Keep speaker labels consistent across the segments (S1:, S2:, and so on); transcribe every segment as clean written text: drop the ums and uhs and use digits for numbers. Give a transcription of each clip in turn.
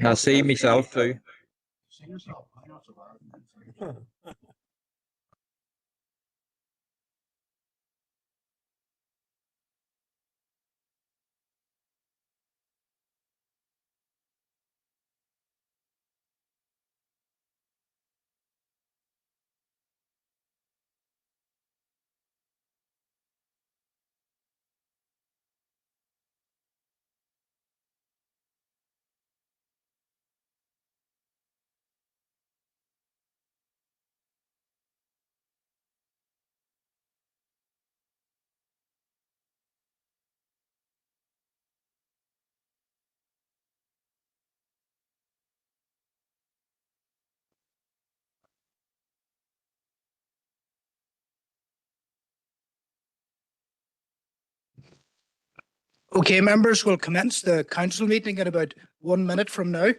S1: I see myself too.
S2: Okay, members, we'll commence the council meeting in about 1 minute from now.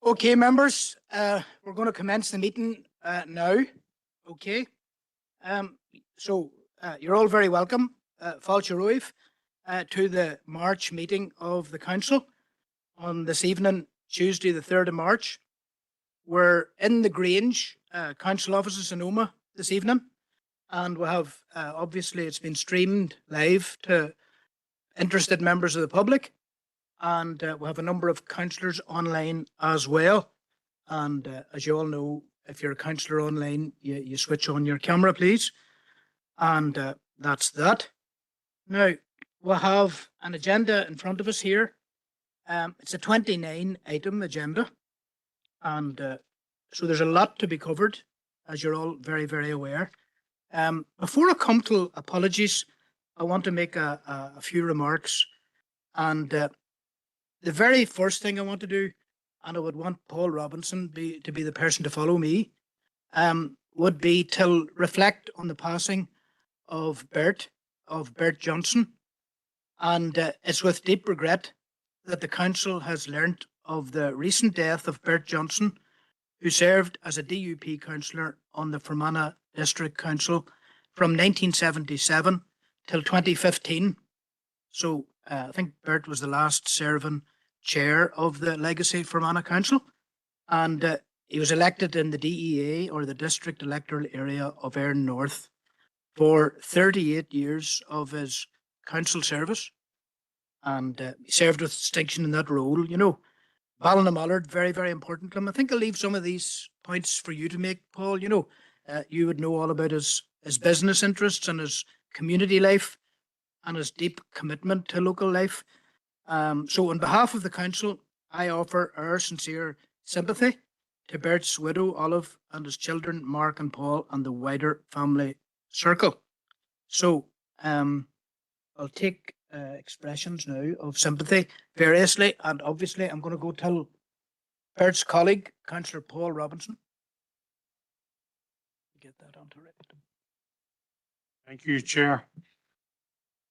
S2: Okay, members, we're going to commence the meeting now. Okay. You're all very welcome, Fáilte Roimh, to the March meeting of the Council on this evening, Tuesday, the 3rd of March. We're in the Grange Council offices in Omagh this evening, and we have, obviously, it's been streamed live to interested members of the public, and we have a number of councillors online as well. And as you all know, if you're a councillor online, you switch on your camera, please. And that's that. Now, we'll have an agenda in front of us here. It's a 29-item agenda. And so there's a lot to be covered, as you're all very, very aware. Before I come to apologies, I want to make a few remarks. And the very first thing I want to do, and I would want Paul Robinson to be the person to follow me, would be to reflect on the passing of Bert Johnson. And it's with deep regret that the council has learnt of the recent death of Bert Johnson, who served as a DUP councillor on the Fermanagh District Council from 1977 till 2015. So I think Bert was the last serving chair of the Legacy Fermanagh Council, and he was elected in the DEA, or the District Electoral Area of Erin North, for 38 years of his council service, and he served with distinction in that role. You know, Ballina-Mallard, very, very important to him. I think I'll leave some of these points for you to make, Paul. You know, you would know all about his business interests and his community life and his deep commitment to local life. So on behalf of the council, I offer our sincere sympathy to Bert's widow, Olive, and his children, Mark and Paul, and the wider family circle. So I'll take expressions now of sympathy variously, and obviously I'm going to go tell Bert's colleague, Councillor Paul Robinson. Get that onto record.
S3: Thank you, Chair.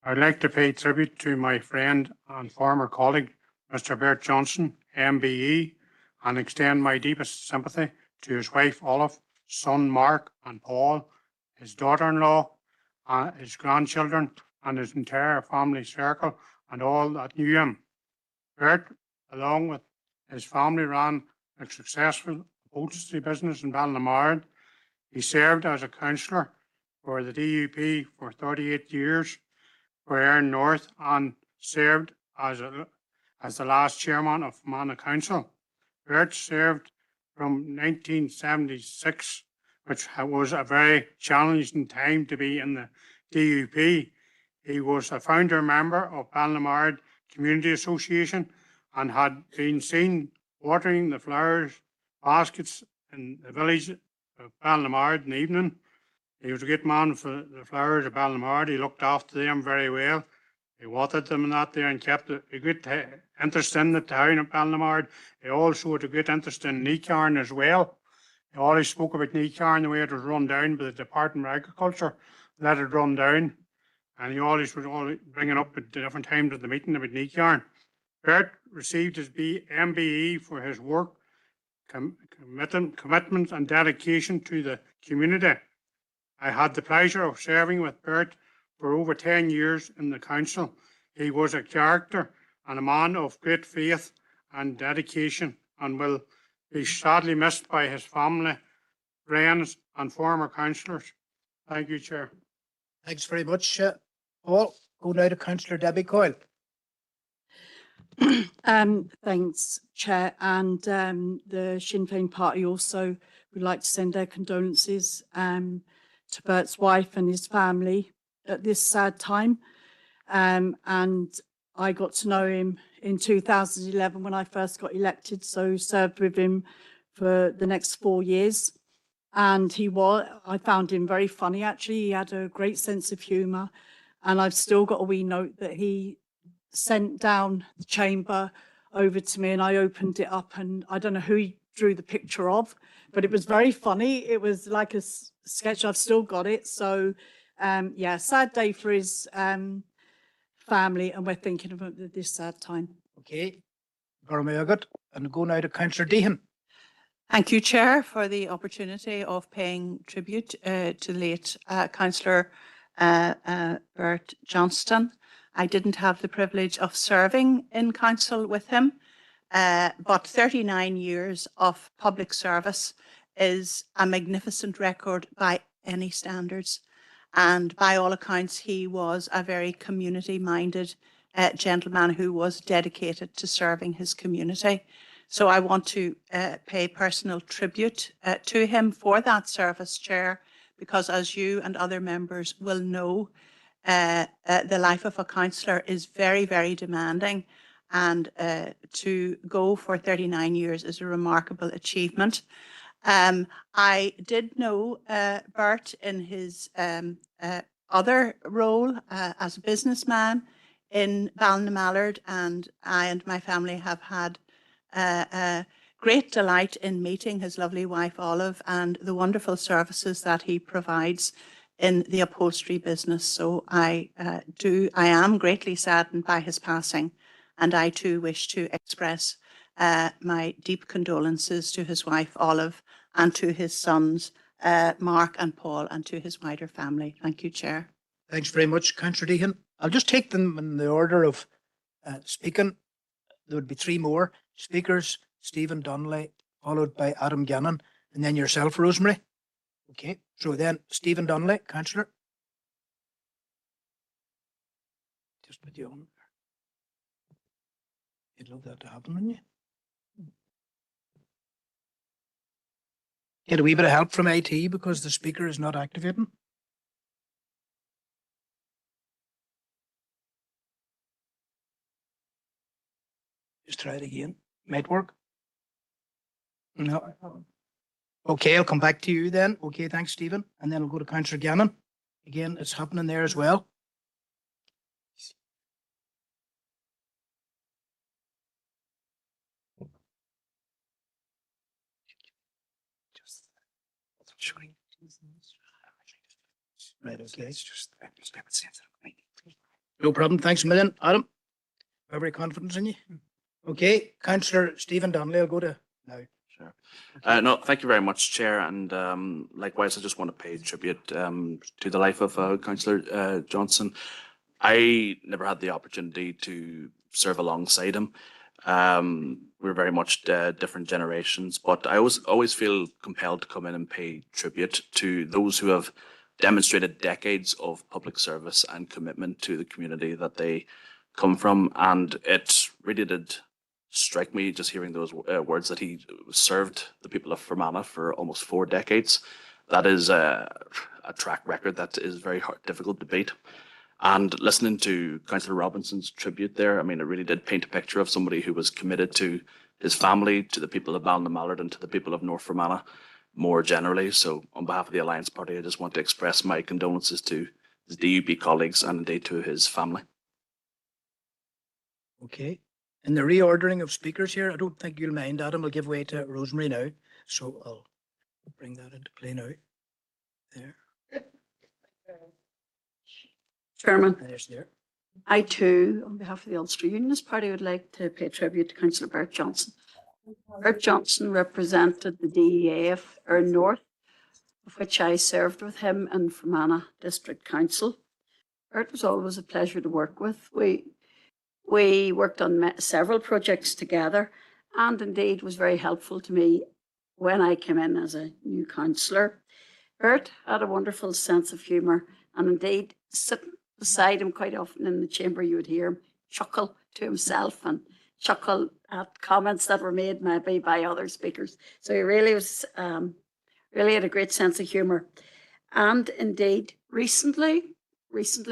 S3: I'd like to pay tribute to my friend and former colleague, Mr. Bert Johnson, MBE, and extend my deepest sympathy to his wife, Olive, son, Mark, and Paul, his daughter-in-law, his grandchildren, and his entire family circle, and all that knew him. Bert, along with his family, ran a successful upholstery business in Ballina-Mallard. He served as a councillor for the DUP for 38 years for Erin North, and served as the last chairman of Fermanagh Council. Bert served from 1976, which was a very challenging time to be in the DUP. He was a founder member of Ballina-Mallard Community Association and had been seen watering the flowers baskets in the village of Ballina-Mallard in the evening. He was a good man for the flowers of Ballina-Mallard. He looked after them very well. He watered them and that there, and kept a good interest in the town of Ballina-Mallard. He also had a good interest in Neacarn as well. He always spoke about Neacarn, the way it was run down by the Department of Agriculture, let it run down. And he always was bringing up at different times at the meeting about Neacarn. Bert received his MBE for his work, commitment and dedication to the community. I had the pleasure of serving with Bert for over 10 years in the council. He was a character and a man of great faith and dedication, and will be sadly missed by his family, friends, and former councillors. Thank you, Chair.
S2: Thanks very much, Paul. Go now to Councillor Debbie Coyle.
S4: Thanks, Chair, and the Sinn Féin party also would like to send their condolences to Bert's wife and his family at this sad time. And I got to know him in 2011 when I first got elected, so served with him for the next 4 years. And I found him very funny, actually. He had a great sense of humour, and I've still got a wee note that he sent down the chamber over to me, and I opened it up, and I don't know who he drew the picture of, but it was very funny. It was like a sketch. I've still got it. So yeah, sad day for his family, and we're thinking of him at this sad time.
S2: Okay, Gormayagat, and go now to Councillor Deehan.
S5: Thank you, Chair, for the opportunity of paying tribute to the late Councillor Bert Johnston. I didn't have the privilege of serving in council with him, but 39 years of public service is a magnificent record by any standards. And by all accounts, he was a very community-minded gentleman who was dedicated to serving his community. So I want to pay personal tribute to him for that service, Chair, because as you and other members will know, the life of a councillor is very, very demanding, and to go for 39 years is a remarkable achievement. I did know Bert in his other role as a businessman in Ballina-Mallard, and I and my family have had great delight in meeting his lovely wife Olive and the wonderful services that he provides in the upholstery business. So I am greatly saddened by his passing, and I too wish to express my deep condolences to his wife Olive and to his sons Mark and Paul, and to his wider family. Thank you, Chair.
S2: Thanks very much, Councillor Deehan. I'll just take them in the order of speaking. there would be three more speakers, Stephen Donnelly, followed by Adam Gannon, and then yourself, Rosemary. Okay, so then Stephen Donnelly, councillor. Just put you on. You'd love that to happen, wouldn't you? Get a wee bit of help from IT because the speaker is not activating. Just try it again. Might work. No. Okay, I'll come back to you then. Okay, thanks, Stephen. And then I'll go to Councillor Gannon. Again, it's happening there as well. Right, okay. No problem. Thanks a million, Adam. Every confidence in you. Okay, Councillor Stephen Donnelly, I'll go to now.
S6: Sure. No, thank you very much, Chair. And likewise, I just want to pay tribute to the life of Councillor Johnson. I never had the opportunity to serve alongside him. We're very much different generations, but I always feel compelled to come in and pay tribute to those who have demonstrated decades of public service and commitment to the community that they come from. And it really did strike me just hearing those words that he served the people of Fermanagh for almost 4 decades. That is a track record that is very difficult to beat. And listening to Councillor Robinson's tribute there, I mean, it really did paint a picture of somebody who was committed to his family, to the people of Ballina-Mallard, and to the people of North Fermanagh more generally. So on behalf of the Alliance Party, I just want to express my condolences to his DUP colleagues and indeed to his family.
S2: Okay. In the reordering of speakers here, I don't think you'll mind, Adam. I'll give way to Rosemary now. So I'll bring that into play now. There.
S4: Chairman,
S2: There's there.
S4: I too, on behalf of the Ulster Unionist Party, would like to pay tribute to Councillor Bert Johnson. Bert Johnson represented the DEA of Earn North, of which I served with him in Fermanagh District Council. Bert was always a pleasure to work with. We worked on several projects together, and indeed was very helpful to me when I came in as a new councillor. Bert had a wonderful sense of humour, and indeed sitting beside him quite often in the chamber, you would hear him chuckle to himself and chuckle at comments that were made maybe by other speakers. So he really was, really had a great sense of humour. And indeed, recently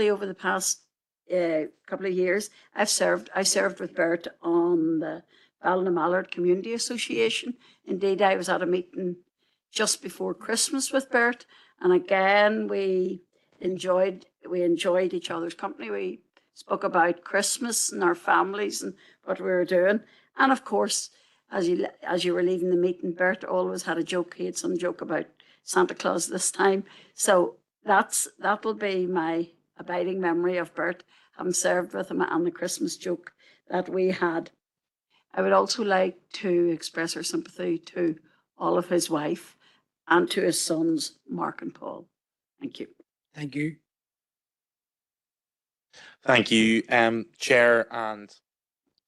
S4: over the past couple of years, I served with Bert on the Ballina-Mallard Community Association. Indeed, I was at a meeting just before Christmas with Bert, and again we enjoyed each other's company. We spoke about Christmas and our families and what we were doing. And of course, as you were leaving the meeting, Bert always had a joke. He had some joke about Santa Claus this time. So that'll be my abiding memory of Bert, having served with him, and the Christmas joke that we had. I would also like to express our sympathy to all of his wife and to his sons, Mark and Paul. Thank you.
S2: Thank you.
S7: Thank you, Chair, and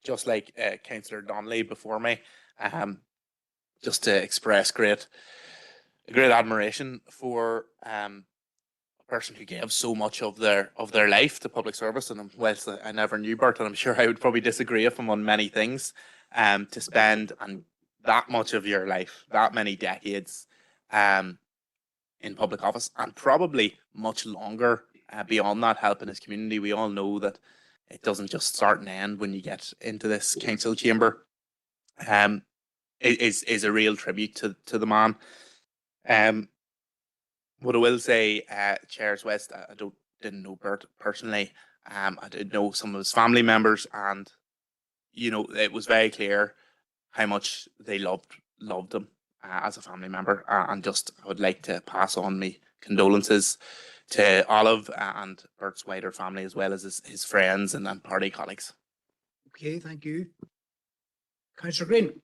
S7: just like Councillor Donnelly before me, just to express great admiration for a person who gave so much of their life to public service. And whilst I never knew Bert, and I'm sure I would probably disagree with him on many things, to spend that much of your life, that many decades, in public office, and probably much longer beyond that, helping his community. We all know that it doesn't just start and end when you get into this council chamber. Is a real tribute to the man. What I will say, Chairs West, I didn't know Bert personally. I did know some of his family members, and it was very clear how much they loved him as a family member. And just I would like to pass on my condolences to Olive and Bert's wider family, as well as his friends and party colleagues.
S2: Okay, thank you. Councillor Green.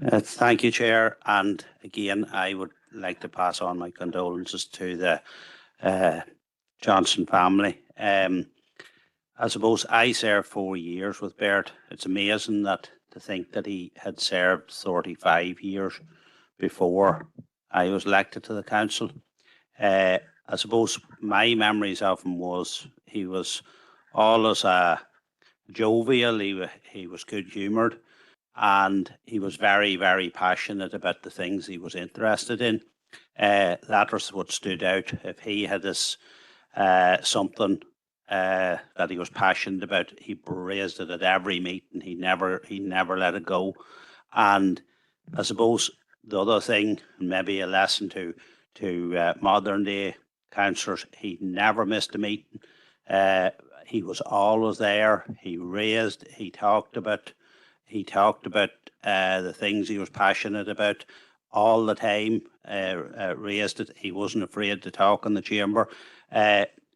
S8: Thank you, Chair. And again, I would like to pass on my condolences to the Johnson family. I suppose I served 4 years with Bert. It's amazing that to think that he had served 35 years before I was elected to the council. I suppose my memories of him was he was always jovial, he was good humoured, and he was very, very passionate about the things he was interested in. That was what stood out. If he had this something that he was passionate about, he raised it at every meeting. He never let it go. And I suppose the other thing, maybe a lesson to modern day councillors, he never missed a meeting. He was always there. He talked about the things he was passionate about all the time. Raised it. He wasn't afraid to talk in the chamber.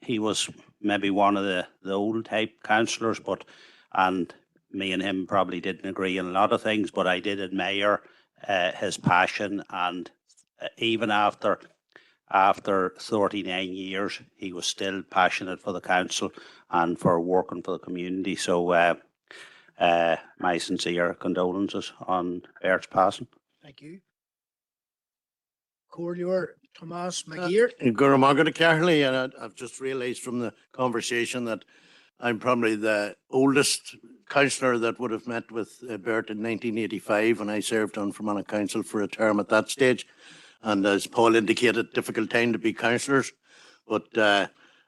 S8: He was maybe one of the old type councillors, and me and him probably didn't agree on a lot of things, but I did admire his passion, and even after 39 years, he was still passionate for the council and for working for the community. So my sincere condolences on Bert's passing.
S2: Thank you. Cordior Thomas McGeer.
S9: Guramaga Carley, and I've just realised from the conversation that I'm probably the oldest councillor that would have met with Bert in 1985 when I served on Fermanagh Council for a term at that stage. And as Paul indicated, difficult time to be councillors. But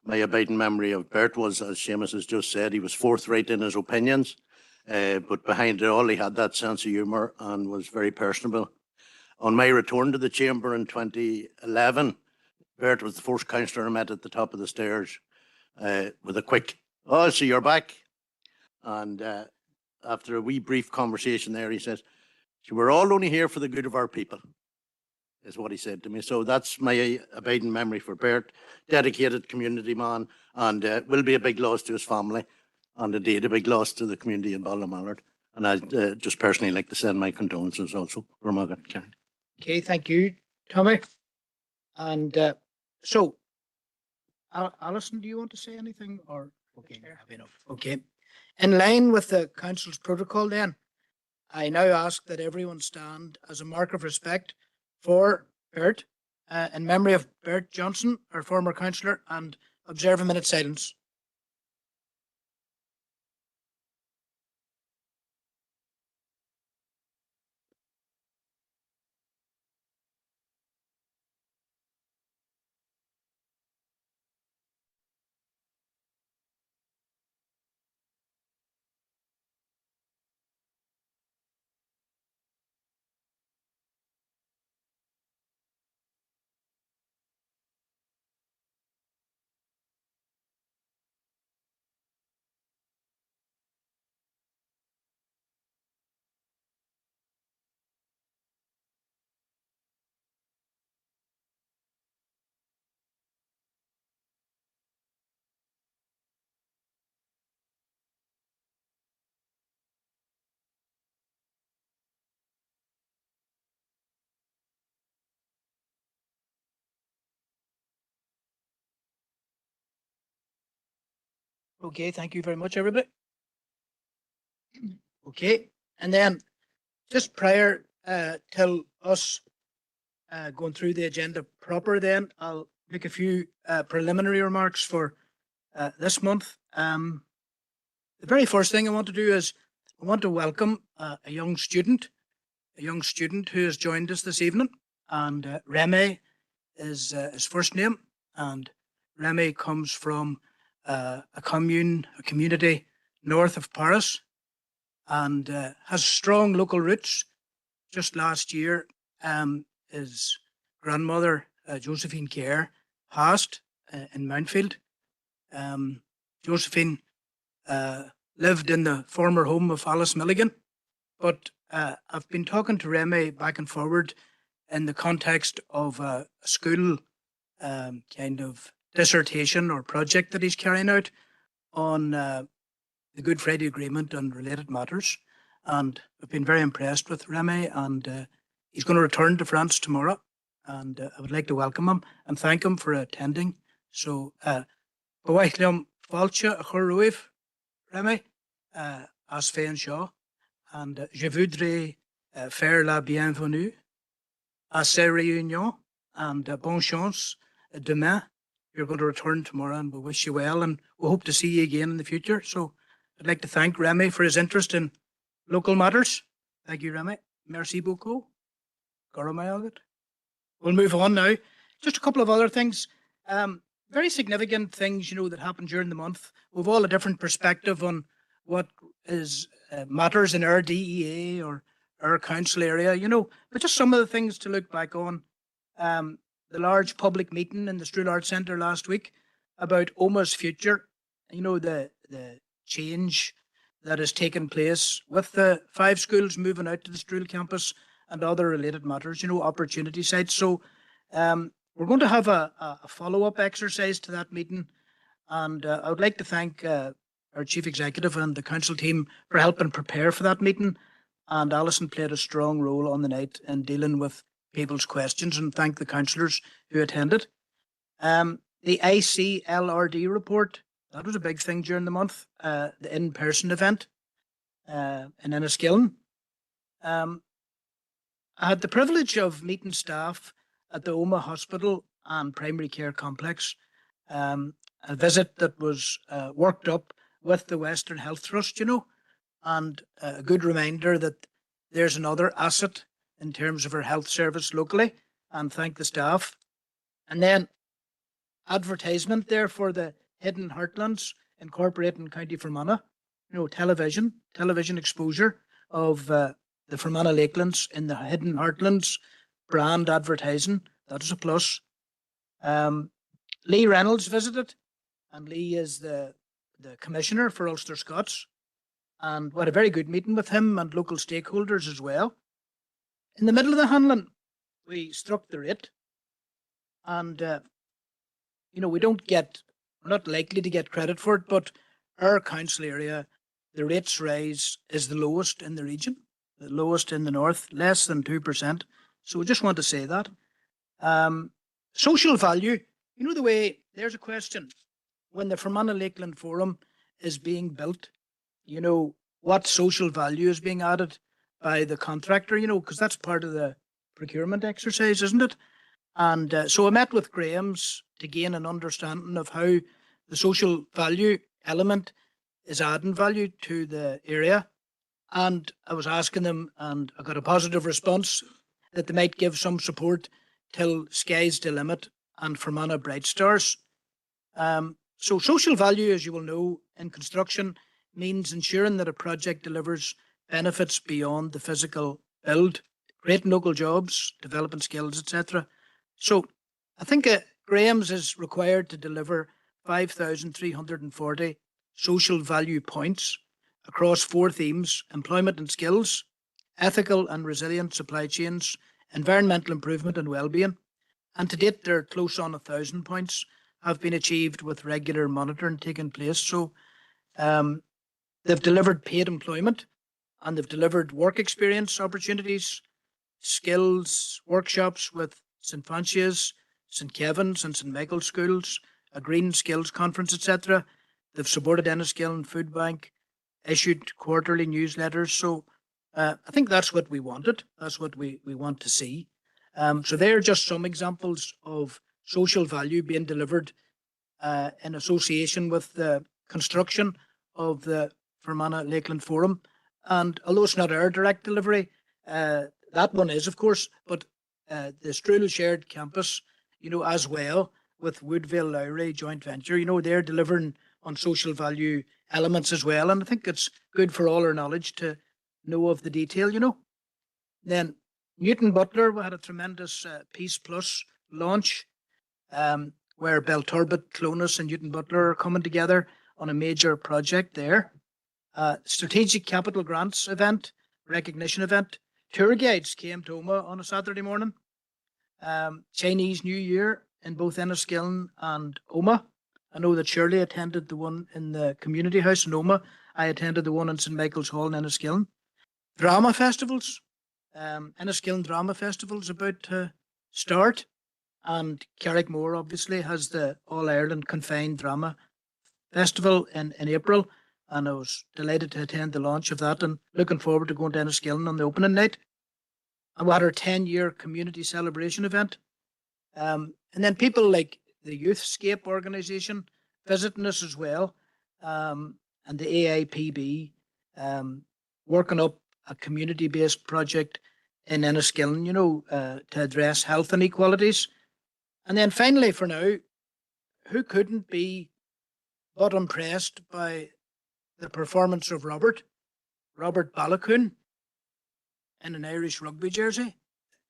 S9: my abiding memory of Bert was, as Seamus has just said, he was forthright in his opinions. But behind it all, he had that sense of humour and was very personable. On my return to the chamber in 2011, Bert was the first councillor I met at the top of the stairs with a quick, "Oh, so you're back." And after a wee brief conversation there, he says, "So we're all only here for the good of our people," is what he said to me. So that's my abiding memory for Bert, dedicated community man, and will be a big loss to his family, and indeed a big loss to the community in Ballinamallard. And I'd just personally like to send my condolences also.
S2: Okay, thank you, Tommy. And so, Alison, do you want to say anything, or okay, enough. Okay. In line with the council's protocol, then, I now ask that everyone stand as a mark of respect for Bert, in memory of Bert Johnson, our former councillor, and observe a minute's silence. Okay, thank you very much, everybody. Okay, and then just prior till us going through the agenda proper, then I'll make a few preliminary remarks for this month. The very first thing I want to do is I want to welcome a young student who has joined us this evening, and Remy is his first name, and Remy comes from a community north of Paris, and has strong local roots. Just last year, his grandmother, Josephine Kerr, passed in Mountfield. Josephine lived in the former home of Alice Milligan, but I've been talking to Remy back and forward in the context of a school kind of dissertation or project that he's carrying out on the Good Friday Agreement and related matters. And I've been very impressed with Remy, and he's going to return to France tomorrow. And I would like to welcome him and thank him for attending. So, Bawaitlum Falcha Achuruif, Remy, à ce fait Shaw, and je voudrais faire la bienvenue à ces réunions and bonne chance demain. You're going to return tomorrow and we wish you well and we hope to see you again in the future. So I'd like to thank Remy for his interest in local matters. Thank you, Remy. Merci beaucoup. Goramayagat. We'll move on now. Just a couple of other things. Very significant things, that happened during the month. We've all a different perspective on what is matters in our DEA or our council area, but just some of the things to look back on. The large public meeting in the Strual Arts Centre last week about Oma's future, the change that has taken place with the 5 schools moving out to the Strual campus and other related matters, opportunity sites. So we're going to have a follow-up exercise to that meeting. And I would like to thank our Chief Executive and the council team for helping prepare for that meeting. And Alison played a strong role on the night in dealing with people's questions, and thank the councillors who attended. The ICLRD report, that was a big thing during the month, the in-person event in Enniskillen. I had the privilege of meeting staff at the Oma Hospital and Primary Care Complex, a visit that was worked up with the Western Health Trust, and a good reminder that there's another asset in terms of our health service locally, and thank the staff. And then advertisement there for the Hidden Heartlands incorporating County Fermanagh, television exposure of the Fermanagh Lakelands in the Hidden Heartlands brand advertising. That is a plus. Lee Reynolds visited, and Lee is the commissioner for Ulster Scots, and we had a very good meeting with him and local stakeholders as well. In the middle of the Hanlon, we struck the rate, and we're not likely to get credit for it, but our council area, the rates rise is the lowest in the region, the lowest in the north, less than 2%. So we just want to say that. Social value, the way, there's a question. When the Fermanagh Lakeland Forum is being built, what social value is being added by the contractor, because that's part of the procurement exercise, isn't it? And so I met with Graham's to gain an understanding of how the social value element is adding value to the area. And I was asking them, and I got a positive response, that they might give some support till Sky's the Limit and Fermanagh Bright Stars. So social value, as you will know, in construction means ensuring that a project delivers benefits beyond the physical build, creating local jobs, developing skills, etc. So I think Graham's is required to deliver 5,340 social value points across 4 themes: employment and skills, ethical and resilient supply chains, environmental improvement and well-being. And to date, they're close on 1,000 points have been achieved with regular monitoring taking place. So they've delivered paid employment, and they've delivered work experience opportunities, skills workshops with St. Fancia's, St. Kevin's and St. Michael's schools, a green skills conference, etc. They've supported Enniskillen Food Bank, issued quarterly newsletters. So I think that's what we wanted. That's what we want to see. So they're just some examples of social value being delivered in association with the construction of the Fermanagh Lakeland Forum. And although it's not our direct delivery, that one is, of course, but the Strual Shared Campus, as well with Woodville Lowry joint venture, they're delivering on social value elements as well. And I think it's good for all our knowledge to know of the detail, Then Newton Butler, we had a tremendous Peace Plus launch where Belturbet, Clonus and Newton Butler are coming together on a major project there. Strategic Capital Grants event, recognition event. Tour guides came to Oma on a Saturday morning. Chinese New Year in both Enniskillen and Oma. I know that Shirley attended the one in the community house in Oma. I attended the one in St. Michael's Hall in Enniskillen. Drama festivals. Enniskillen Drama Festival is about to start. And Carrickmore obviously has the All Ireland Confined Drama Festival in April. and I was delighted to attend the launch of that and looking forward to going to Enniskillen on the opening night. And we had our 10-year community celebration event. And then people like the Youthscape organisation visiting us as well, and the AIPB working up a community-based project in Enniskillen, to address health inequalities. And then finally, for now, who couldn't be but impressed by the performance of Robert Balakoon in an Irish rugby jersey?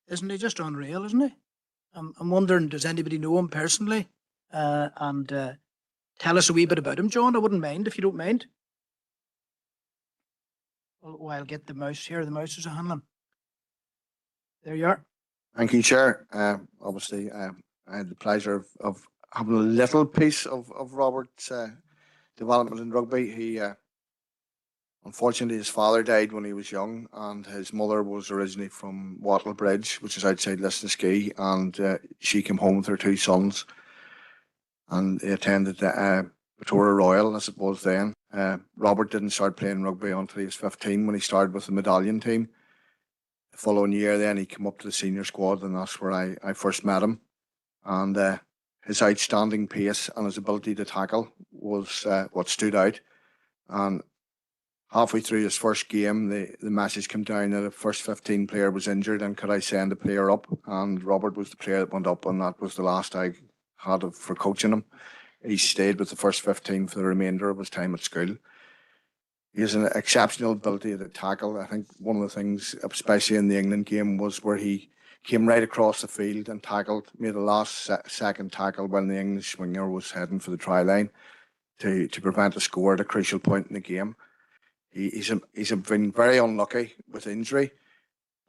S2: Isn't he just unreal, isn't he? I'm wondering, does anybody know him personally? And tell us a wee bit about him, John. I wouldn't mind if you don't mind. Oh, I'll get the mouse here. The mouse is a handling. There you are.
S10: Thank you, Chair. Obviously, I had the pleasure of having a little piece of Robert's development in rugby. He, unfortunately, his father died when he was young, and his mother was originally from Wattle Bridge, which is outside Lisnaskea, and she came home with her two sons, and he attended Victoria Royal, as it was then. Robert didn't start playing rugby until he was 15, when he started with the medallion team. The following year, then he came up to the senior squad, and that's where I first met him. And his outstanding pace and his ability to tackle was what stood out. And halfway through his first game, the message came down that the first 15 player was injured, and could I send a player up? And Robert was the player that went up, and that was the last I had for coaching him. He stayed with the first 15 for the remainder of his time at school. He has an exceptional ability to tackle. I think one of the things, especially in the England game, was where he came right across the field and tackled, made the last second tackle when the English winger was heading for the try line to prevent a score at a crucial point in the game. He's been very unlucky with injury,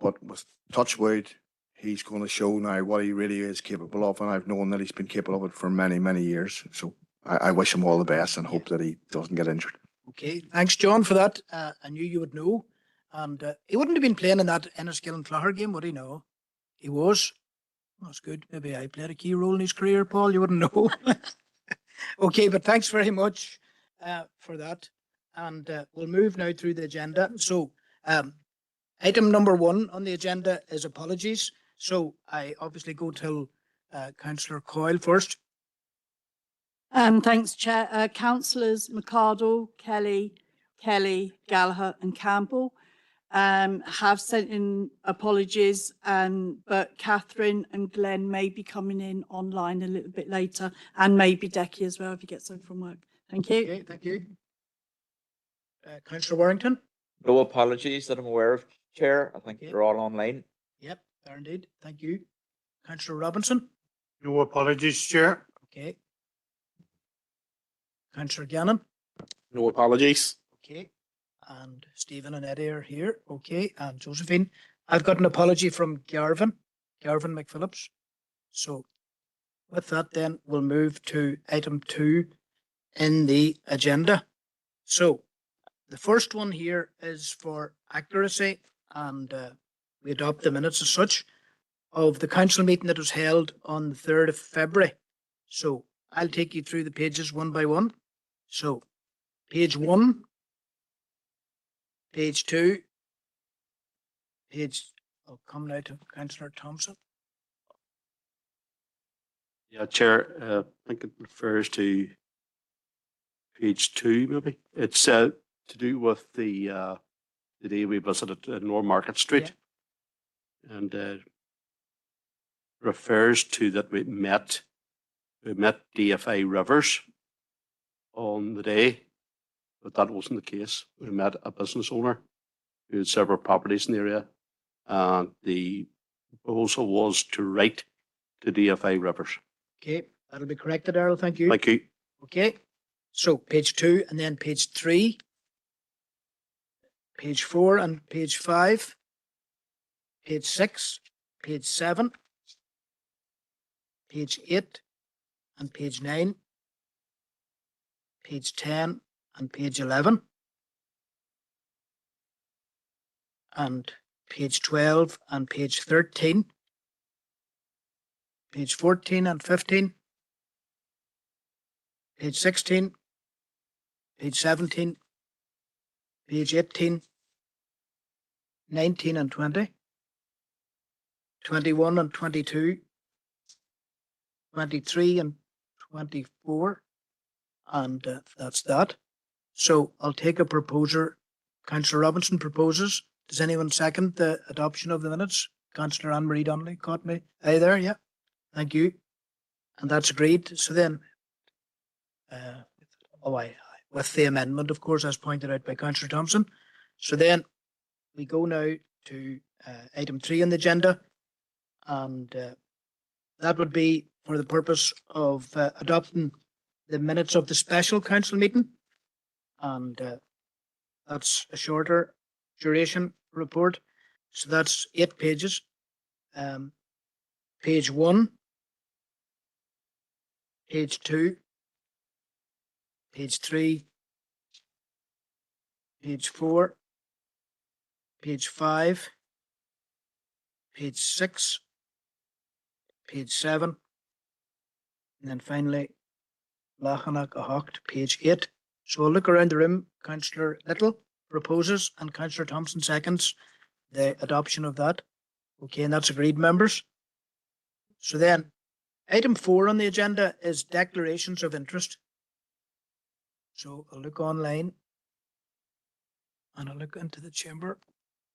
S10: but with touch wood, he's going to show now what he really is capable of, and I've known that he's been capable of it for many, many years. So I wish him all the best and hope that he doesn't get injured.
S2: Okay, thanks, John, for that. I knew you would know. And he wouldn't have been playing in that Enniskillen Clogher game, would he? No, he was. That's good. Maybe I played a key role in his career, Paul. You wouldn't know. Okay, but thanks very much for that. And we'll move now through the agenda. So item number 1 on the agenda is apologies. So I obviously go to Councillor Coyle first.
S4: Thanks, Chair. Councillors McArdle, Kelly, Gallagher and Campbell have sent in apologies, but Catherine and Glenn may be coming in online a little bit later, and maybe Decky as well if he gets home from work. Thank you.
S2: Okay, thank you. Councillor Warrington?
S1: No apologies that I'm aware of, Chair. I think
S2: Okay.
S1: they're all online.
S2: Yep, there indeed. Thank you. Councillor Robinson?
S3: No apologies, Chair.
S2: Okay. Councillor Gannon?
S7: No apologies.
S2: Okay. And Stephen and Eddie are here. Okay. And Josephine. I've got an apology from Garvin McPhillips. So with that, then we'll move to item 2 in the agenda. So the first one here is for accuracy, and we adopt the minutes as such of the council meeting that was held on the 3rd of February. So I'll take you through the pages one by one. So page 1, page 2, I'll come now to Councillor Thompson.
S11: Yeah, Chair, I think it refers to page 2, maybe. It's to do with the day we visited North Street. Yeah. And refers to that we met DFI Rivers on the day, but that wasn't the case. We met a business owner who had several properties in the area, and the proposal was to write to DFI Rivers.
S2: Okay, that'll be corrected, Errol. Thank you.
S11: Thank you.
S2: Okay, so page 2 and then page 3, page 4 and page 5, page 6, page 7, page 8 and page 9, page 10 and page 11, and page 12 and page 13, page 14 and 15, page 16, page 17, page 18, 19 and 20, 21 and 22, 23 and 24, and that's that. So I'll take a proposer. Councillor Robinson proposes. Does anyone second the adoption of the minutes? Councillor Anne-Marie Donnelly caught me. Aye there, yeah. Thank you. And that's agreed. So then, with the amendment, of course, as pointed out by Councillor Thompson. So then we go now to item 3 on the agenda, and that would be for the purpose of adopting the minutes of the special council meeting, and that's a shorter duration report. So that's 8 pages. Page 1, page 2, page 3, page 4, page 5, page 6, page 7, and then finally Lachanach Ahacht, page 8. So we'll look around the room. Councillor Little proposes and Councillor Thompson seconds the adoption of that. Okay, and that's agreed, members. So then, item 4 on the agenda is declarations of interest. So I'll look online and I'll look into the chamber.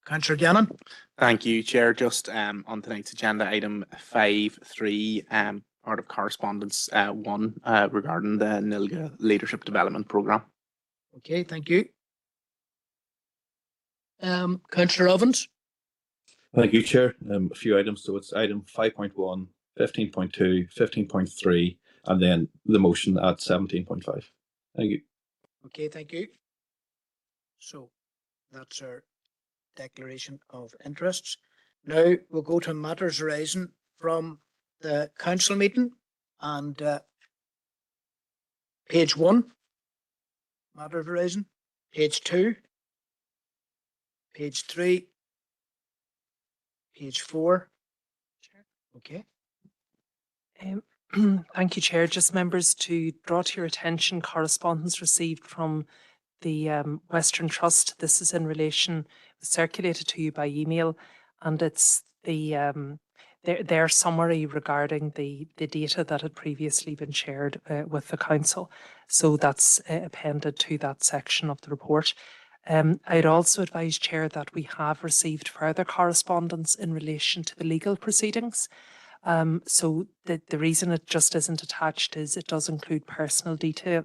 S2: Councillor Gannon.
S7: Thank you, Chair. Just on tonight's agenda, item 5.3, part of correspondence 1 regarding the NILGA Leadership Development Programme.
S2: Okay, thank you. Councillor Ovens.
S12: Thank you, Chair. A few items. So it's item 5.1, 15.2, 15.3, and then the motion at 17.5. Thank you.
S2: Okay, thank you. So that's our declaration of interests. Now we'll go to matters arising from the council meeting, and page 1, matters arising, page 2, page 3, page 4. Okay.
S13: Thank you, Chair. Just members, to draw to your attention correspondence received from the Western Trust. This is in relation, circulated to you by email, and it's the their summary regarding the data that had previously been shared with the council. So that's appended to that section of the report. I'd also advise, Chair, that we have received further correspondence in relation to the legal proceedings. So the reason it just isn't attached is it does include personal data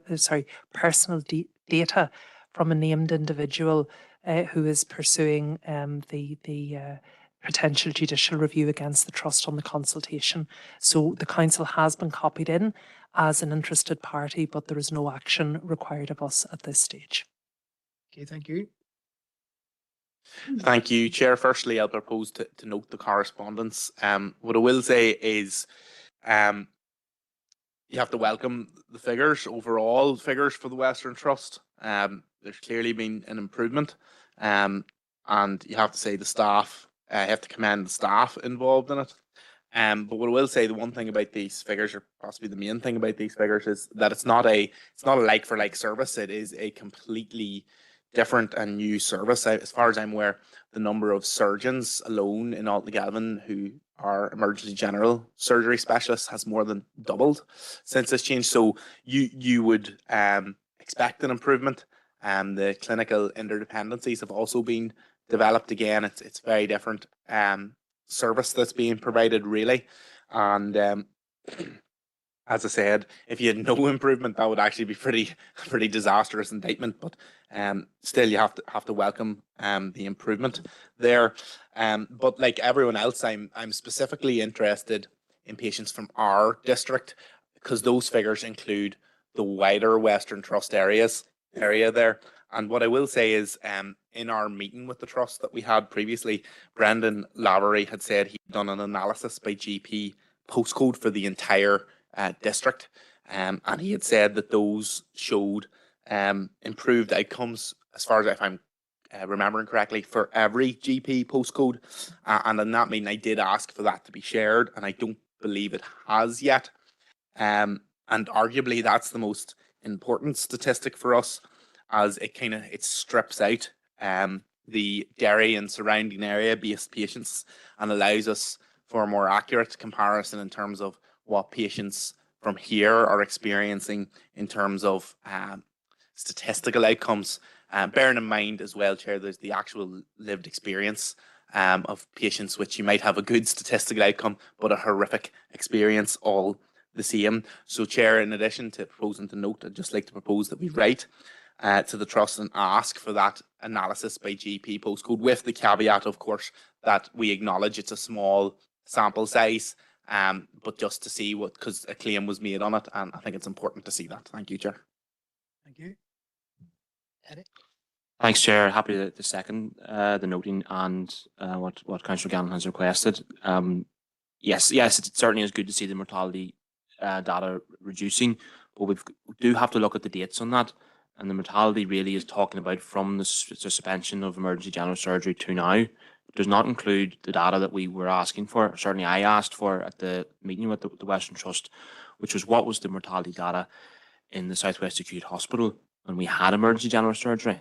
S13: from a named individual who is pursuing the potential judicial review against the trust on the consultation. So the council has been copied in as an interested party, but there is no action required of us at this stage.
S2: Okay, thank you.
S7: Thank you, Chair. Firstly, I'll propose to note the correspondence. What I will say is you have to welcome the figures, overall figures for the Western Trust. There's clearly been an improvement, and you have to say the staff, you have to commend the staff involved in it. But what I will say, the one thing about these figures, or possibly the main thing about these figures, is that it's not a like for like service. It is a completely different and new service. As far as I'm aware, the number of surgeons alone in Altnagelvin who are emergency general surgery specialists has more than doubled since this change. So you would expect an improvement. The clinical interdependencies have also been developed again. It's very different service that's being provided, really. And as I said, if you had no improvement, that would actually be pretty disastrous indictment. But still, you have to welcome the improvement there. But like everyone else, I'm specifically interested in patients from our district, because those figures include the wider Western Trust area there. And what I will say is, in our meeting with the trust that we had previously, Brendan Lavery had said he'd done an analysis by GP postcode for the entire district, and he had said that those showed improved outcomes, as far as if I'm remembering correctly, for every GP postcode. And in that meeting, I did ask for that to be shared, and I don't believe it has yet. And arguably, that's the most important statistic for us. as it strips out the Derry and surrounding area based patients and allows us for a more accurate comparison in terms of what patients from here are experiencing in terms of statistical outcomes. Bearing in mind as well, Chair, there's the actual lived experience of patients which you might have a good statistical outcome but a horrific experience all the same. So, Chair, in addition to proposing to note, I'd just like to propose that we write to the Trust and ask for that analysis by GP postcode, with the caveat, of course, that we acknowledge it's a small sample size, but just to see what, because a claim was made on it, and I think it's important to see that. Thank you, Chair.
S2: Thank you. Eddie?
S14: Thanks, Chair. Happy to second the noting and what Councillor Gannon has requested. Yes, it certainly is good to see the mortality data reducing, but we do have to look at the dates on that. And the mortality really is talking about from the suspension of emergency general surgery to now. It does not include the data that we were asking for. Certainly I asked for at the meeting with the Western Trust, which was what was the mortality data in the Southwest Acute Hospital when we had emergency general surgery.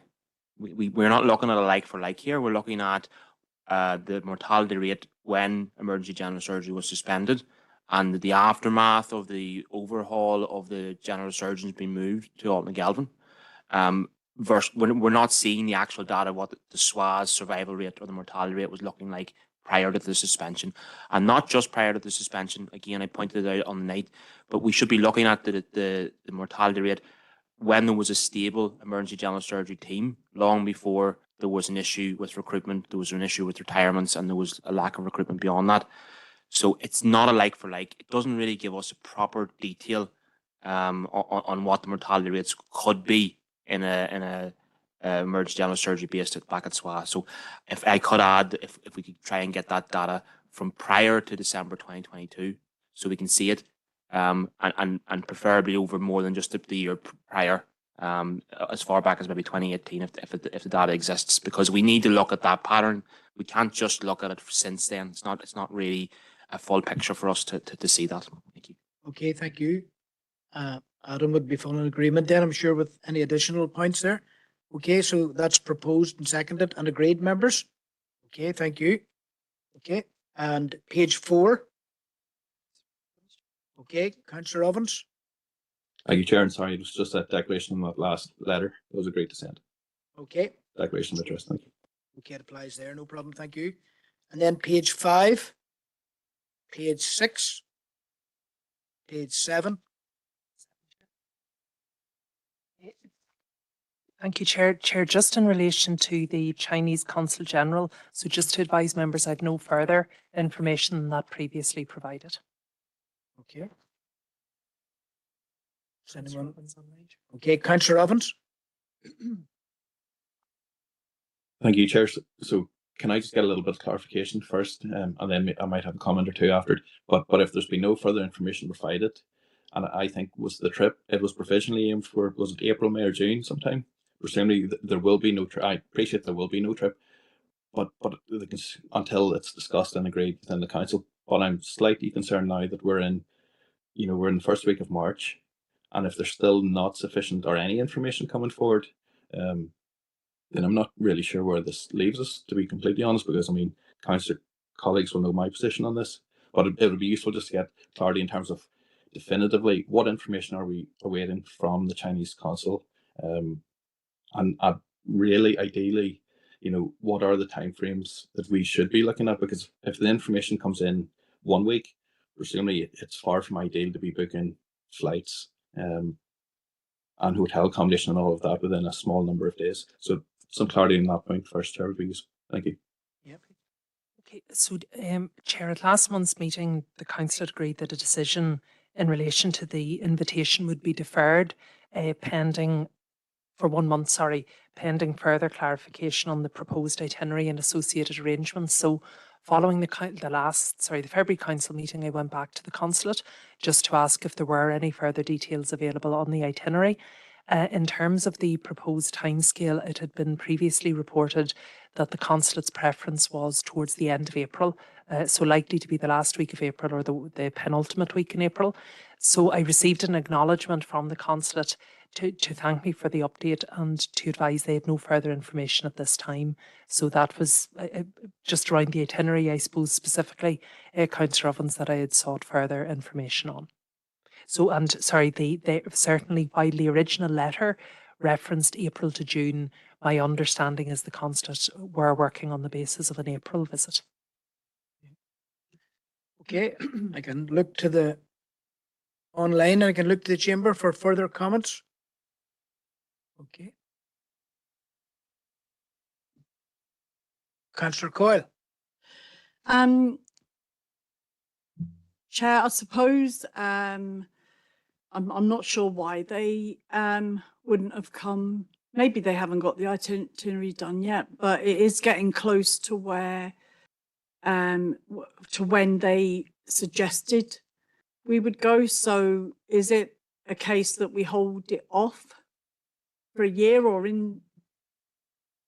S14: We're not looking at a like for like here. We're looking at the mortality rate when emergency general surgery was suspended and the aftermath of the overhaul of the general surgeons being moved to Alton Galvin. We're not seeing the actual data, what the SWAS survival rate or the mortality rate was looking like prior to the suspension. And not just prior to the suspension, again, I pointed it out on the night, but we should be looking at the mortality rate when there was a stable emergency general surgery team, long before there was an issue with recruitment, there was an issue with retirements, and there was a lack of recruitment beyond that. So it's not a like for like. It doesn't really give us a proper detail on what the mortality rates could be in a emergency general surgery based back at SWA. So if I could add, if we could try and get that data from prior to December 2022, so we can see it, and preferably over more than just the year prior, as far back as maybe 2018, if the data exists, because we need to look at that pattern. We can't just look at it since then. It's not really a full picture for us to see that. Thank you.
S2: Okay, thank you. Adam would be full in agreement then, I'm sure, with any additional points there. Okay, so that's proposed and seconded and agreed, members. Okay, thank you. Okay, and page 4. Okay, Councillor Ovens.
S12: Thank you, Chair. And sorry, it was just that declaration on that last letter. It was agreed to send.
S2: Okay.
S12: Declaration of interest. Thank you.
S2: Okay, it applies there. No problem. Thank you. And then page 5, page 6, page 7.
S13: Thank you, Chair. Chair, just in relation to the Chinese Consul General, so just to advise members, I've no further information than that previously provided.
S2: Okay. Is anyone? Okay, Councillor Ovens.
S12: Thank you, Chair. So can I just get a little bit of clarification first, and then I might have a comment or two after. But if there's been no further information provided, and I think was the trip, it was provisionally aimed for, was it April, May or June sometime? Presumably there will be no trip. I appreciate there will be no trip, but until it's discussed and agreed within the council. But I'm slightly concerned now that we're in the first week of March, and if there's still not sufficient or any information coming forward, then I'm not really sure where this leaves us, to be completely honest, because I mean, councillor colleagues will know my position on this, but it would be useful just to get clarity in terms of definitively what information are we awaiting from the Chinese consul, and really ideally, what are the timeframes that we should be looking at? Because if the information comes in 1 week, presumably it's far from ideal to be booking flights and hotel accommodation and all of that within a small number of days. So some clarity on that point first, Chair, would be useful. Thank you.
S13: Yep. Okay, so Chair, at last month's meeting, the council agreed that a decision in relation to the invitation would be deferred pending for 1 month, pending further clarification on the proposed itinerary and associated arrangements. So following the February council meeting, I went back to the consulate just to ask if there were any further details available on the itinerary. In terms of the proposed timescale, it had been previously reported that the consulate's preference was towards the end of April, so likely to be the last week of April or the penultimate week in April. So I received an acknowledgement from the consulate to thank me for the update and to advise they had no further information at this time. So that was just around the itinerary, I suppose, specifically, Councillor Ovens, that I had sought further information on. So, and sorry, they certainly, while the original letter referenced April to June, my understanding is the Consulate were working on the basis of an April visit.
S2: Okay, I can look to the online and I can look to the chamber for further comments. Okay. Councillor Coyle.
S4: Chair, I suppose I'm not sure why they wouldn't have come. Maybe they haven't got the itinerary done yet, but it is getting close to where to when they suggested we would go. So is it a case that we hold it off for a year or in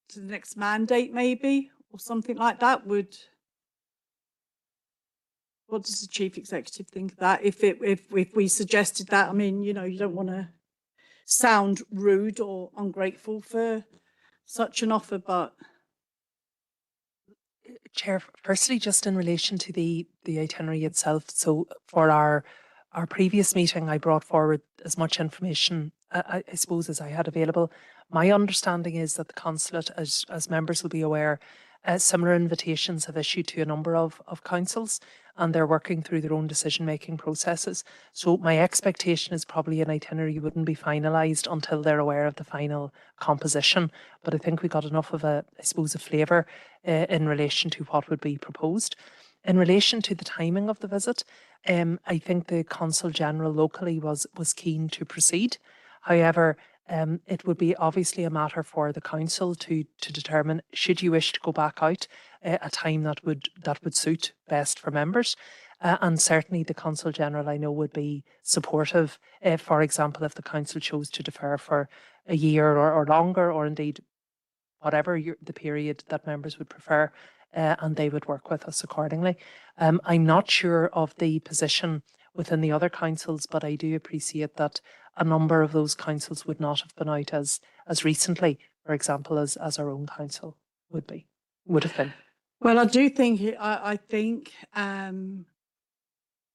S4: to the next mandate maybe, or something like that? What does the Chief Executive think of that? If we suggested that, I mean, you know, you don't want to sound rude or ungrateful for such an offer, but
S13: Chair, firstly, just in relation to the itinerary itself. So for our previous meeting, I brought forward as much information, I suppose, as I had available. My understanding is that the Consulate, as members will be aware, similar invitations have issued to a number of councils, and they're working through their own decision-making processes. So my expectation is probably an itinerary wouldn't be finalised until they're aware of the final composition. But I think we got enough of a flavour in relation to what would be proposed. In relation to the timing of the visit, I think the Consul General locally was keen to proceed. However, it would be obviously a matter for the council to determine, should you wish to go back out, a time that would suit best for members. And certainly the Consul General, I know, would be supportive, for example, if the council chose to defer for a year or longer, or indeed whatever the period that members would prefer, and they would work with us accordingly. I'm not sure of the position within the other councils, but I do appreciate that a number of those councils would not have been out as recently, for example, as our own council would have been.
S4: well, I do think I think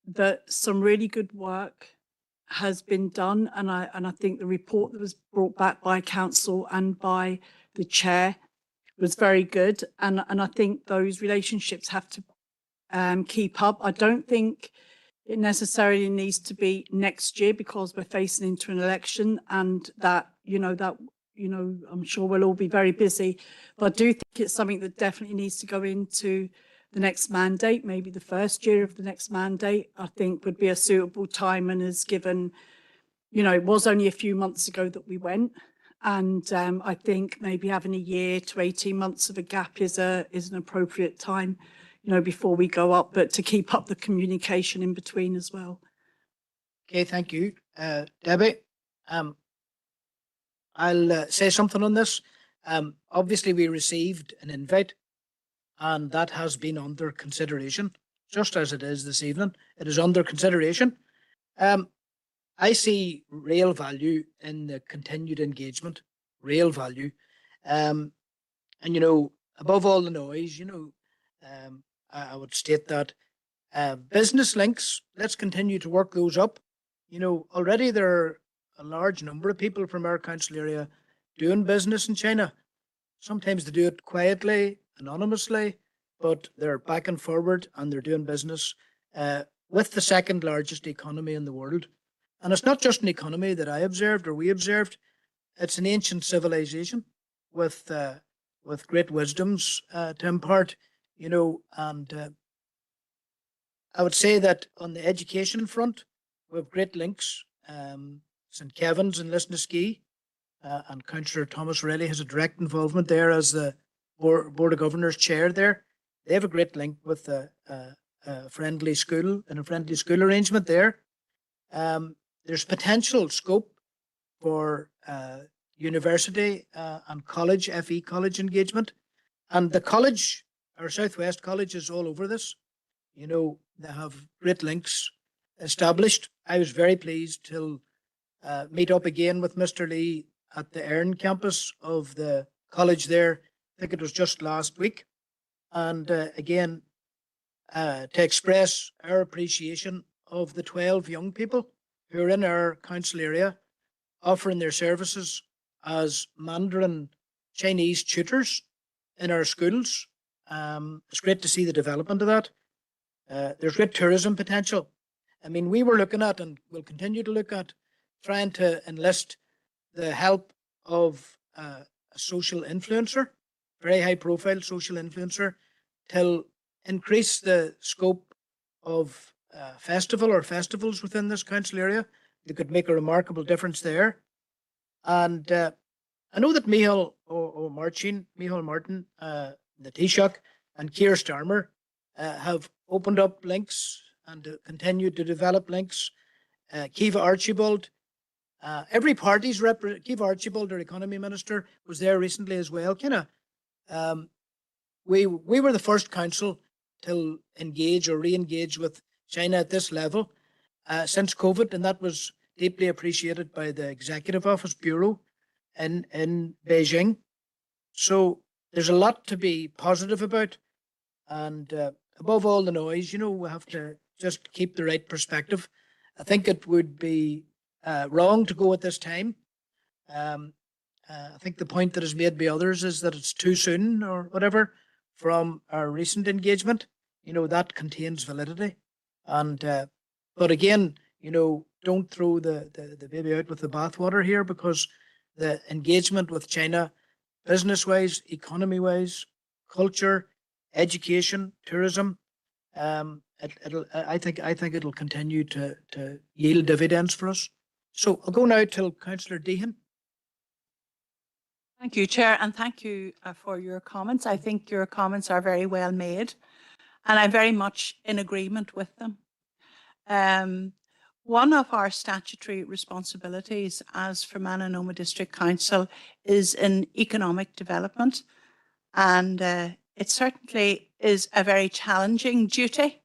S4: that some really good work has been done, and I think the report that was brought back by council and by the chair was very good, and I think those relationships have to keep up. I don't think it necessarily needs to be next year, because we're facing into an election, and that I'm sure we'll all be very busy. But I do think it's something that definitely needs to go into the next mandate, maybe the first year of the next mandate, I think would be a suitable time, and is given, it was only a few months ago that we went. And I think maybe having a year to 18 months of a gap is an appropriate time, before we go up, but to keep up the communication in between as well.
S2: Okay, thank you. Debbie, I'll say something on this. Obviously, we received an invite, and that has been under consideration, just as it is this evening. It is under consideration. I see real value in the continued engagement, real value. And, above all the noise, I would state that business links, let's continue to work those up. Already there are a large number of people from our council area doing business in China. Sometimes they do it quietly, anonymously, but they're back and forward, and they're doing business with the second largest economy in the world. And it's not just an economy that I observed or we observed. It's an ancient civilization with great wisdoms to impart, and I would say that on the education front, we have great links. St. Kevin's in Lisnaskea, and Councillor Thomas Reilly has a direct involvement there as the Board of Governors chair there. They have a great link with a friendly school and a friendly school arrangement there. There's potential scope for university and college, FE college engagement. And the college, our Southwest College, is all over this. They have great links established. I was very pleased till meet up again with Mr. Lee at the Erin campus of the college there. I think it was just last week. And again, to express our appreciation of the 12 young people who are in our council area offering their services as Mandarin Chinese tutors in our schools. It's great to see the development of that. There's great tourism potential. I mean, we were looking at and will continue to look at trying to enlist the help of a social influencer, very high profile social influencer, to increase the scope of festival or festivals within this council area. They could make a remarkable difference there. And I know that Micheál Martin, the Taoiseach, and Keir Starmer have opened up links and continued to develop links. Kiva Archibald, every party's Kiva Archibald, our economy minister, was there recently as well. We were the first council to engage or re-engage with China at this level since COVID, and that was deeply appreciated by the Executive Office Bureau in Beijing. So there's a lot to be positive about, and above all the noise, we have to just keep the right perspective. I think it would be wrong to go at this time. I think the point that is made by others is that it's too soon or whatever from our recent engagement. That contains validity. And but again, don't throw the baby out with the bathwater here, because the engagement with China, business-wise, economy-wise, culture, education, tourism, I think it'll continue to yield dividends for us. So I'll go now to Councillor Deehan.
S5: Thank you, Chair, and thank you for your comments. I think your comments are very well made, and I'm very much in agreement with them. One of our statutory responsibilities as Fermanagh and Omagh District Council is in economic development, and it certainly is a very challenging duty,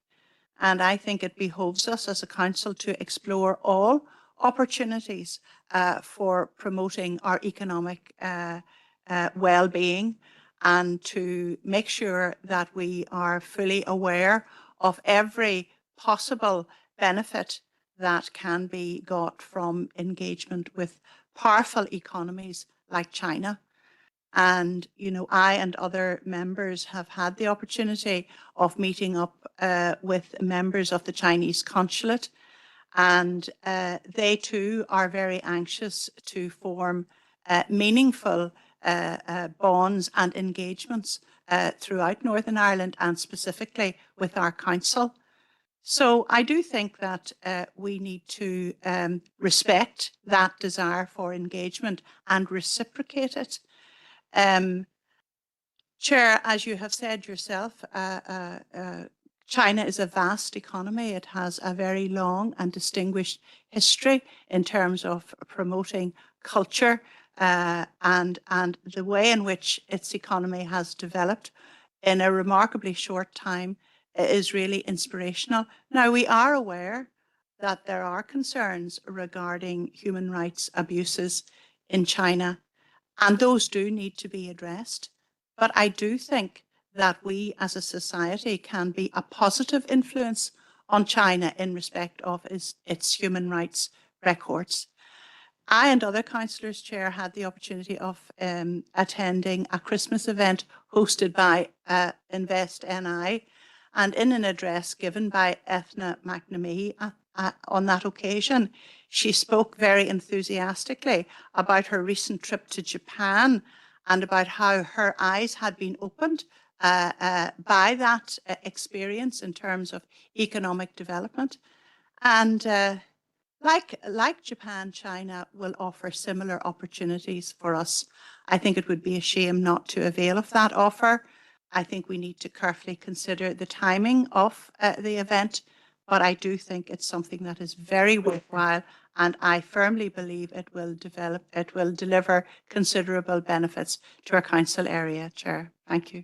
S5: and I think it behoves us as a council to explore all opportunities for promoting our economic well-being, and to make sure that we are fully aware of every possible benefit that can be got from engagement with powerful economies like China. And, I and other members have had the opportunity of meeting up with members of the Chinese consulate, and they too are very anxious to form meaningful bonds and engagements throughout Northern Ireland, and specifically with our council. So I do think that we need to respect that desire for engagement and reciprocate it. Chair, as you have said yourself, China is a vast economy. It has a very long and distinguished history in terms of promoting culture, and the way in which its economy has developed in a remarkably short time is really inspirational. Now, we are aware that there are concerns regarding human rights abuses in China, and those do need to be addressed. But I do think that we as a society can be a positive influence on China in respect of its human rights records. I and other councillors, Chair, had the opportunity of attending a Christmas event hosted by Invest NI, and in an address given by Ethna McNamee on that occasion, she spoke very enthusiastically about her recent trip to Japan and about how her eyes had been opened by that experience in terms of economic development. And like Japan, China will offer similar opportunities for us. I think it would be a shame not to avail of that offer. I think we need to carefully consider the timing of the event, but I do think it's something that is very worthwhile, and I firmly believe it will deliver considerable benefits to our council area, Chair. Thank you.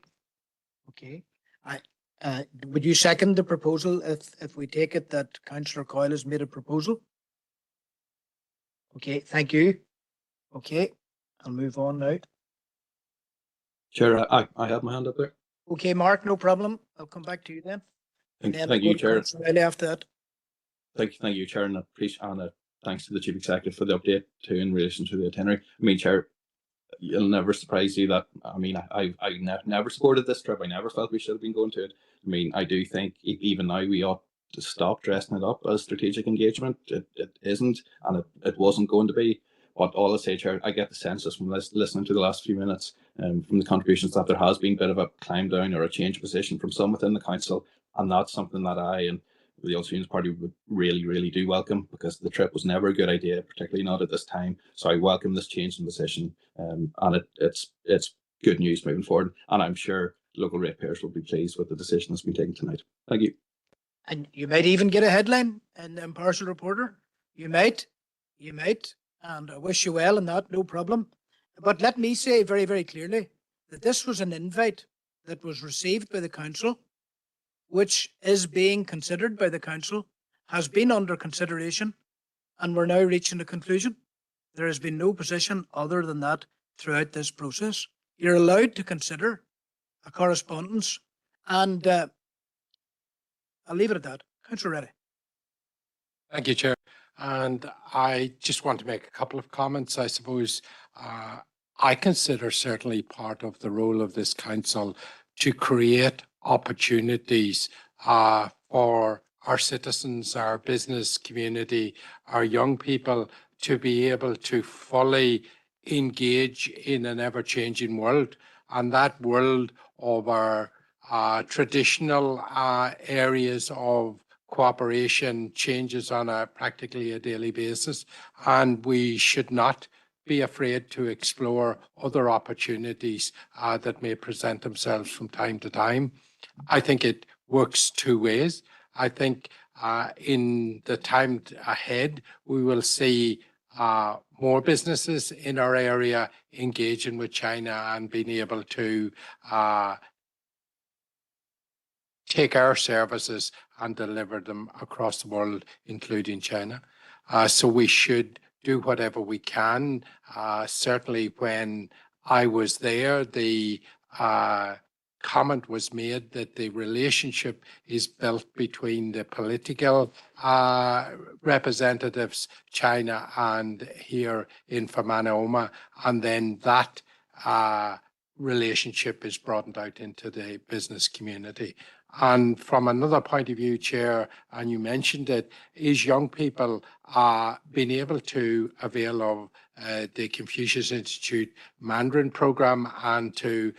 S2: Okay. Would you second the proposal if we take it that Councillor Coyle has made a proposal? Okay, thank you. Okay, I'll move on now.
S12: Chair, I have my hand up there.
S2: Okay, Mark, no problem. I'll come back to you then. And then
S12: Thank
S2: we'll
S12: you,
S2: go to
S12: Chair.
S2: Councillor Riley after that.
S12: Thank you, Chair, and thanks to the Chief Executive for the update too in relation to the itinerary. I mean, Chair, it'll never surprise you that, I mean, I never supported this trip. I never felt we should have been going to it. I mean, I do think even now we ought to stop dressing it up as strategic engagement. It isn't, and it wasn't going to be. But all I say, Chair, I get the sense from listening to the last few minutes from the contributions that there has been a bit of a climb down or a change of position from some within the council, and that's something that I and the Ulster Unionist Party would really do welcome, because the trip was never a good idea, particularly not at this time. So I welcome this change in position, and it's good news moving forward. And I'm sure local ratepayers will be pleased with the decision that's been taken tonight. Thank you.
S2: And you might even get a headline in the Impartial Reporter. You might, and I wish you well in that, no problem. But let me say very clearly that this was an invite that was received by the council, which is being considered by the council, has been under consideration, and we're now reaching a conclusion. There has been no position other than that throughout this process. You're allowed to consider a correspondence, and I'll leave it at that. Councillor Reddy.
S15: Thank you, Chair. And I just want to make a couple of comments. I suppose I consider certainly part of the role of this council to create opportunities for our citizens, our business community, our young people to be able to fully engage in an ever-changing world. And that world of our traditional areas of cooperation changes on practically a daily basis. And we should not be afraid to explore other opportunities that may present themselves from time to time. I think it works two ways. I think in the time ahead, we will see more businesses in our area engaging with China and being able to take our services and deliver them across the world, including China. So we should do whatever we can. Certainly when I was there, the comment was made that the relationship is built between the political representatives, China and here in Fermanagh, and then that relationship is broadened out into the business community. And from another point of view, Chair, and you mentioned it, is young people being able to avail of the Confucius Institute Mandarin program and to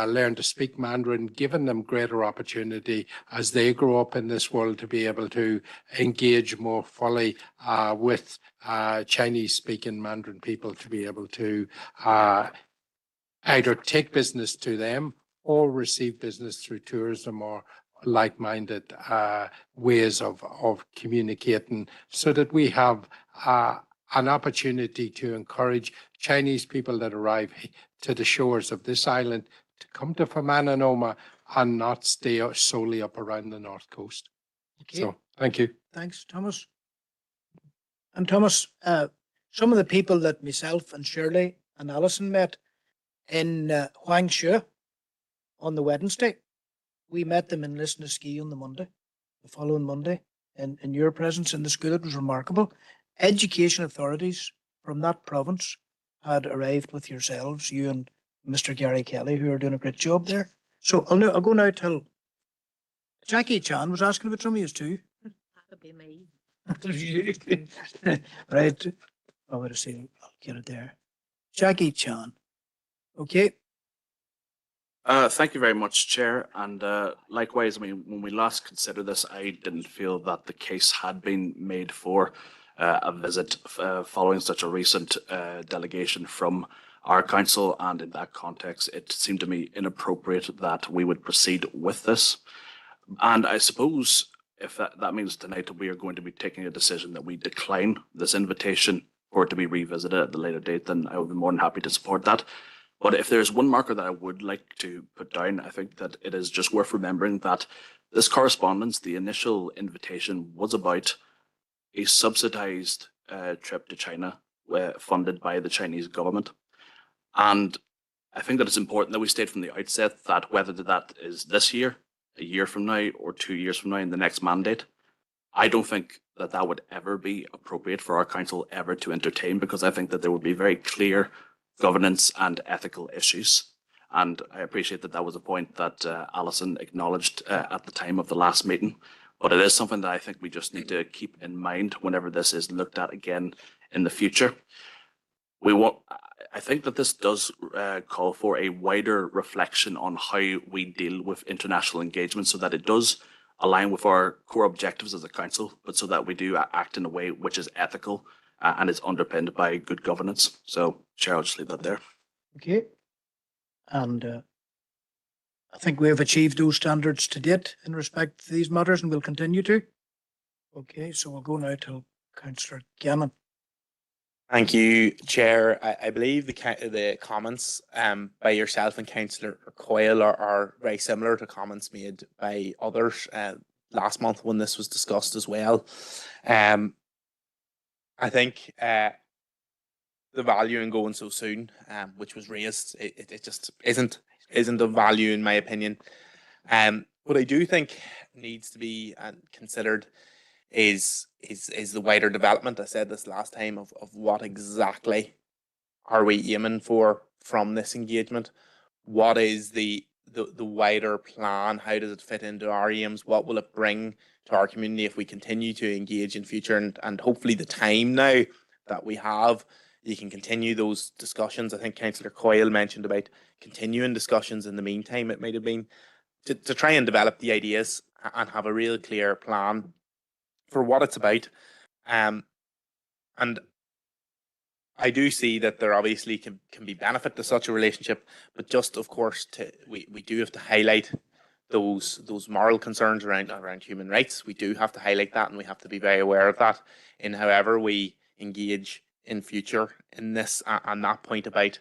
S15: learn to speak Mandarin, giving them greater opportunity as they grow up in this world to be able to engage more fully with Chinese-speaking Mandarin people, to be able to either take business to them or receive business through tourism or like-minded ways of communicating, so that we have an opportunity to encourage Chinese people that arrive to the shores of this island to come to Fermanagh and not stay solely up around the north coast.
S2: Okay.
S15: So, thank you.
S2: Thanks, Thomas. And Thomas, some of the people that myself and Shirley and Alison met in Huangshe on the Wednesday, we met them in Lisnaskea on the following Monday, in your presence in the school. It was remarkable. Education authorities from that province had arrived with yourselves, you and Mr. Gary Kelly, who are doing a great job there. So I'll go now till Jackie Chan was asking about some of you too.
S16: That could be me.
S2: Right. I would have seen, I'll get it there. Jackie Chan. Okay.
S6: Thank you very much, Chair. And likewise, I mean, when we last considered this, I didn't feel that the case had been made for a visit following such a recent delegation from our council. And in that context, it seemed to me inappropriate that we would proceed with this. And I suppose if that means tonight we are going to be taking a decision that we decline this invitation for it to be revisited at a later date, then I would be more than happy to support that. But if there's one marker that I would like to put down, I think that it is just worth remembering that this correspondence, the initial invitation, was about a subsidized trip to China funded by the Chinese government. And I think that it's important that we state from the outset that whether that is this year, a year from now, or 2 years from now in the next mandate, I don't think that that would ever be appropriate for our council ever to entertain, because I think that there would be very clear governance and ethical issues. And I appreciate that that was a point that Alison acknowledged at the time of the last meeting. But it is something that I think we just need to keep in mind whenever this is looked at again in the future. I think that this does call for a wider reflection on how we deal with international engagement, so that it does align with our core objectives as a council, but so that we do act in a way which is ethical and is underpinned by good governance. So, Chair, I'll just leave that there.
S2: Okay. And I think we have achieved those standards to date in respect to these matters, and will continue to. Okay, so we'll go now to Councillor Gannon.
S7: Thank you, Chair. I believe the comments by yourself and Councillor Coyle are very similar to comments made by others last month when this was discussed as well. I think the value in going so soon, which was raised, it just isn't of value in my opinion. What I do think needs to be considered is the wider development. I said this last time of what exactly are we aiming for from this engagement? What is the wider plan? How does it fit into our aims? What will it bring to our community if we continue to engage in future? And hopefully the time now that we have, you can continue those discussions. I think Councillor Coyle mentioned about continuing discussions in the meantime. It might have been to try and develop the ideas and have a real clear plan for what it's about. And I do see that there obviously can be benefit to such a relationship, but just of course we do have to highlight those moral concerns around human rights. We do have to highlight that, and we have to be very aware of that in however we engage in future in this. And that point about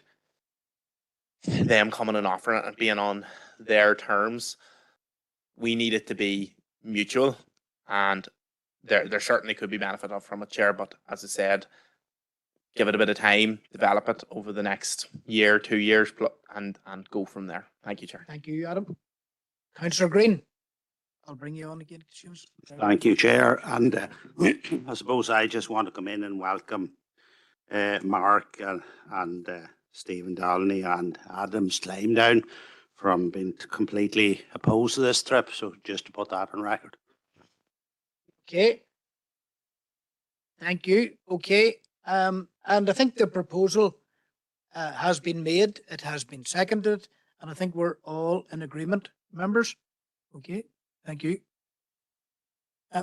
S7: them coming and offering it and being on their terms, we need it to be mutual, and there certainly could be benefit from it, Chair, but as I said, give it a bit of time, develop it over the next year, 2 years, and go from there. Thank you, Chair.
S2: Thank you, Adam. Councillor Green, I'll bring you on again.
S8: Thank you, Chair. And I suppose I just want to come in and welcome Mark and Stephen Dolney and Adam Slimedown from being completely opposed to this trip. So just to put that on record.
S2: Okay. Thank you. Okay. And I think the proposal has been made. It has been seconded. And I think we're all in agreement, members. Okay. Thank you.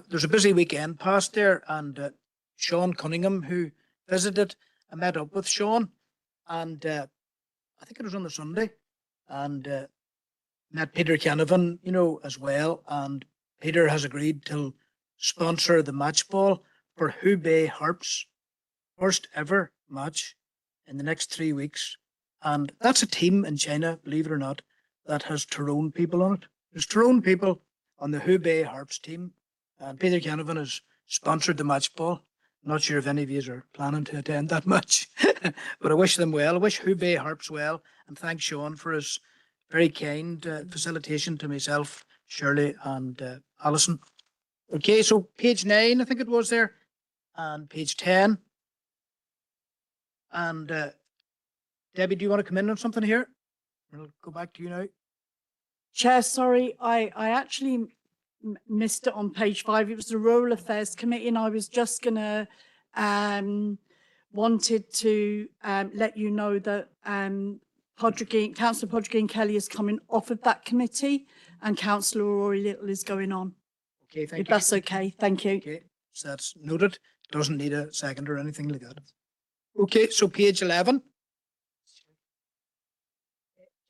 S2: There's a busy weekend past there, and Sean Cunningham, who visited, I met up with Sean, and I think it was on the Sunday, and met Peter Canavan, as well. And Peter has agreed to sponsor the match ball for Hubei Harps' first ever match in the next 3 weeks. And that's a team in China, believe it or not, that has Tyrone people on it. There's Tyrone people on the Hubei Harps team, and Peter Canavan has sponsored the match ball. Not sure if any of you are planning to attend that match, but I wish them well. I wish Hubei Harps well, and thank Sean for his very kind facilitation to myself, Shirley, and Alison. Okay, so page 9, I think it was there, and page 10. And Debbie, do you want to come in on something here? I'll go back to you now.
S4: Chair, sorry, I actually missed it on page 5. It was the Rural Affairs Committee, and I was just gonna wanted to let you know that Councillor Podrigan Kelly is coming off of that committee, and Councillor Rory Little is going on.
S2: Okay, thank you.
S4: If that's okay, thank you.
S2: Okay, so that's noted. Doesn't need a second or anything like that. Okay, so page 11.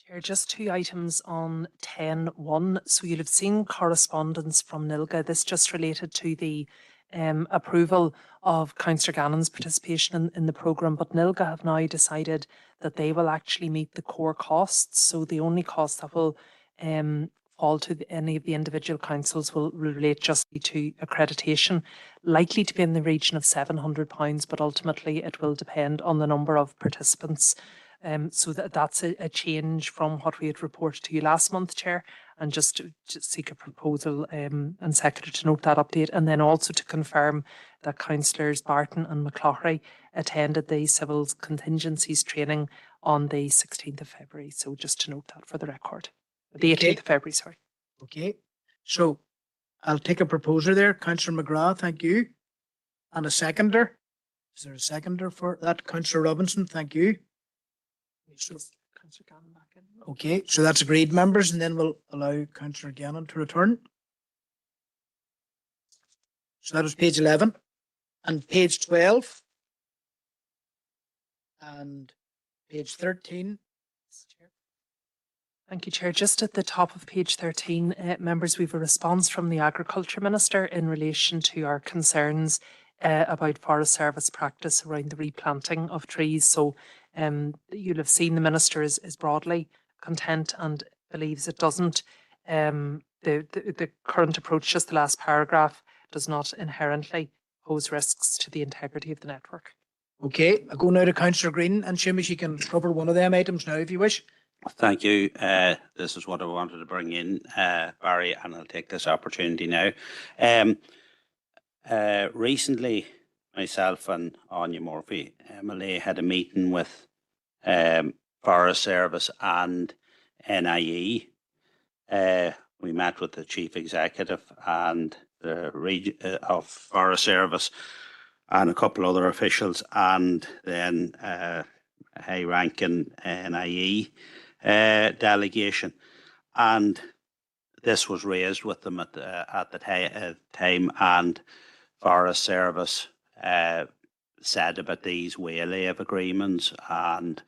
S13: Chair, just 2 items on 10.1. So you'll have seen correspondence from NILGA. This just related to the approval of Councillor Gannon's participation in the programme, but NILGA have now decided that they will actually meet the core costs. So the only cost that will fall to any of the individual councils will relate just to accreditation, likely to be in the region of £700, but ultimately it will depend on the number of participants. So that's a change from what we had reported to you last month, Chair, and just to seek a proposal and Secretary to note that update, and then also to confirm that Councillors Barton and McCloughery attended the Civil Contingencies training on the 16th of February. So just to note that for the record. The 18th of February, sorry.
S2: Okay, so I'll take a proposer there. Councillor McGrath, thank you. And a seconder. Is there a seconder for that? Councillor Robinson, thank you. Okay, so that's agreed, members, and then we'll allow Councillor Gannon to return. So that was page 11 and page 12 and page 13.
S13: Thank you, Chair. Just at the top of page 13, members, we have a response from the Agriculture Minister in relation to our concerns about Forest Service practice around the replanting of trees. So you'll have seen the Minister is broadly content and believes it doesn't. The current approach, just the last paragraph, does not inherently pose risks to the integrity of the network.
S2: Okay, I'll go now to Councillor Green, and Shimmy, she can cover one of them items now if you wish.
S8: Thank you. This is what I wanted to bring in, Barry, and I'll take this opportunity now. Recently, myself and Anya Murphy, Emily, had a meeting with Forest Service and NIE. We met with the Chief Executive and the region of Forest Service and a couple other officials, and then high-ranking NIE delegation, and this was raised with them at the time, and Forest Service said about these wildlife agreements and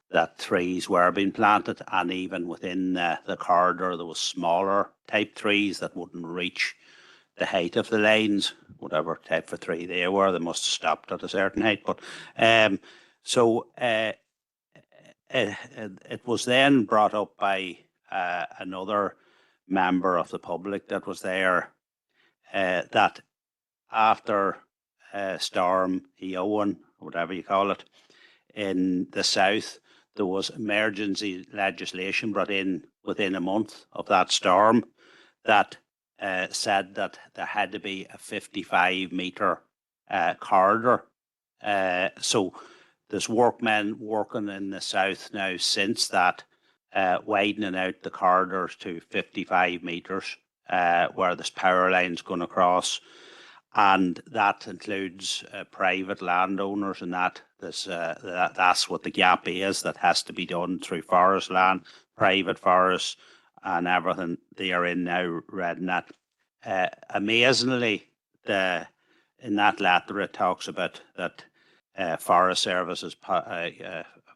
S8: that trees were being planted, and even within the corridor there was smaller type trees that wouldn't reach the height of the lines, whatever type of tree they were. They must have stopped at a certain height, but it was then brought up by another member of the public that was there that after Storm Eowyn, whatever you call it, in the south, there was emergency legislation brought in within a month of that storm that said that there had to be a 55-metre corridor. So there's workmen working in the south now since that, widening out the corridors to 55 metres, where there's power lines going across, and that includes private landowners, and that's what the gap is. That has to be done through forest land, private forests, and everything they are in now, reading that. Amazingly, in that letter it talks about that Forest Service is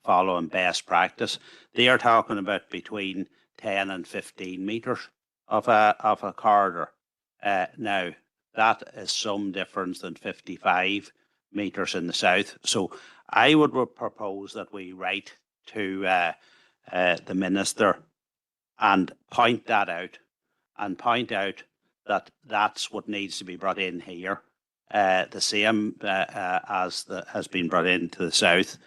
S8: following best practice. They are talking about between 10 and 15 metres of a corridor. Now, that is some difference than 55 metres in the south. So I would propose that we write to the Minister and point that out, and point out that that's what needs to be brought in here, the same as has been brought into the south,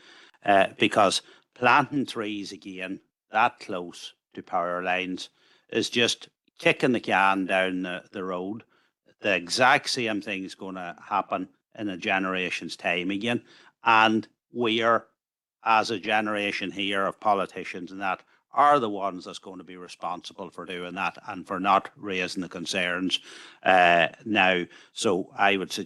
S8: because planting trees again that close to power lines is just kicking the can down the road. The exact same thing is going to happen in a generation's time again, and we are, as a generation here of politicians and that, are the ones that's going to be responsible for doing that and for not raising the concerns now. So I would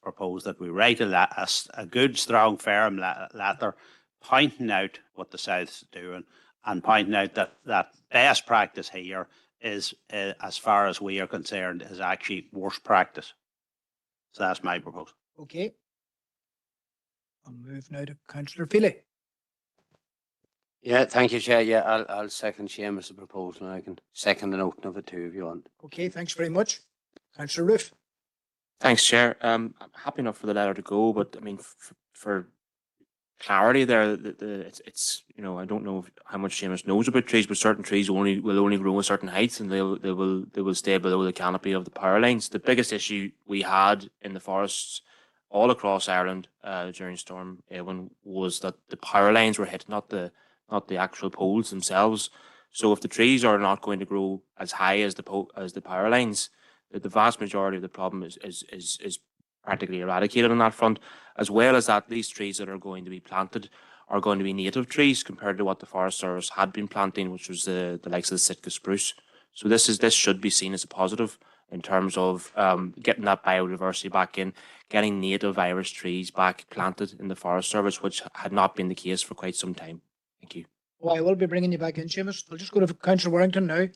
S8: propose that we write a good, strong, firm letter pointing out what the South's doing and pointing out that best practice here is, as far as we are concerned, is actually worst practice. So that's my proposal.
S2: Okay. I'll move now to Councillor Feely.
S16: Yeah, thank you, Chair. Yeah, I'll second Seamus' proposal, and I can second the noting of it too if you want.
S2: Okay, thanks very much. Councillor Roof.
S14: Thanks, Chair. I'm happy enough for the letter to go, but I mean, for clarity there. It's you know, I don't know how much Seamus knows about trees, but certain trees will only grow a certain height, and they will stay below the canopy of the power lines. The biggest issue we had in the forests all across Ireland during Storm Eowyn was that the power lines were hit, not the actual poles themselves. So if the trees are not going to grow as high as the power lines, the vast majority of the problem is practically eradicated on that front. As well as that, these trees that are going to be planted are going to be native trees compared to what the Forest Service had been planting, which was the likes of the Sitka spruce. So this should be seen as a positive in terms of getting that biodiversity back in, getting native Irish trees back planted in the Forest Service, which had not been the case for quite some time. Thank you.
S2: Well, I will be bringing you back in, Seamus. I'll just go to Councillor Warrington now.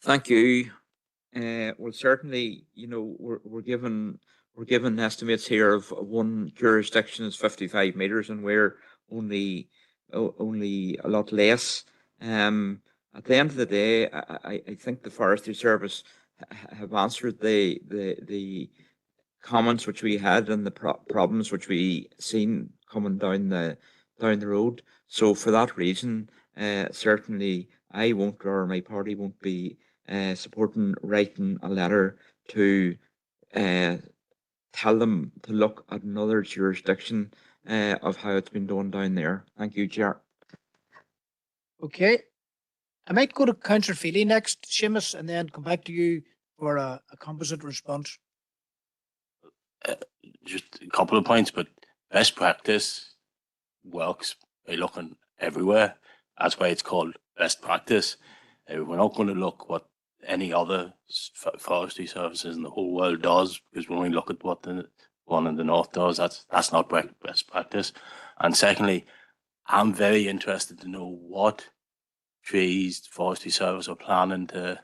S1: Thank you. Well, certainly, you know, we're given estimates here of one jurisdiction is 55 meters, and we're only a lot less. At the end of the day, I think the Forestry Service have answered the comments which we had and the problems which we seen coming down the road. So for that reason, certainly I won't, or my party won't be supporting writing a letter to tell them to look at another jurisdiction of how it's been done down there. Thank you, Chair.
S2: Okay. I might go to Councillor Feely next, Seamus, and then come back to you for a composite response.
S17: Just a couple of points, but best practice works by looking everywhere. That's why it's called best practice. We're not going to look what any other forestry services in the whole world does, because we only look at what the one in the north does. That's not best practice. And secondly, I'm very interested to know what trees the Forestry Service are planning to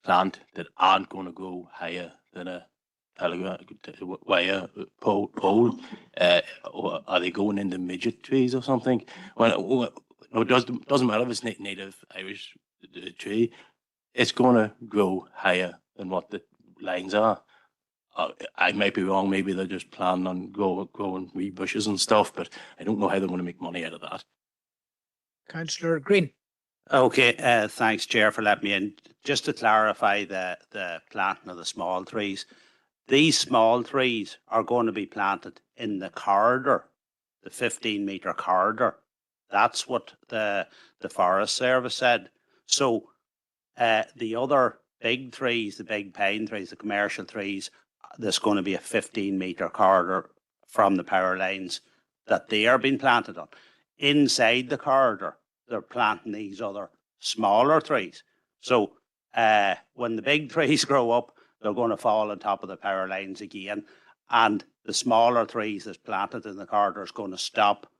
S17: plant that aren't going to go higher than a wire pole. Or are they going into midget trees or something? Well, it doesn't matter if it's native Irish tree. It's going to grow higher than what the lines are. I might be wrong. Maybe they're just planning on growing wee bushes and stuff, but I don't know how they're going to make money out of that.
S2: Councillor Green.
S8: Okay, thanks, Chair, for letting me in. Just to clarify the planting of the small trees, these small trees are going to be planted in the corridor, the 15-metre corridor. That's what the Forest Service said. So the other big trees, the big pine trees, the commercial trees, there's going to be a 15-metre corridor from the power lines that they are being planted on. Inside the corridor, they're planting these other smaller trees. So when the big trees grow up, they're going to fall on top of the power lines again. And the smaller trees that's planted in the corridor is going to stop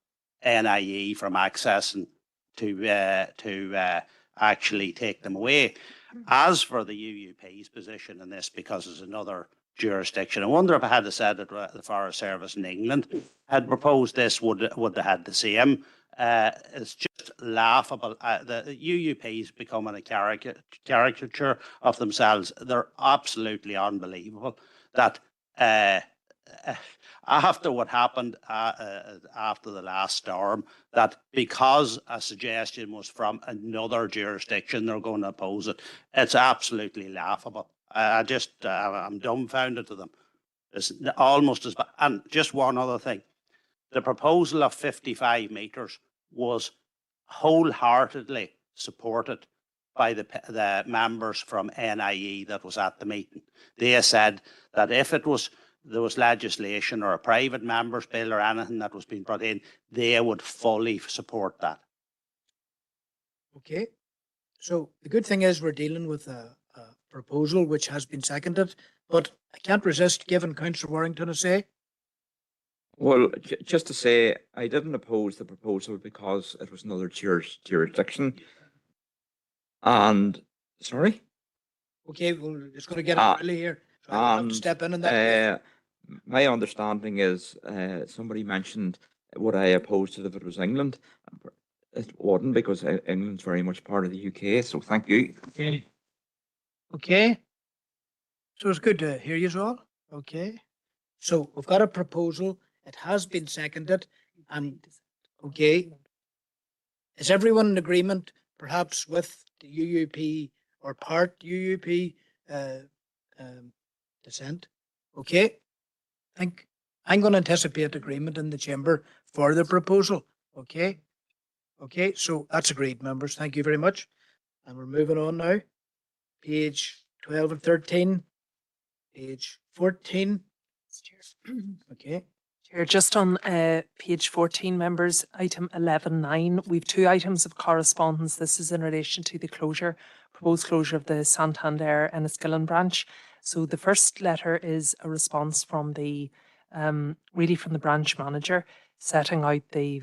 S8: NIE from accessing to actually take them away. As for the UUP's position in this, because it's another jurisdiction, I wonder if I had said that the Forest Service in England had proposed this, would they had the same? It's just laughable. The UUP's becoming a caricature of themselves. They're absolutely unbelievable that after what happened after the last storm, that because a suggestion was from another jurisdiction, they're going to oppose it. It's absolutely laughable. I'm dumbfounded to them. It's almost as bad. And just one other thing. The proposal of 55 metres was wholeheartedly supported by the members from NIE that was at the meeting. They said that if there was legislation or a private member's bill or anything that was being brought in, they would fully support that.
S2: Okay. So the good thing is we're dealing with a proposal which has been seconded, but I can't resist giving Councillor Warrington a say.
S1: Well, just to say, I didn't oppose the proposal because it was another jurisdiction. And, sorry?
S2: Okay, we're just going to get it early here. So I have to step in that.
S1: My understanding is somebody mentioned would I opposed it if it was England. It wasn't, because England's very much part of the UK. So thank you.
S2: Okay. So it's good to hear you all. Okay. So we've got a proposal. It has been seconded. And, okay, is everyone in agreement perhaps with the UUP or part UUP dissent? Okay, I'm going to anticipate agreement in the chamber for the proposal. Okay, okay, so that's agreed, members. Thank you very much. And we're moving on now. Page 12 and 13, page 14. Okay.
S13: Chair, just on page 14, members, item 11.9, we've two items of correspondence. This is in relation to the proposed closure of the Santander Enniskillen branch. So the first letter is a response from the branch manager, setting out the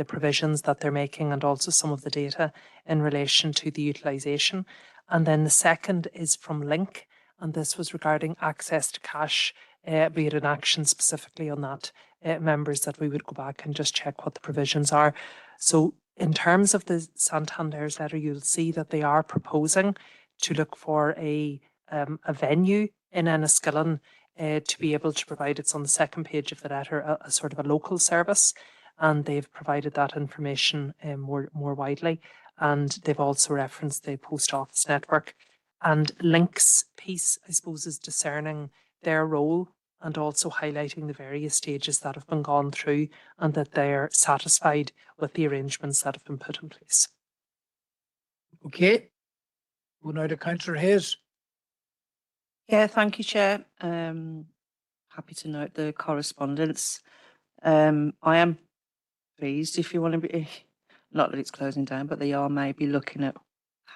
S13: provisions that they're making and also some of the data in relation to the utilisation. And then the second is from Link, and this was regarding access to cash, be it an action specifically on that, members, that we would go back and just check what the provisions are. So in terms of the Santander's letter, you'll see that they are proposing to look for a venue in Enniskillen to be able to provide, it's on the second page of the letter, a sort of a local service. And they've provided that information more widely. And they've also referenced the post office network. And Link's piece, I suppose, is discerning their role and also highlighting the various stages that have been gone through and that they're satisfied with the arrangements that have been put in place.
S2: Okay. Go now to Councillor Hayes.
S18: Yeah, thank you, Chair. Happy to note the correspondence. I am pleased, if you want to be, not that it's closing down, but they are maybe looking at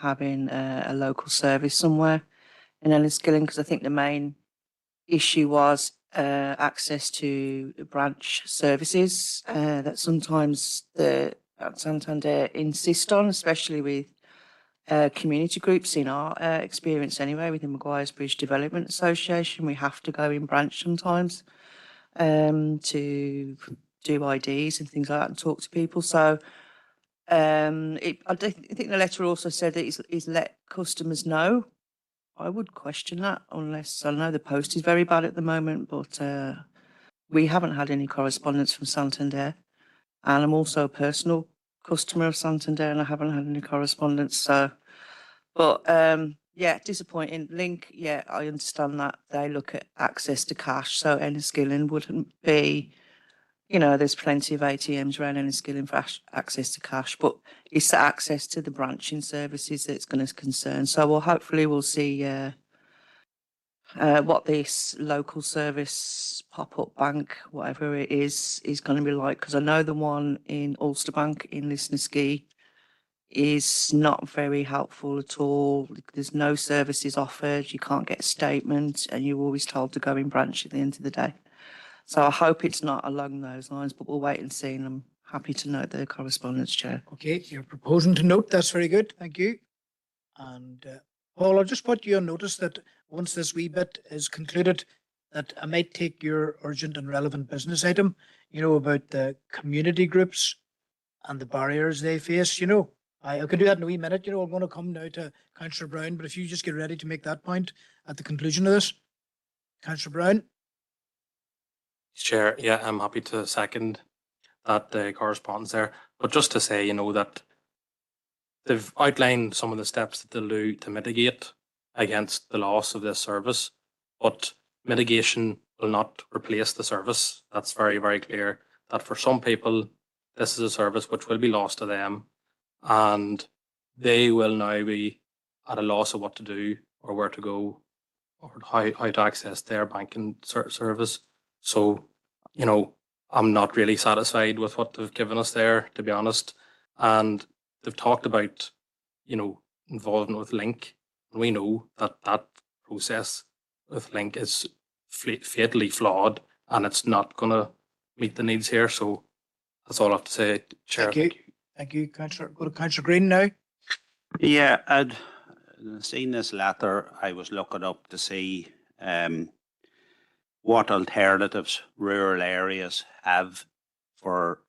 S18: having a local service somewhere in Enniskillen, because I think the main issue was access to branch services that sometimes the Santander insist on, especially with community groups. In our experience anyway, within Maguires Bridge Development Association, we have to go in branch sometimes to do IDs and things like that and talk to people. So I think the letter also said that he's let customers know. I would question that, unless I know the post is very bad at the moment, but we haven't had any correspondence from Santander. And I'm also a personal customer of Santander and I haven't had any correspondence. So, but yeah, disappointing. Link, yeah, I understand that they look at access to cash. So Enniskillen wouldn't be, you know, there's plenty of ATMs around Enniskillen for access to cash, but it's the access to the branching services that's going to concern. So hopefully we'll see what this local service pop-up bank, whatever it is going to be like. Because I know the one in Ulster Bank in Lisnaskea is not very helpful at all. There's no services offered. You can't get a statement and you're always told to go in branch at the end of the day. So I hope it's not along those lines, but we'll wait and see. And I'm happy to note the correspondence, Chair.
S2: Okay, you're proposing to note. That's very good. Thank you. And Paul, I'll just put you on notice that once this wee bit is concluded, that I might take your urgent and relevant business item, you know, about the community groups and the barriers they face, you know. I could do that in a wee minute, you know. I'm going to come now to Councillor Brown, but if you just get ready to make that point at the conclusion of this. Councillor Brown.
S19: Chair, yeah, I'm happy to second that correspondence there. But just to say, you know, that they've outlined some of the steps that they'll do to mitigate against the loss of this service, but mitigation will not replace the service. That's very, very clear, that for some people, this is a service which will be lost to them, and they will now be at a loss of what to do or where to go or how to access their banking service. So, you know, I'm not really satisfied with what they've given us there, to be honest. And they've talked about, you know, involvement with Link. And we know that that process with Link is fatally flawed and it's not going to meet the needs here. So that's all I have to say, Chair.
S2: Thank you. Thank you, Councillor. Go to Councillor Green now.
S8: Yeah, I'd seen this letter. I was looking up to see what alternatives rural areas have for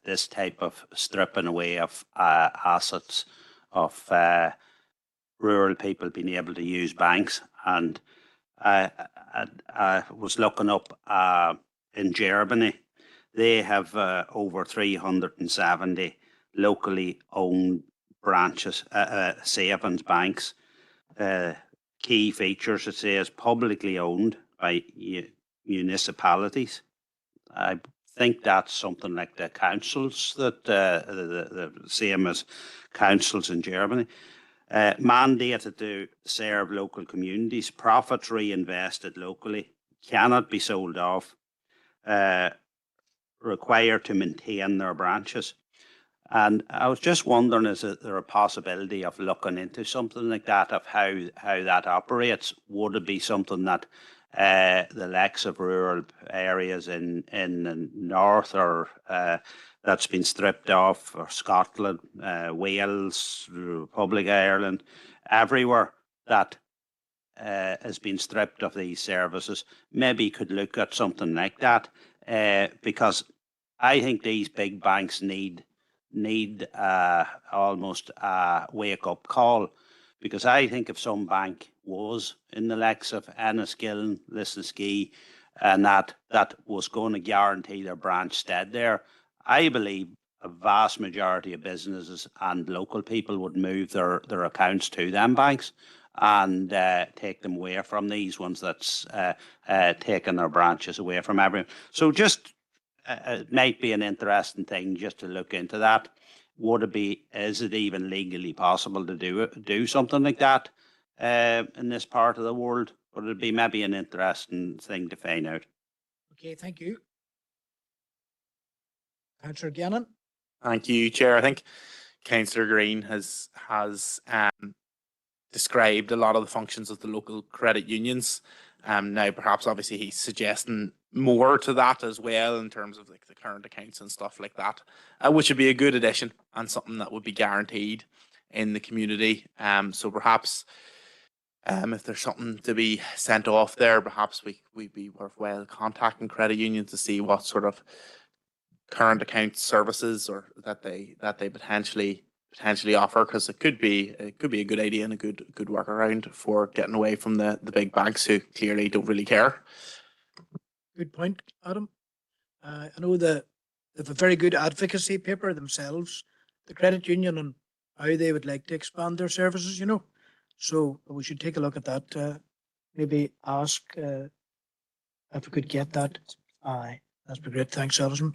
S8: this type of stripping away of assets of rural people being able to use banks. And I was looking up in Germany, They have over 370 locally owned branches, savings banks. Key features, it says publicly owned by municipalities. I think that's something like the councils that the same as councils in Germany. Mandated to serve local communities, profits reinvested locally, cannot be sold off, required to maintain their branches. And I was just wondering, is there a possibility of looking into something like that, of how that operates? Would it be something that the likes of rural areas in the north, or that's been stripped off, or Scotland, Wales, Republic of Ireland, everywhere that has been stripped of these services, maybe could look at something like that, because I think these big banks need almost a wake-up call, because I think if some bank was in the likes of Enniskillen, Lisnaskea, and that was going to guarantee their branch stayed there, I believe a vast majority of businesses and local people would move their accounts to them banks and take them away from these ones that's taking their branches away from everyone. So just it might be an interesting thing just to look into that. Is it even legally possible to do something like that in this part of the world? But it'd be maybe an interesting thing to find out.
S2: Okay, thank you. Councillor Gannon.
S7: Thank you, Chair. I think Councillor Green has described a lot of the functions of the local credit unions. Now, perhaps obviously he's suggesting more to that as well in terms of like the current accounts and stuff like that, which would be a good addition and something that would be guaranteed in the community. So perhaps if there's something to be sent off there, perhaps we'd be worthwhile contacting credit unions to see what sort of current account services or that they potentially offer, because it could be a good idea and a good workaround for getting away from the big banks who clearly don't really care.
S2: Good point, Adam. I know they have a very good advocacy paper themselves, the credit union, on how they would like to expand their services, So we should take a look at that. Maybe ask if we could get that. Aye, that's be great. Thanks, Alison.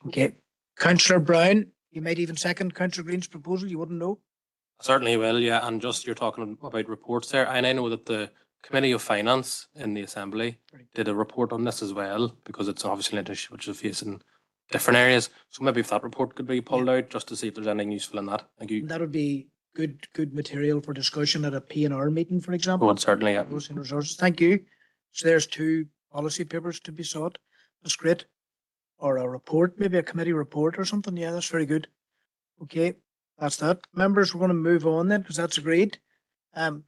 S2: Okay. Councillor Brown, you might even second Councillor Green's proposal. You wouldn't know.
S19: Certainly will, yeah. And just you're talking about reports there, and I know that the Committee of Finance in the Assembly did a report on this as well, because it's obviously an issue which is facing different areas. So maybe if that report could be pulled out, just to see if there's anything useful in that. Thank you.
S2: That would be good material for discussion at a P&R meeting, for example.
S19: Oh, certainly, yeah.
S2: Resources. Thank you. So there's 2 policy papers to be sought. That's great. Or a report, maybe a committee report or something. Yeah, that's very good. Okay, that's that. Members, we're going to move on then, because that's agreed.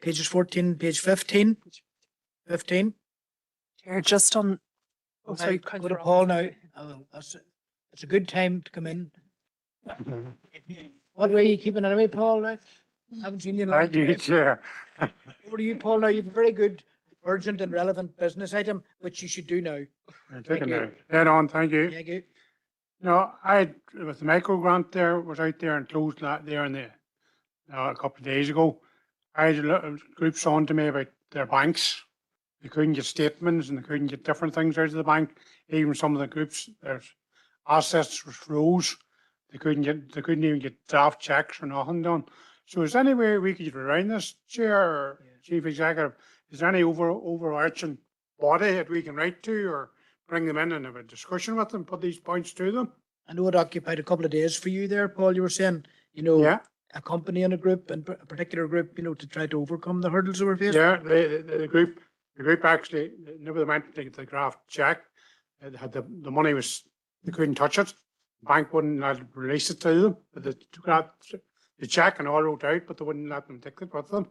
S2: Pages 14, page 15. 15.
S13: Chair, just on. Oh, sorry,
S2: Go to Paul now. It's a good time to come in. What way are you keeping it away, Paul? Right? Haven't seen you in a long
S3: Thank you,
S2: time.
S3: Chair.
S2: Over to you, Paul. Now you have a very good, urgent and relevant business item, which you should do now.
S3: Take it now. Head on, thank you.
S2: Thank you.
S3: No, with the micro grant there, was out there and closed that there and there a couple of days ago. I had groups on to me about their banks. They couldn't get statements and they couldn't get different things out of the bank. Even some of the groups, their assets was froze. They couldn't even get draft checks or nothing done. So is there any way we could get around this, Chair or Chief Executive? Is there any overarching body that we can write to or bring them in and have a discussion with them, put these points to them?
S2: I know it occupied a couple of days for you there, Paul. You were saying, a company and a group, and a particular group, to try to overcome the hurdles that were faced.
S3: Yeah, the group actually never meant to get the draft check. It had the money they couldn't touch it. The bank wouldn't let release it to them. But they took out the check and all wrote out, but they wouldn't let them take it with them.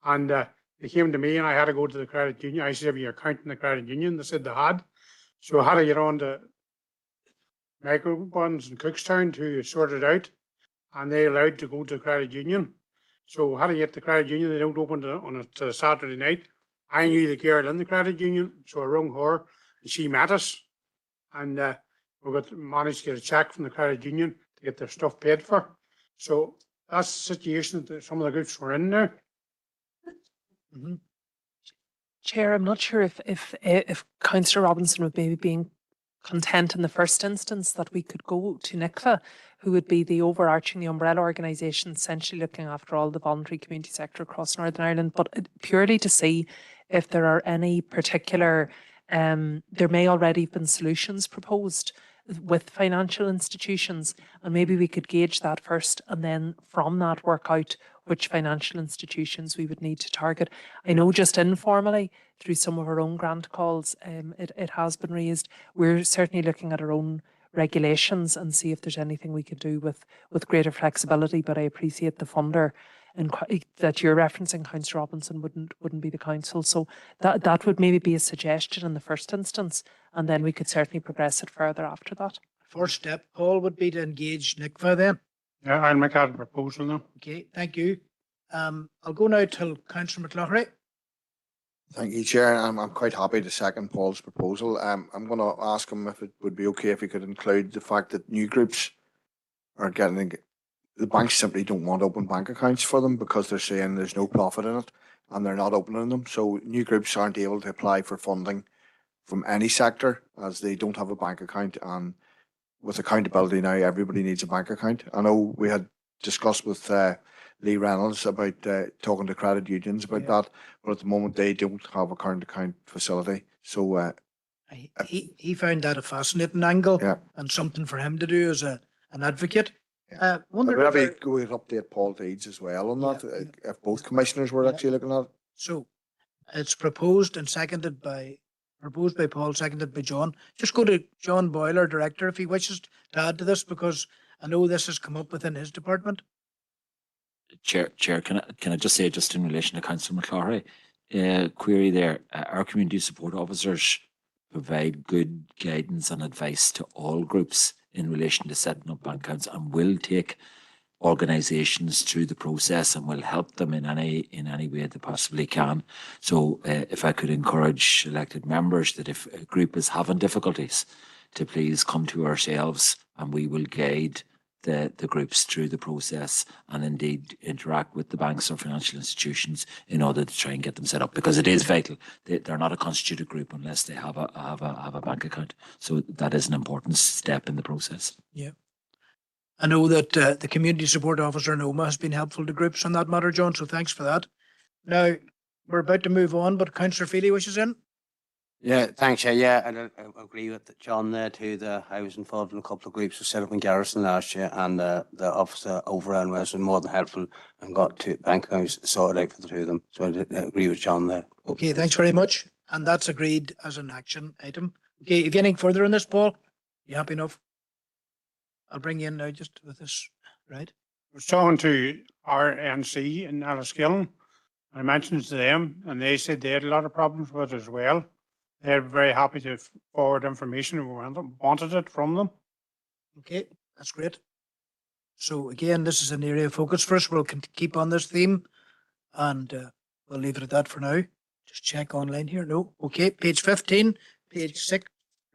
S3: And they came to me and I had to go to the credit union. I said, have you account in the credit union? They said they had. So I had to get on to Microbonds in Cookstown to sort it out. And they allowed to go to the credit union. So how to get the credit union? They don't open on a Saturday night. I knew the girl in the credit union, so I rung her and she met us. and we managed to get a check from the credit union to get their stuff paid for. So that's the situation that some of the groups were in there.
S13: Chair, I'm not sure if Councillor Robinson would maybe being content in the first instance that we could go to NICFA, who would be the overarching, the umbrella organisation, essentially looking after all the voluntary community sector across Northern Ireland, but purely to see if there are any particular, there may already have been solutions proposed with financial institutions, and maybe we could gauge that first and then from that work out which financial institutions we would need to target. I know just informally through some of our own grant calls, it has been raised. We're certainly looking at our own regulations and see if there's anything we could do with greater flexibility, but I appreciate the funder and that you're referencing, Councillor Robinson, wouldn't be the council. So that would maybe be a suggestion in the first instance, and then we could certainly progress it further after that.
S2: First step, Paul, would be to engage NICFA then.
S3: Yeah, I'll make that a proposal now.
S2: Okay, thank you. I'll go now to Councillor McLaughlin.
S10: Thank you, Chair. I'm quite happy to second Paul's proposal. I'm going to ask him if it would be okay if he could include the fact that new groups are getting, the banks simply don't want open bank accounts for them because they're saying there's no profit in it and they're not opening them. So new groups aren't able to apply for funding from any sector as they don't have a bank account, and with accountability now, everybody needs a bank account. I know we had discussed with Lee Reynolds about talking to credit unions about that, but at the moment they don't have a current account facility. So
S2: he found that a fascinating angle and something for him to do as an advocate. Wonder if
S10: maybe we could update Paul Deeds as well on that, if both commissioners were actually looking at it.
S2: So it's proposed and seconded by Paul, seconded by John. Just go to John Boyler, Director, if he wishes to add to this, because I know this has come up within his department.
S20: Chair, can I just say, just in relation to Councillor McClory, query there, our community support officers provide good guidance and advice to all groups in relation to setting up bank accounts and will take organisations through the process and will help them in any way they possibly can. So if I could encourage elected members that if a group is having difficulties, to please come to ourselves and we will guide the groups through the process and indeed interact with the banks or financial institutions in order to try and get them set up, because it is vital. They're not a constituted group unless they have a bank account. So that is an important step in the process.
S2: Yeah. I know that the Community Support Officer in Omagh has been helpful to groups on that matter, John, so thanks for that. Now, we're about to move on, but Councillor Feely wishes in.
S16: Yeah, thanks. Yeah, I agree with John there too. I was involved in a couple of groups that set up in Garrison last year, and the officer over and was more than helpful and got two bank accounts sorted out for the two of them. So I agree with John there.
S2: Okay, thanks very much. And that's agreed as an action item. Okay, if you anything further on this, Paul, you happy enough? I'll bring you in now just with this, right?
S3: I was talking to RNC in Aliskillen. I mentioned it to them and they said they had a lot of problems with it as well. They're very happy to forward information if we wanted it from them.
S2: Okay, that's great. So again, this is an area of focus for us. We'll keep on this theme and we'll leave it at that for now. Just check online here. No. Okay, page 15, page 6.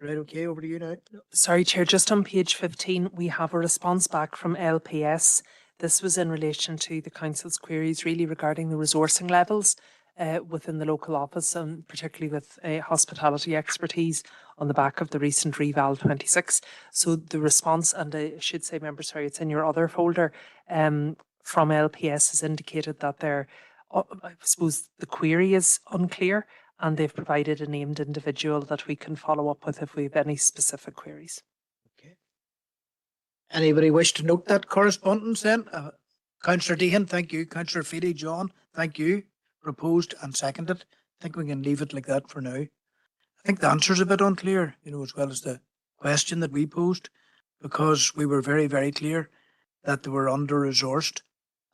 S2: Right, okay, over to you now.
S13: Sorry, Chair, just on page 15, we have a response back from LPS. This was in relation to the Council's queries really regarding the resourcing levels within the local office, and particularly with hospitality expertise on the back of the recent Reval 26. So the response, and I should say, members, sorry, it's in your other folder, from LPS has indicated that I suppose the query is unclear, and they've provided a named individual that we can follow up with if we have any specific queries.
S2: Okay. Anybody wish to note that correspondence then? Councillor Deehan, thank you. Councillor Feely, John, thank you. Proposed and seconded. I think we can leave it like that for now. I think the answer's a bit unclear, as well as the question that we posed, because we were very, very clear that they were under-resourced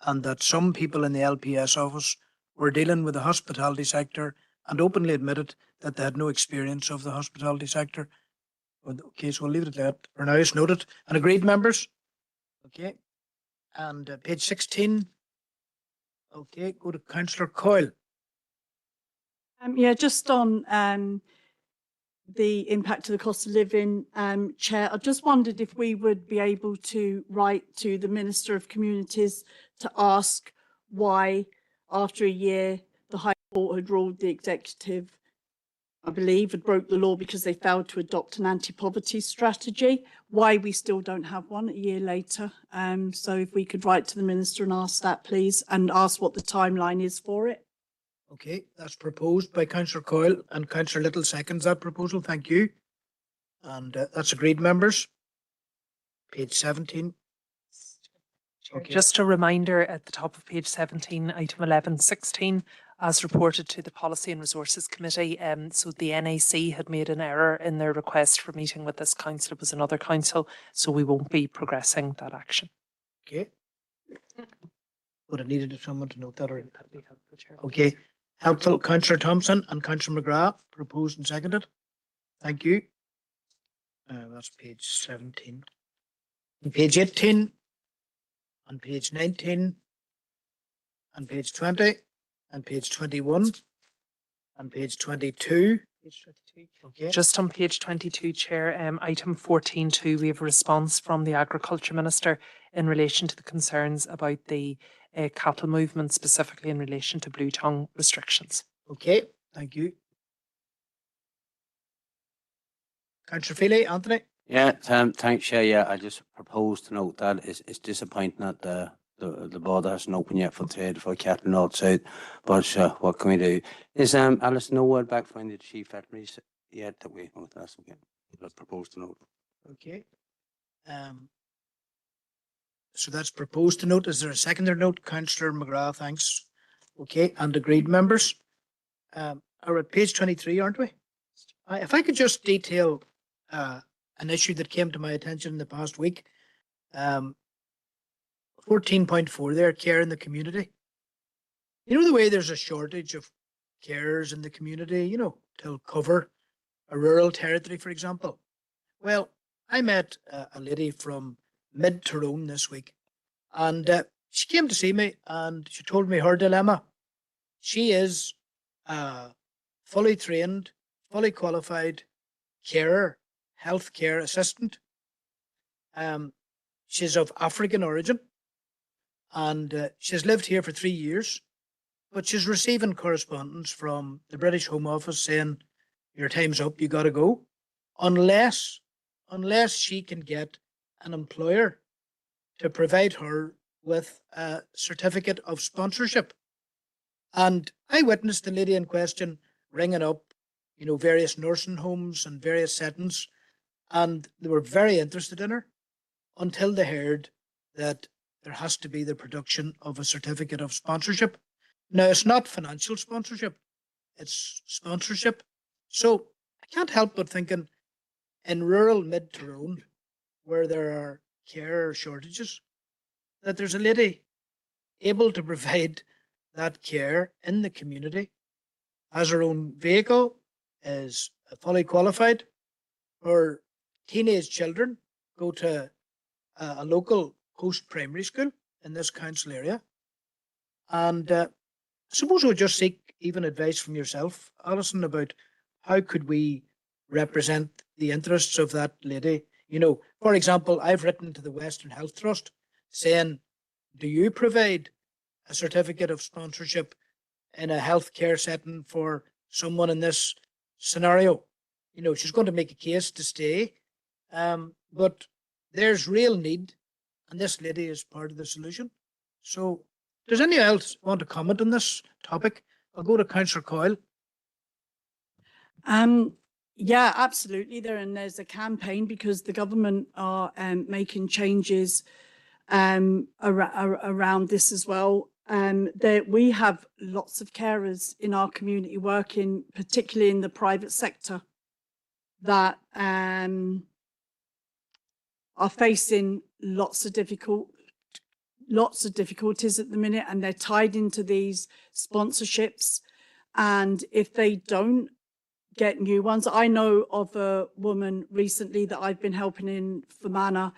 S2: and that some people in the LPS office were dealing with the hospitality sector and openly admitted that they had no experience of the hospitality sector. Okay, so we'll leave it at that. For now, it's noted and agreed, members. Okay, and page 16. Okay, go to Councillor Coyle.
S4: Yeah, just on the impact of the cost of living, Chair, I just wondered if we would be able to write to the Minister of Communities to ask why, after a year, the High Court had ruled the executive, I believe, had broke the law because they failed to adopt an anti-poverty strategy, why we still don't have one a year later. So if we could write to the Minister and ask that, please, and ask what the timeline is for it.
S2: Okay, that's proposed by Councillor Coyle, and Councillor Little seconds that proposal. Thank you. And that's agreed, members. Page 17. Okay.
S13: Just a reminder at the top of page 17, item 11.16, as reported to the Policy and Resources Committee. So the NAC had made an error in their request for meeting with this council. It was another council, so we won't be progressing that action.
S2: Okay. Would have needed someone to note that or okay. Helpful, Councillor Thompson and Councillor McGrath, proposed and seconded. Thank you. That's page 17. On page 18, on page 19, on page 20, on page 21, on page 22. Okay.
S13: Just on page 22, Chair, item 14.2, we have a response from the Agriculture Minister in relation to the concerns about the cattle movement, specifically in relation to blue tongue restrictions.
S2: Okay, thank you. Councillor Feely, Anthony?
S16: Yeah, thanks, Chair. Yeah, I just propose to note that it's disappointing that the border hasn't opened yet for trade for cattle north south. But what can we do? Is Alice no word back from the chief veterinary yet that we? Oh, that's okay. That's proposed to note.
S2: Okay. So that's proposed to note. Is there a seconder note? Councillor McGrath, thanks. Okay, and agreed, members. Are at page 23, aren't we? If I could just detail an issue that came to my attention in the past week. 14.4 there, care in the community. You know the way there's a shortage of carers in the community, you know, to cover a rural territory, for example. Well, I met a lady from Mid Tyrone this week, and she came to see me and she told me her dilemma. She is a fully trained, fully qualified carer, healthcare assistant. She's of African origin, and she's lived here for 3 years, but she's receiving correspondence from the British Home Office saying, your time's up, you got to go, unless she can get an employer to provide her with a certificate of sponsorship. And I witnessed the lady in question ringing up, you know, various nursing homes and various settings, and they were very interested in her until they heard that there has to be the production of a certificate of sponsorship. Now, it's not financial sponsorship, it's sponsorship. So I can't help but thinking in rural Mid Tyrone, where there are care shortages, that there's a lady able to provide that care in the community, has her own vehicle, is fully qualified. Her teenage children go to a local post-primary school in this council area. And I suppose I would just seek even advice from yourself, Alison, about how could we represent the interests of that lady. You know, for example, I've written to the Western Health Trust saying, do you provide a certificate of sponsorship in a healthcare setting for someone in this scenario? You know, she's going to make a case to stay, but there's real need, and this lady is part of the solution. So does anyone else want to comment on this topic? I'll go to Councillor Coyle.
S4: Yeah, absolutely. There's a campaign because the government are making changes around this as well. We have lots of carers in our community working, particularly in the private sector, that are facing lots of difficulties at the minute, and they're tied into these sponsorships. And if they don't get new ones, I know of a woman recently that I've been helping in Fermanagh.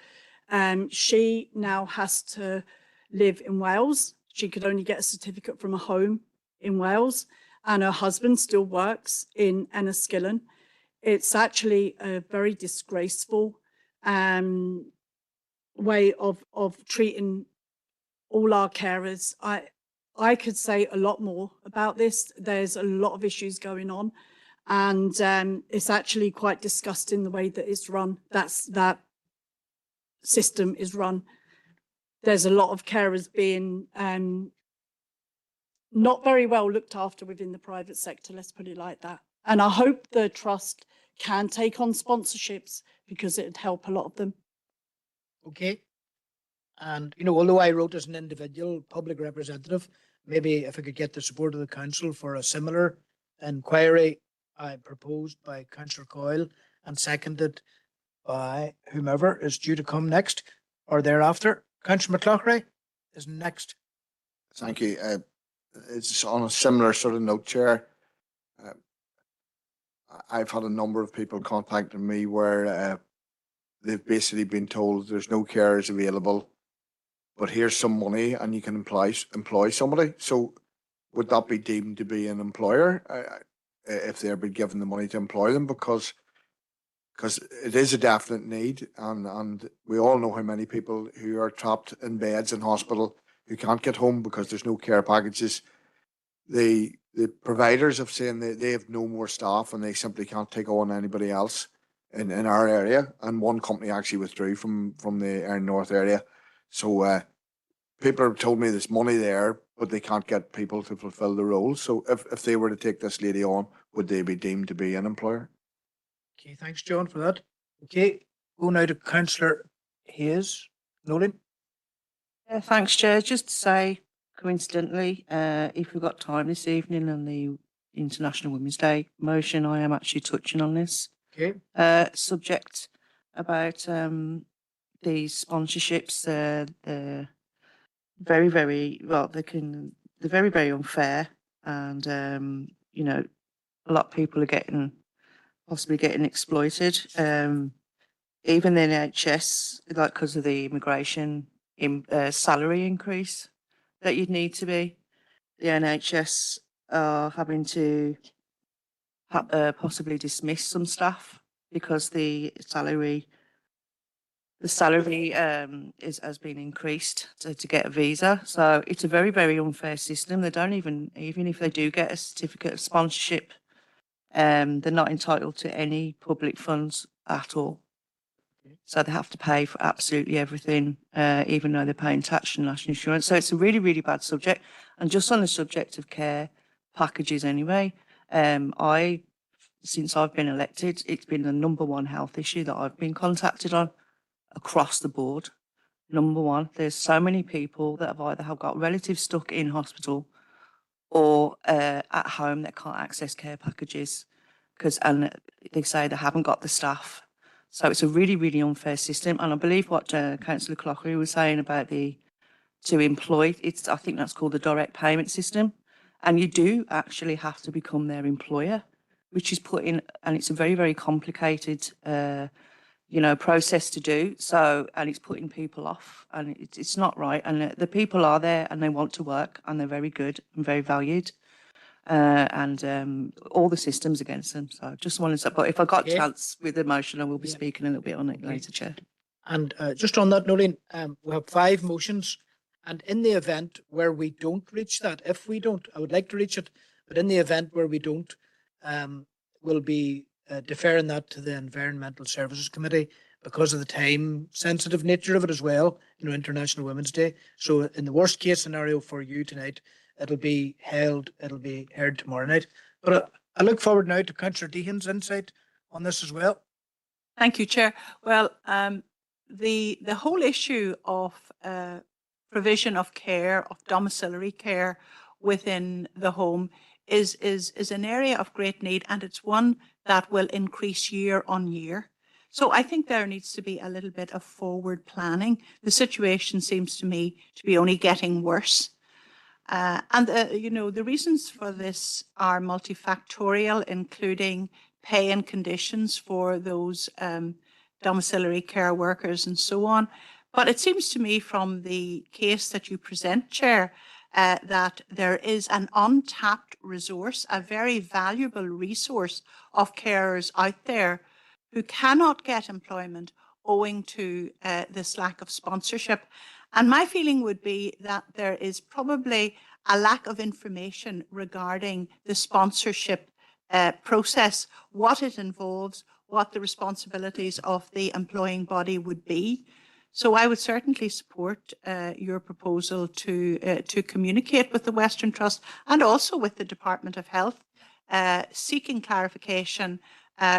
S4: She now has to live in Wales. She could only get a certificate from a home in Wales, and her husband still works in Enniskillen it's actually a very disgraceful way of treating all our carers. I could say a lot more about this. There's a lot of issues going on, and it's actually quite disgusting the way that it's run. That system is run. There's a lot of carers being not very well looked after within the private sector, let's put it like that. And I hope the trust can take on sponsorships because it'd help a lot of them.
S2: Okay. And, you know, although I wrote as an individual public representative, maybe if I could get the support of the council for a similar inquiry proposed by Councillor Coyle and seconded by whomever is due to come next or thereafter. Councillor McCloughery is next.
S10: Thank you. It's on a similar sort of note, Chair. I've had a number of people contacting me where they've basically been told there's no carers available, but here's some money and you can employ somebody. So would that be deemed to be an employer if they're being given the money to employ them? Because it is a definite need, and we all know how many people who are trapped in beds in hospital who can't get home because there's no care packages. The providers have saying they have no more staff and they simply can't take on anybody else in our area. And one company actually withdrew from the Erin North area. So people have told me there's money there, but they can't get people to fulfill the role. So if they were to take this lady on, would they be deemed to be an employer?
S2: Okay, thanks, John, for that. Okay, go now to Councillor Hayes. Nolan?
S18: Thanks, Chair. Just to say, coincidentally, if we've got time this evening on the International Women's Day motion, I am actually touching on this.
S2: Okay.
S18: Subject about these sponsorships. They're very, very, well, they're very, very unfair. And, you know, a lot of people are possibly getting exploited. Even the NHS, like because of the immigration salary increase that you'd need to be, the NHS are having to possibly dismiss some staff because the salary has been increased to get a visa. So it's a very, very unfair system. They don't even if they do get a certificate of sponsorship, they're not entitled to any public funds at all. So they have to pay for absolutely everything, even though they're paying tax and national insurance. So it's a really, really bad subject. And just on the subject of care packages anyway, since I've been elected, it's been the #1 health issue that I've been contacted on across the board. #1, there's so many people that have either got relatives stuck in hospital or at home that can't access care packages and they say they haven't got the staff. So it's a really, really unfair system. And I believe what Councillor Clockery was saying about to employ, I think that's called the direct payment system. And you do actually have to become their employer, which is and it's a very, very complicated, process to do. So, and it's putting people off and it's not right. And the people are there and they want to work and they're very good and very valued. And all the systems against them. So just wanted to, but if I got a chance with the motion, I will be speaking a little bit on it later, Chair.
S2: And just on that, Nolene, we have 5 motions. And in the event where we don't reach that, if we don't, I would like to reach it, but in the event where we don't, we'll be deferring that to the Environmental Services Committee because of the time sensitive nature of it as well, International Women's Day. So in the worst case scenario for you tonight, it'll be heard tomorrow night. But I look forward now to Councillor Deehan's insight on this as well.
S5: Thank you, Chair. Well, the whole issue of provision of care, of domiciliary care within the home is an area of great need, and it's one that will increase year on year. So I think there needs to be a little bit of forward planning. The situation seems to me to be only getting worse. And the reasons for this are multifactorial, including pay and conditions for those domiciliary care workers and so on. But it seems to me from the case that you present, Chair, that there is an untapped resource, a very valuable resource of carers out there who cannot get employment owing to this lack of sponsorship. And my feeling would be that there is probably a lack of information regarding the sponsorship process, what it involves, what the responsibilities of the employing body would be. So I would certainly support your proposal to communicate with the Western Trust and also with the Department of Health, seeking clarification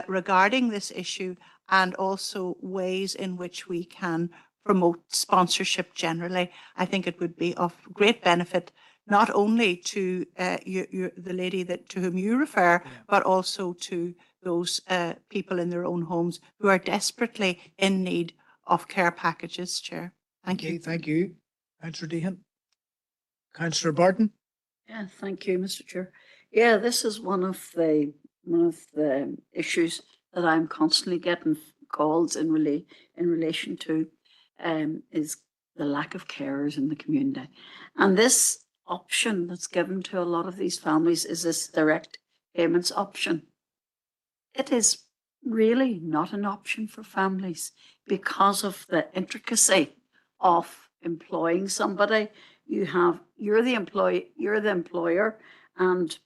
S5: regarding this issue and also ways in which we can promote sponsorship generally. I think it would be of great benefit not only to the lady to whom you refer, but also to those people in their own homes who are desperately in need of care packages, Chair. Thank you.
S2: Thank you. Councillor Deehan. Councillor Barton.
S21: Yeah, thank you, Mr. Chair. Yeah, this is one of the issues that I'm constantly getting calls in relation to, is the lack of carers in the community. And this option that's given to a lot of these families is this direct payments option. It is really not an option for families because of the intricacy of employing somebody. You're the employer, and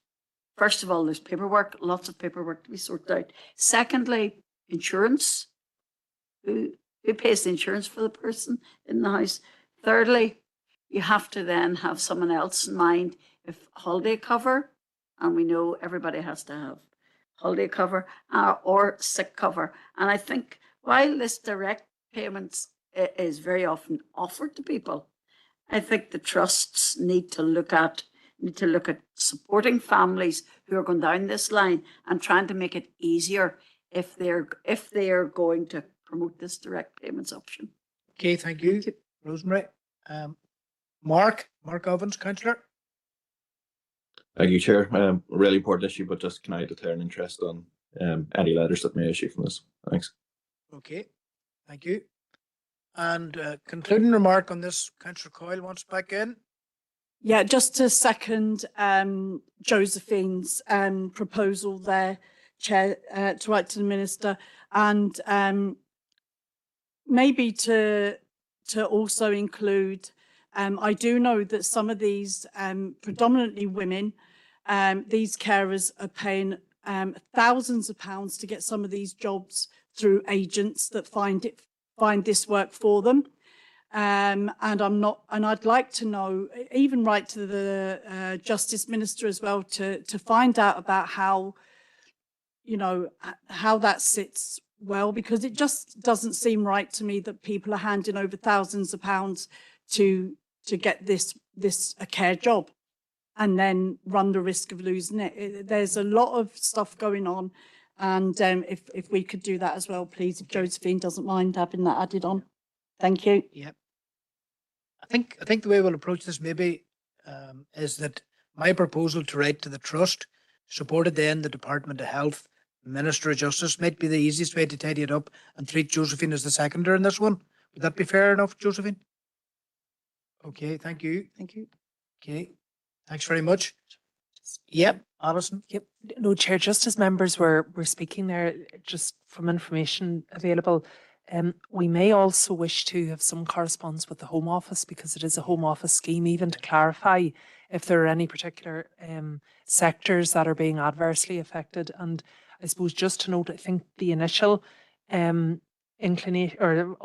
S21: first of all, there's paperwork, lots of paperwork to be sorted out. Secondly, insurance. Who pays the insurance for the person in the house? Thirdly, you have to then have someone else in mind if holiday cover, and we know everybody has to have holiday cover or sick cover. And I think while this direct payments is very often offered to people, I think the trusts need to look at supporting families who are going down this line and trying to make it easier if they are going to promote this direct payments option.
S2: Okay, thank you, Rosemary. Mark Ovens, Councillor.
S12: Thank you, Chair. Really important issue, but just can I declare an interest on any letters that may issue from this? Thanks.
S2: Okay, thank you. And concluding remark on this, Councillor Coyle wants back in.
S4: Yeah, just to second Josephine's proposal there, Chair, to write to the Minister, and maybe to also include, I do know that some of these, predominantly women, these carers are paying thousands of pounds to get some of these jobs through agents that find this work for them. And I'd like to know, even write to the Justice Minister as well, to find out about how, how that sits well, because it just doesn't seem right to me that people are handing over thousands of pounds to get a care job and then run the risk of losing it. There's a lot of stuff going on, and if we could do that as well, please, if Josephine doesn't mind having that added on. Thank you.
S2: Yep. I think the way we'll approach this maybe is that my proposal to write to the Trust, supported then the Department of Health, the Minister of Justice, might be the easiest way to tidy it up, and treat Josephine as the seconder in this one. Would that be fair enough, Josephine? Okay, thank you.
S13: Thank you.
S2: Okay, thanks very much. Yep, Alison.
S13: Yep. No, Chair, just as members were speaking there, just from information available, we may also wish to have some correspondence with the Home Office, because it is a Home Office scheme, even to clarify if there are any particular sectors that are being adversely affected. And I suppose just to note, I think the initial inclination or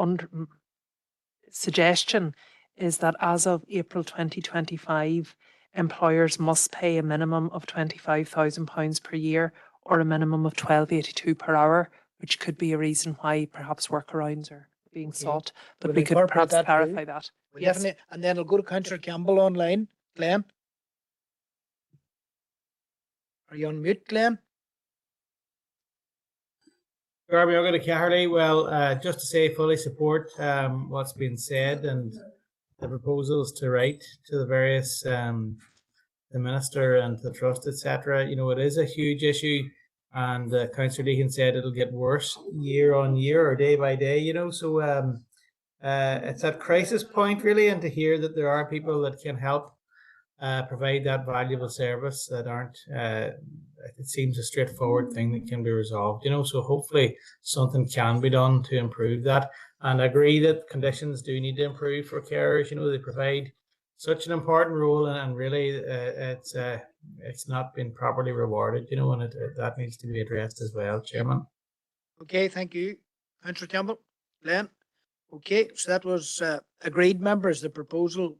S13: suggestion is that as of April 2025, employers must pay a minimum of £25,000 per year or a minimum of £12.82 per hour, which could be a reason why perhaps workarounds are being sought. But
S2: We'll
S13: we could
S2: incorporate
S13: perhaps
S2: that
S13: clarify
S2: too.
S13: that.
S2: Yes. And then I'll go to Councillor Campbell online. Glenn? Are you on mute, Glenn?
S22: Garby Ogden Caherly. Well, just to say, fully support what's been said and the proposals to write to the various the Minister and the Trust, etc. It is a huge issue, and Councillor Deehan said it'll get worse year on year or day by day. So it's at crisis point really, and to hear that there are people that can help provide that valuable service that aren't, it seems a straightforward thing that can be resolved, so hopefully something can be done to improve that. And I agree that conditions do need to improve for carers. They provide such an important role, and really it's not been properly rewarded, and that needs to be addressed as well, Chairman.
S2: Okay, thank you. Councillor Campbell. Glenn. Okay, so that was agreed, members. The proposal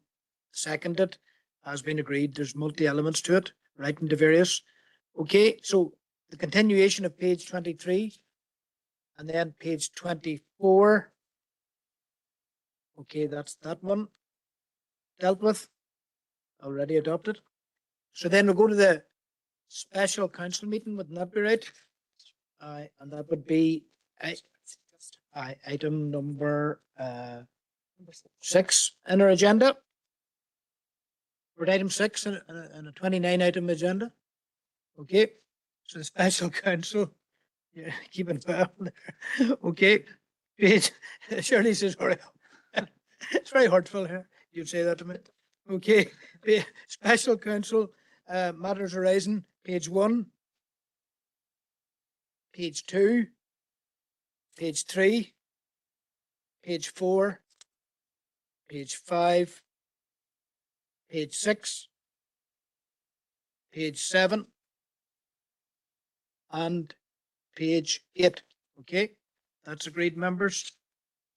S2: seconded has been agreed. There's multi-elements to it, right into various. Okay, so the continuation of page 23 and then page 24. Okay, that's that one dealt with, already adopted. So then we'll go to the special council meeting, wouldn't that be right? And that would be item number 6 in our agenda. We're at item 6 in a 29 item agenda. Okay, so the special council, yeah, keeping well there. Okay, page, Shirley says, sorry, it's very hurtful here. You'd say that to me. Okay, special council matters arising, page 1, page 2, page 3, page 4, page 5, page 6, page 7, and page 8. Okay, that's agreed, members.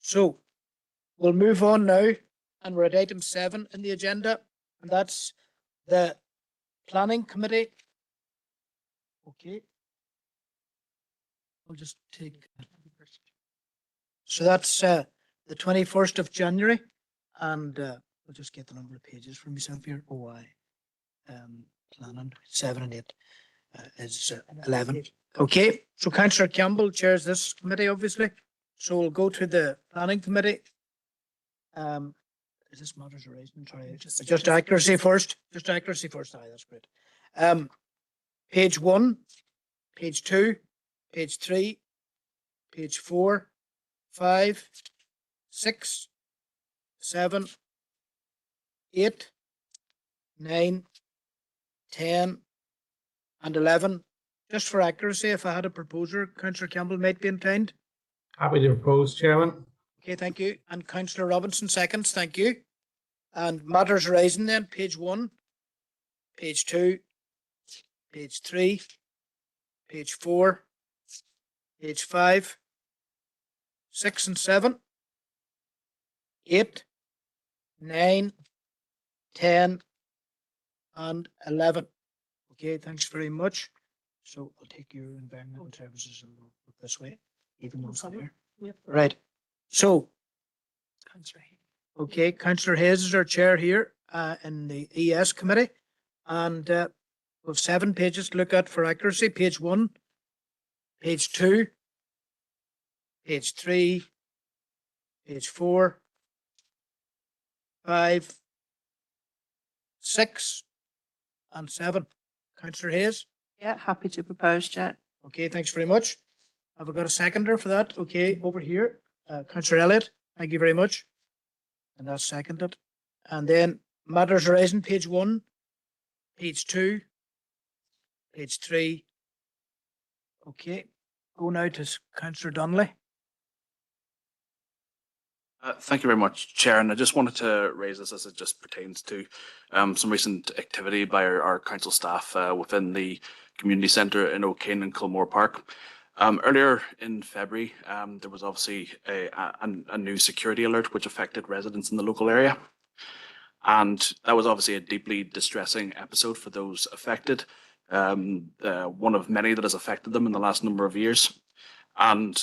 S2: So we'll move on now, and we're at item 7 in the agenda, and that's the planning committee. Okay. We'll just take. So that's the 21st of January, and we'll just get the number of pages from myself here. OI planning 7 and 8 is 11. Okay, so Councillor Campbell chairs this committee, obviously. So we'll go to the planning committee. Is this matters arising? Sorry, just accuracy first. Just accuracy first. Aye, that's great. Page 1, page 2, page 3, page 4, 5, 6, 7, 8, 9, 10, and 11. Just for accuracy, if I had a proposer, Councillor Campbell might be inclined.
S22: Happy to propose, Chairman.
S2: Okay, thank you. And Councillor Robinson seconds, thank you. And matters arising then, page 1, page 2, page 3, page 4, page 5, 6 and 7, 8, 9, 10, and 11. Okay, thanks very much. So I'll take your environmental services and we'll look this way, even though it's there.
S13: Yep.
S2: Right. So, okay, Councillor Hayes is our chair here in the ES committee, and we have 7 pages to look at for accuracy. Page 1, page 2, page 3, page 4, 5, 6, and 7. Councillor Hayes?
S5: Yeah, happy to propose, Chair.
S2: Okay, thanks very much. Have I got a seconder for that? Okay, over here, Councillor Elliott, thank you very much. And that's seconded. And then matters arising, page 1, page 2, page 3. Okay, go now to Councillor Donnelly.
S6: Thank you very much, Chair. And I just wanted to raise this as it just pertains to some recent activity by our council staff within the community centre in O'Kane and Kilmore Park. Earlier in February, there was obviously a new security alert which affected residents in the local area. And that was obviously a deeply distressing episode for those affected, one of many that has affected them in the last number of years. And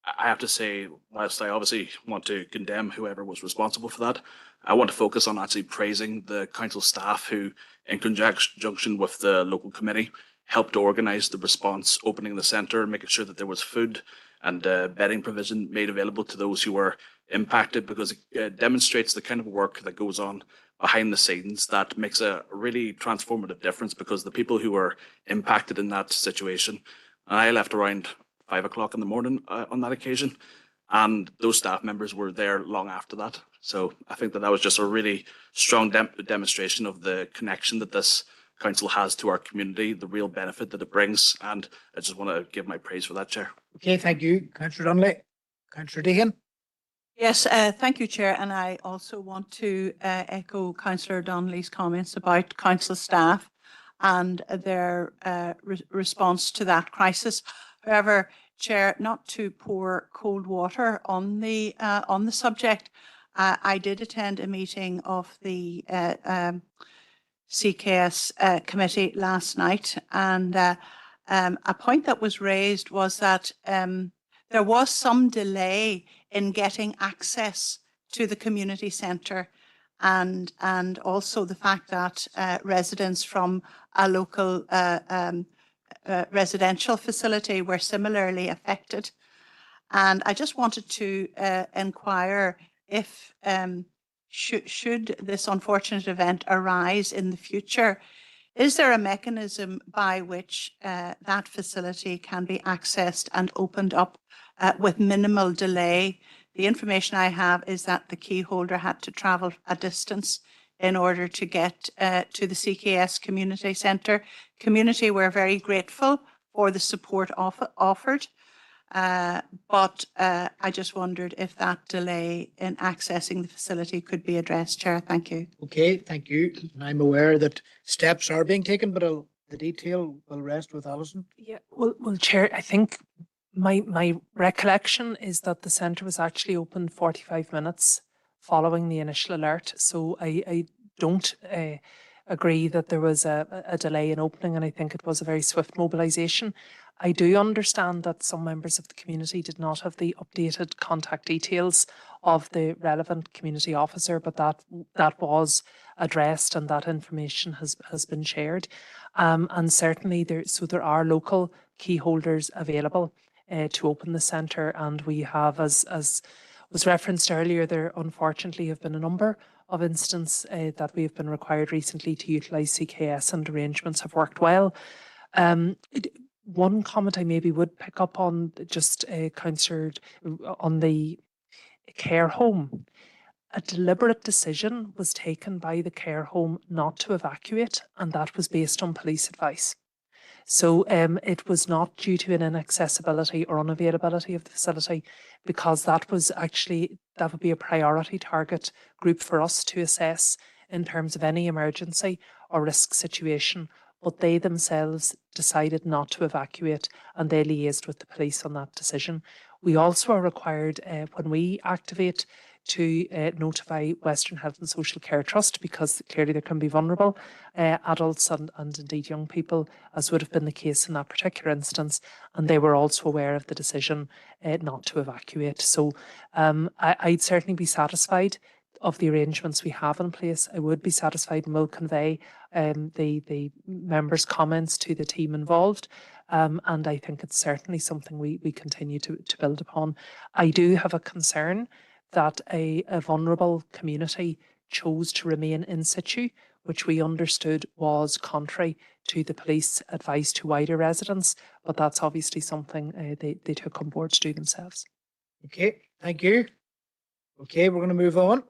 S6: I have to say, whilst I obviously want to condemn whoever was responsible for that, I want to focus on actually praising the council staff who, in conjunction with the local committee, helped organise the response, opening the centre, making sure that there was food and bedding provision made available to those who were impacted, because it demonstrates the kind of work that goes on behind the scenes that makes a really transformative difference, because the people who were impacted in that situation, and I left around 5 o'clock in the morning on that occasion, and those staff members were there long after that. So I think that was just a really strong demonstration of the connection that this council has to our community, the real benefit that it brings, and I just want to give my praise for that, Chair.
S2: Okay, thank you, Councillor Donnelly. Councillor Deegan.
S5: Yes, thank you, Chair. And I also want to echo Councillor Donnelly's comments about council staff and their response to that crisis. However, Chair, not to pour cold water on the subject, I did attend a meeting of the CKS committee last night, and a point that was raised was that there was some delay in getting access to the community centre, and also the fact that residents from a local residential facility were similarly affected. And I just wanted to inquire if should this unfortunate event arise in the future, is there a mechanism by which that facility can be accessed and opened up with minimal delay? The information I have is that the key holder had to travel a distance in order to get to the CKS Community Centre. Community were very grateful for the support offered. But I just wondered if that delay in accessing the facility could be addressed, Chair. Thank you.
S2: Okay, thank you. And I'm aware that steps are being taken, but the detail will rest with Alison.
S13: Yeah, well, Chair, I think my recollection is that the centre was actually open 45 minutes following the initial alert. So I don't agree that there was a delay in opening, and I think it was a very swift mobilisation. I do understand that some members of the community did not have the updated contact details of the relevant community officer, but that was addressed and that information has been shared. And certainly there are local key holders available to open the centre, and we have, as was referenced earlier, there unfortunately have been a number of instances that we have been required recently to utilise CKS, and arrangements have worked well. One comment I maybe would pick up on, just Councillor, on the care home. A deliberate decision was taken by the care home not to evacuate, and that was based on police advice. So it was not due to an inaccessibility or unavailability of the facility, because that would be a priority target group for us to assess in terms of any emergency or risk situation. But they themselves decided not to evacuate, and they liaised with the police on that decision. We also are required, when we activate, to notify Western Health and Social Care Trust, because clearly there can be vulnerable adults and indeed young people, as would have been the case in that particular instance, and they were also aware of the decision not to evacuate. So I'd certainly be satisfied of the arrangements we have in place. I would be satisfied, and will convey the members' comments to the team involved. And I think it's certainly something we continue to build upon. I do have a concern that a vulnerable community chose to remain in situ, which we understood was contrary to the police advice to wider residents, but that's obviously something they took on board to do themselves.
S2: Okay, thank you. Okay, we're going to move on.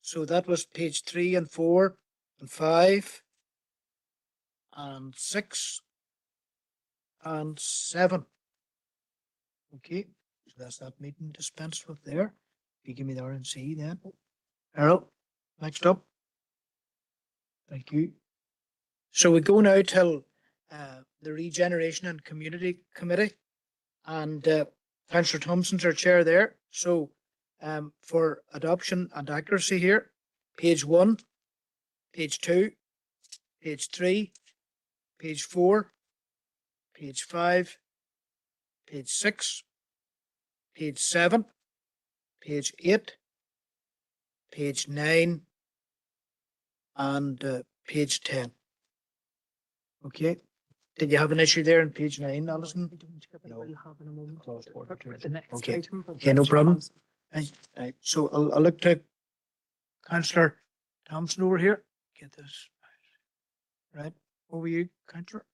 S2: So that was page 3 and 4 and 5 and 6 and 7. Okay, so that's that meeting dispensed with there. If you give me the RNC then. Errol, next up. Thank you. So we go now till the Regeneration and Community Committee, and Councillor Thompson's our chair there. So for adoption and accuracy here, page 1, page 2, page 3, page 4, page 5, page 6, page 7, page 8, page 9, and page 10. Okay. Did you have an issue there in page 9, Alison? No. Okay. Okay, no problem. Right. So I'll look to Councillor Thompson over here. Get this right. Over you, Councillor.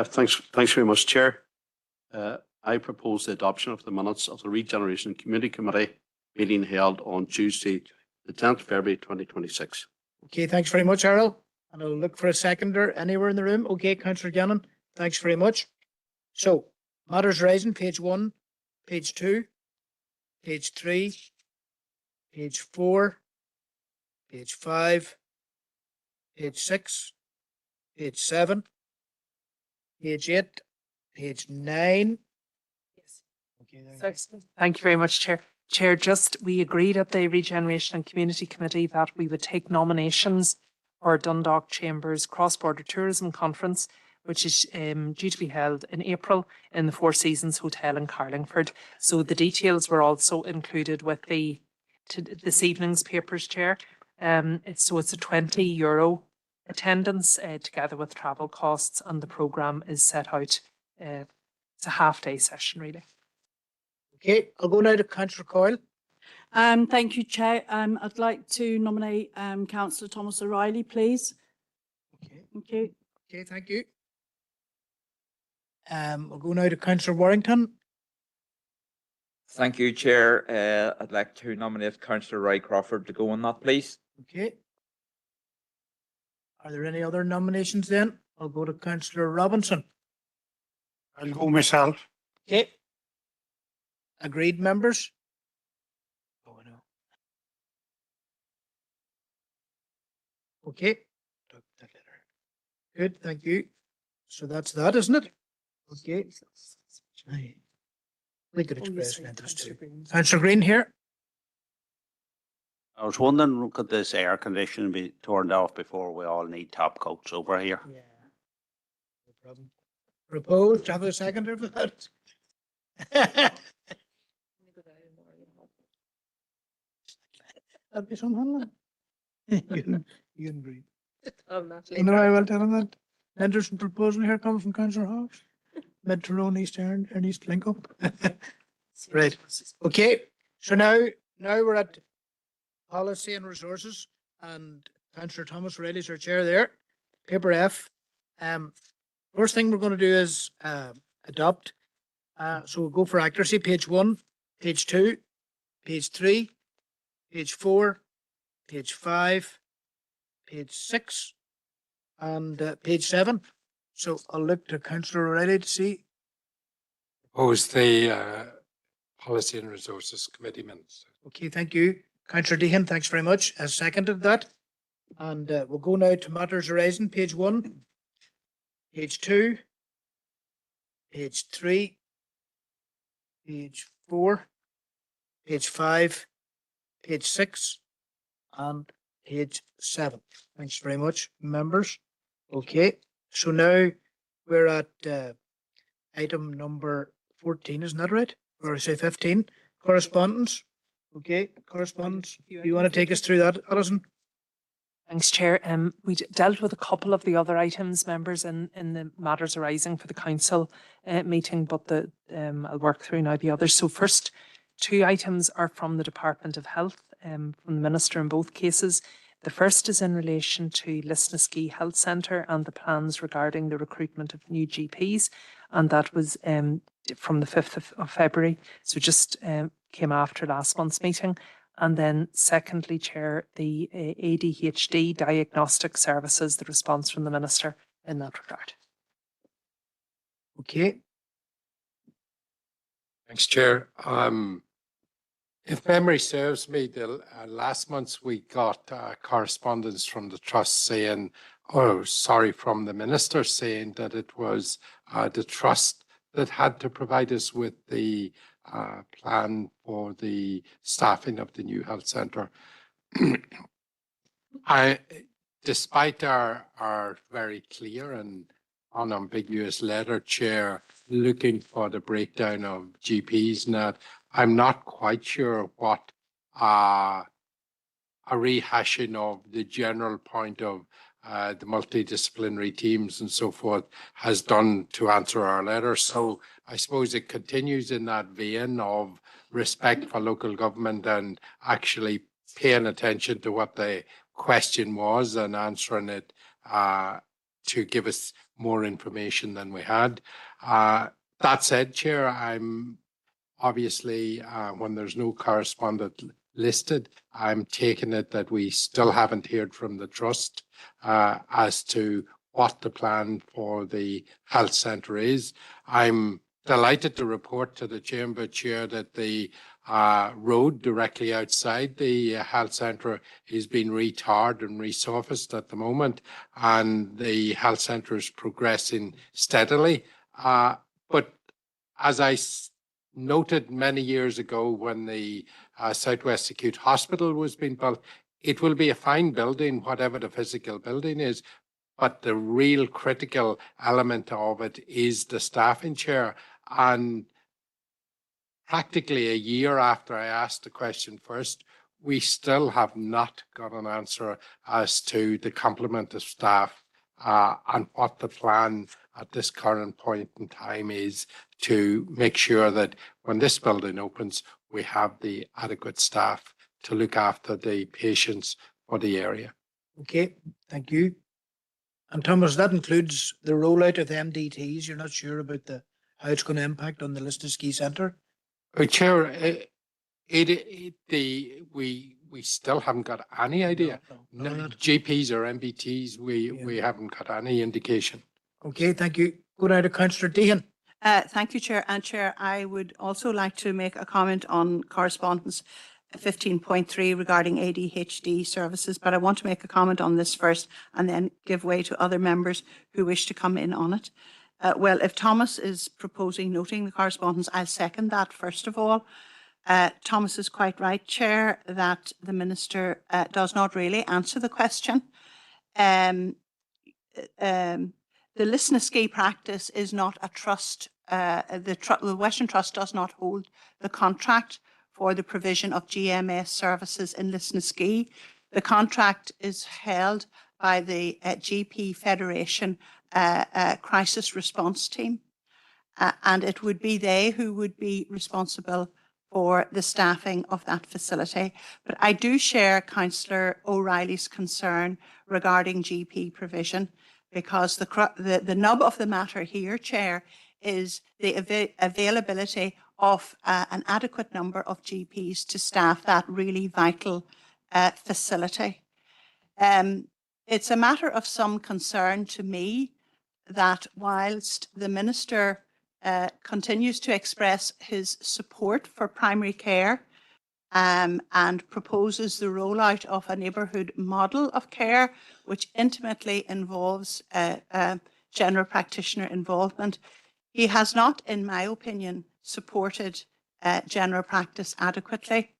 S9: Thanks very much, Chair. I propose the adoption of the minutes of the Regeneration Community Committee meeting held on Tuesday, the 10th February 2026.
S2: Okay, thanks very much, Errol. And I'll look for a seconder anywhere in the room. Okay, Councillor Gannon, thanks very much. So, matters rising, page 1, page 2, page 3, page 4, page 5, page 6, page 7, page 8, page 9.
S13: Thank you very much, Chair. Chair, just we agreed at the Regeneration and Community Committee that we would take nominations for Dundalk Chambers Cross-Border Tourism Conference, which is due to be held in April in the Four Seasons Hotel in Carlingford. So the details were also included with this evening's papers, Chair. It's a €20 attendance together with travel costs, and the programme is set out. It's a half-day session, really.
S2: Okay, I'll go now to Councillor Coyle.
S4: Thank you, Chair. I'd like to nominate Councillor Thomas O'Reilly, please.
S2: Okay.
S4: Thank you.
S2: Okay, thank you. We'll go now to Councillor Warrington.
S1: Thank you, Chair. I'd like to nominate Councillor Roy Crawford to go on that, please.
S2: Okay. Are there any other nominations then? I'll go to Councillor Robinson.
S3: I'll go myself.
S2: Okay. Agreed, members? Oh, no. Okay. Good, thank you. So that's that, isn't it? Okay. We could express an interest too. Councillor Green here.
S8: I was wondering, could this air conditioning be turned off before we all need top coats over here?
S2: Yeah. No problem. Proposed, have a seconder for that? That'd be some fun. You agree. You know, I will tell him that. Interesting proposal here coming from Councillor Hawks. Mid Tyrone, East Erin, and East Lincoln. Right. Okay. So now we're at policy and resources, and Councillor Thomas O'Reilly is our chair there. Paper F. First thing we're going to do is adopt. So we'll go for accuracy. Page 1, page 2, page 3, page 4, page 5, page 6, and page 7. So I'll look to Councillor O'Reilly to see.
S15: Propose the Policy and Resources Committee minutes.
S2: Okay, thank you. Councillor Deehan, thanks very much. Has seconded that. And we'll go now to matters arising. Page 1, page 2, page 3, page 4, page 5, page 6, and page 7. Thanks very much, members. Okay, so now we're at item number 14, isn't that right? Or say 15, correspondence. Okay, correspondence. Do you want to take us through that, Alison?
S13: Thanks, Chair. We dealt with a couple of the other items, members, in the matters arising for the council meeting, but I'll work through now the others. So first, 2 items are from the Department of Health, from the Minister in both cases. The first is in relation to Lisnaskey Health Centre and the plans regarding the recruitment of new GPs, and that was from the 5th of February, so just came after last month's meeting. And then secondly, Chair, the ADHD diagnostic services, the response from the Minister in that regard.
S2: Okay.
S15: Thanks, Chair. If memory serves me, last month we got correspondence from the Trust saying, from the Minister saying that it was the Trust that had to provide us with the plan for the staffing of the new health centre. Despite our very clear and unambiguous letter, Chair, looking for the breakdown of GPs and that, I'm not quite sure what a rehashing of the general point of the multidisciplinary teams and so forth has done to answer our letter. So I suppose it continues in that vein of respect for local government and actually paying attention to what the question was and answering it to give us more information than we had. That said, Chair, I'm obviously, when there's no correspondent listed, I'm taking it that we still haven't heard from the trust as to what the plan for the health centre is. I'm delighted to report to the Chamber Chair that the road directly outside the health centre is being retarred and resurfaced at the moment, and the health centre is progressing steadily. But as I noted many years ago when the Southwest Acute Hospital was being built, it will be a fine building, whatever the physical building is, but the real critical element of it is the staffing chair. And practically a year after I asked the question first, we still have not got an answer as to the complement of staff and what the plan at this current point in time is to make sure that when this building opens, we have the adequate staff to look after the patients for the area.
S2: Okay, thank you. And Thomas, that includes the rollout of the MDTs. You're not sure about how it's going to impact on the Listening Centre?
S15: Chair, we still haven't got any idea. No, GPs or MBTs, we haven't got any indication.
S2: Okay, thank you. Go down to Councillor Deehan.
S5: Thank you, Chair. And Chair, I would also like to make a comment on correspondence 15.3 regarding ADHD services, but I want to make a comment on this first and then give way to other members who wish to come in on it. Well, if Thomas is proposing noting the correspondence, I'll second that first of all. Thomas is quite right, Chair, that the Minister does not really answer the question. The Lisnaskea practice is not a trust. The Western Trust does not hold the contract for the provision of GMS services in Lisnaskea. The contract is held by the GP Federation Crisis Response Team, and it would be they who would be responsible for the staffing of that facility. But I do share Councillor O'Reilly's concern regarding GP provision, because the nub of the matter here, Chair, is the availability of an adequate number of GPs to staff that really vital facility. It's a matter of some concern to me that whilst the Minister continues to express his support for primary care and proposes the rollout of a neighbourhood model of care, which intimately involves general practitioner involvement, he has not, in my opinion, supported general practice adequately.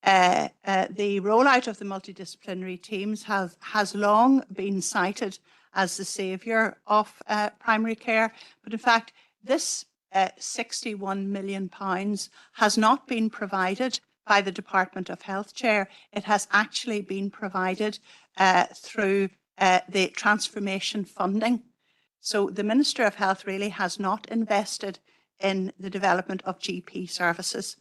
S5: The rollout of the multidisciplinary teams has long been cited as the saviour of primary care, but in fact, this £61 million has not been provided by the Department of Health, Chair. It has actually been provided through the transformation funding. So the Minister of Health really has not invested in the development of GP services.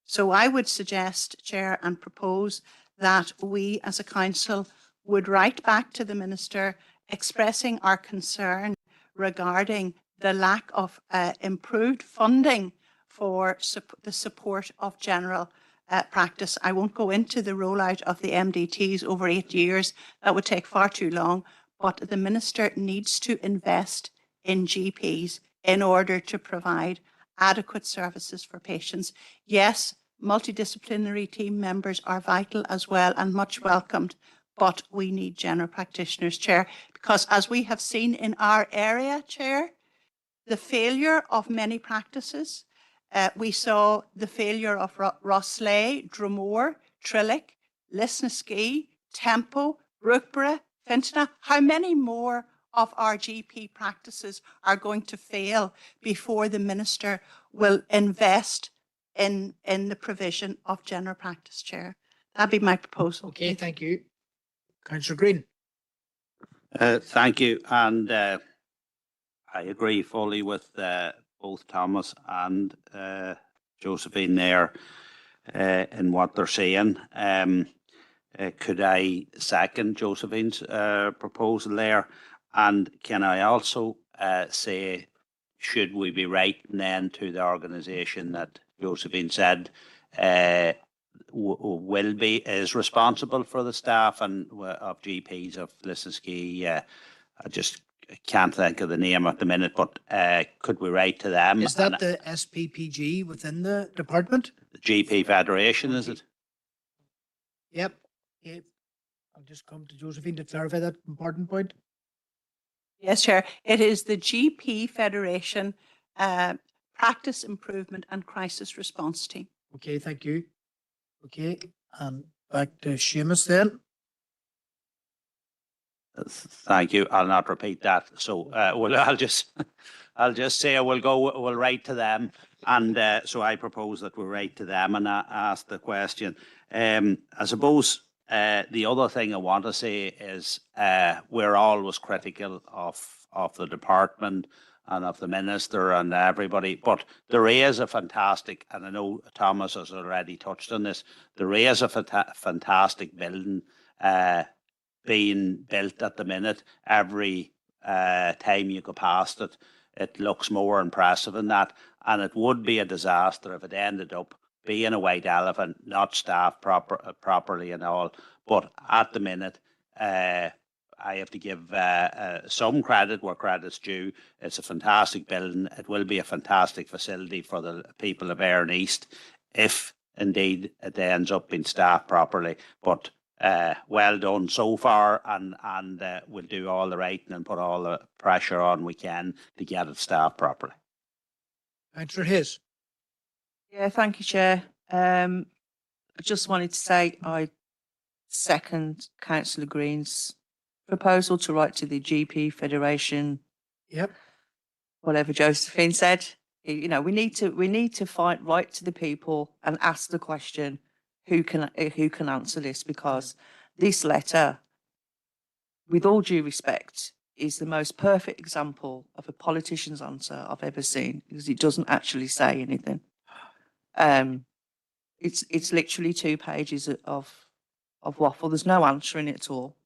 S5: So I would suggest, Chair, and propose that we as a council would write back to the Minister expressing our concern regarding the lack of improved funding for the support of general practice. I won't go into the rollout of the MDTs over 8 years. That would take far too long. But the Minister needs to invest in GPs in order to provide adequate services for patients. Yes, multidisciplinary team members are vital as well and much welcomed, but we need general practitioners, Chair, because as we have seen in our area, Chair, the failure of many practices, we saw the failure of Rosslea, Dromore, Trillick, Lisnaskea, Tempo, Brookborough, Fintona. How many more of our GP practices are going to fail before the Minister will invest in the provision of general practice, Chair? That'd be my proposal.
S2: Okay, thank you. Councillor Green.
S8: Thank you. And I agree fully with both Thomas and Josephine there in what they're saying. Could I second Josephine's proposal there? And can I also say should we be writing then to the organisation that Josephine said is responsible for the staff and of GPs of Lisnaskea? I just can't think of the name at the minute, but could we write to them?
S2: Is that the SPPG within the department?
S8: The GP Federation, is it?
S2: Yep. Yep. I'll just come to Josephine to clarify that important point.
S5: Yes, Chair. It is the GP Federation Practice Improvement and Crisis Response Team.
S2: Okay, thank you. Okay, and back to Seamus then.
S8: Thank you. I'll not repeat that. So, well, I'll just say we'll write to them, and so I propose that we write to them and ask the question. I suppose the other thing I want to say is we're always critical of the department and of the minister and everybody, but there is a fantastic, and I know Thomas has already touched on this, there is a fantastic building being built at the minute. Every time you go past it, it looks more impressive than that, and it would be a disaster if it ended up being a white elephant, not staffed properly and all. But at the minute, I have to give some credit where credit's due. It's a fantastic building. It will be a fantastic facility for the people of Éire East if indeed it ends up being staffed properly. But well done so far, and we'll do all the writing and put all the pressure on we can to get it staffed properly.
S2: Councillor Hayes.
S18: Yeah, thank you, Chair. I just wanted to say I second Councillor Green's proposal to write to the GP Federation.
S2: Yep.
S18: Whatever Josephine said. You know, we need to fight right to the people and ask the question, who can answer this? Because this letter, with all due respect, is the most perfect example of a politician's answer I've ever seen, because it doesn't actually say anything. It's literally 2 pages of waffle. There's no answer in it at all.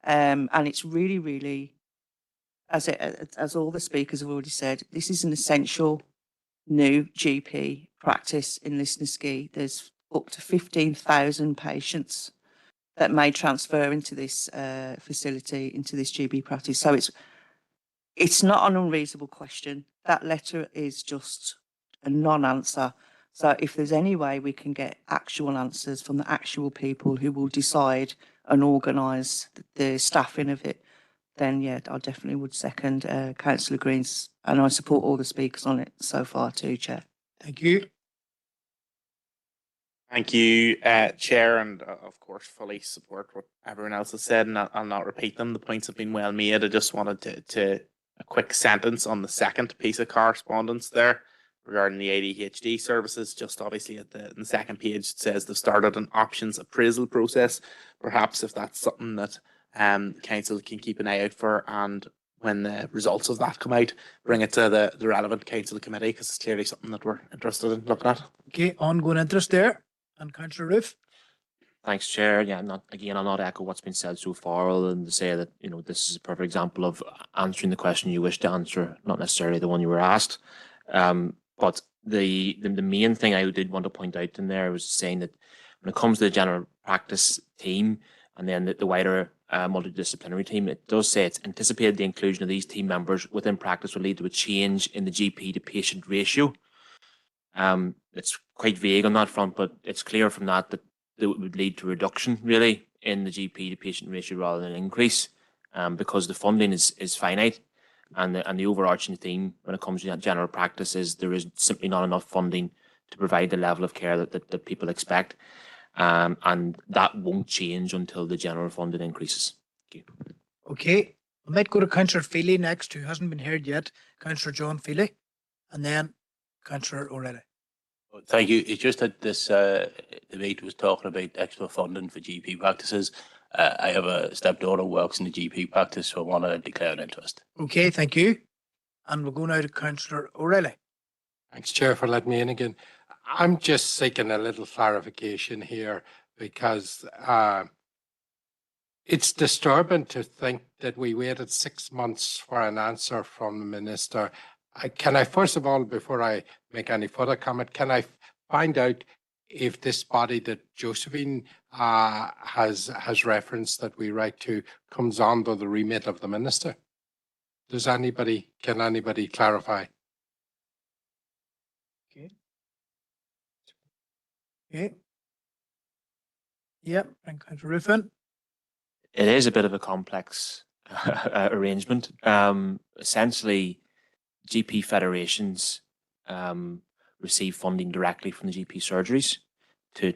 S18: And it's really, really, as all the speakers have already said, this is an essential new GP practice in Lisnaskea. There's up to 15,000 patients that may transfer into this facility, into this GP practice. So it's not an unreasonable question. That letter is just a non-answer. So if there's any way we can get actual answers from the actual people who will decide and organise the staffing of it, then yeah, I definitely would second Councillor Green's, and I support all the speakers on it so far too, Chair.
S2: Thank you.
S7: Thank you, Chair, and of course fully support what everyone else has said, and I'll not repeat them. The points have been well made. I just wanted to a quick sentence on the second piece of correspondence there regarding the ADHD services. Just obviously in the second page it says they've started an options appraisal process. Perhaps if that's something that council can keep an eye out for, and when the results of that come out, bring it to the relevant council committee, because it's clearly something that we're interested in looking at.
S2: Okay, ongoing interest there. And Councillor Roof.
S11: Thanks, Chair. Yeah, I'll not echo what's been said so far, other than to say that, you know, this is a perfect example of answering the question you wish to answer, not necessarily the one you were asked. But the main thing I did want to point out in there was saying that when it comes to the general practice team and then the wider multidisciplinary team, it does say it's anticipated the inclusion of these team members within practice will lead to a change in the GP to patient ratio. It's quite vague on that front, but it's clear from that it would lead to a reduction really in the GP to patient ratio rather than an increase, because the funding is finite, and the overarching theme when it comes to general practice is there is simply not enough funding to provide the level of care that people expect, and that won't change until the general funding increases. Thank you.
S2: Okay, I might go to Councillor Feely next, who hasn't been heard yet. Councillor John Feely, and then Councillor O'Reilly.
S17: Thank you. It's just that this debate was talking about extra funding for GP practices. I have a stepdaughter who works in the GP practice, so I want to declare an interest.
S2: Okay, thank you. And we'll go now to Councillor O'Reilly.
S15: Thanks, Chair, for letting me in again. I'm just seeking a little clarification here, because it's disturbing to think that we waited 6 months for an answer from the Minister, Can I, first of all, before I make any further comment, can I find out if this body that Josephine has referenced that we write to comes under the remit of the minister? Can anybody clarify?
S2: Okay. Yep, and Councillor Ruthven.
S11: It is a bit of a complex arrangement. Essentially, GP federations receive funding directly from the GP surgeries to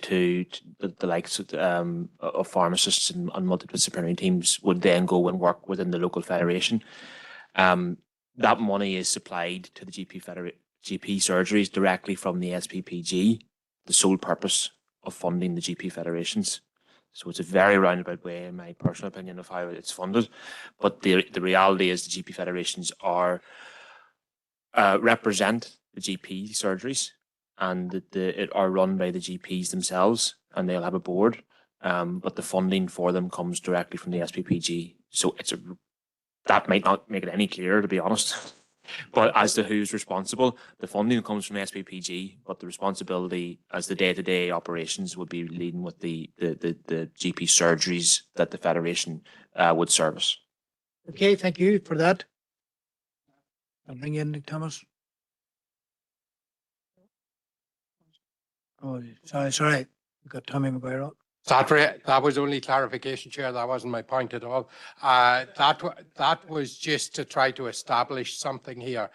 S11: the likes of pharmacists and multidisciplinary teams would then go and work within the local federation. That money is supplied to the GP surgeries directly from the SPPG, the sole purpose of funding the GP federations. So it's a very roundabout way, in my personal opinion, of how it's funded. But the reality is the GP federations represent the GP surgeries, and it are run by the GPs themselves, and they'll have a board. But the funding for them comes directly from the SPPG. So that might not make it any clearer, to be honest. But as to who's responsible, the funding comes from the SPPG, but the responsibility as the day-to-day operations would be leading with the GP surgeries that the federation would service.
S2: Okay, thank you for that. I'll bring in Nick Thomas. Oh, sorry. We've got Tommy McGuire up.
S15: That was only clarification, Chair. That wasn't my point at all. That was just to try to establish something here.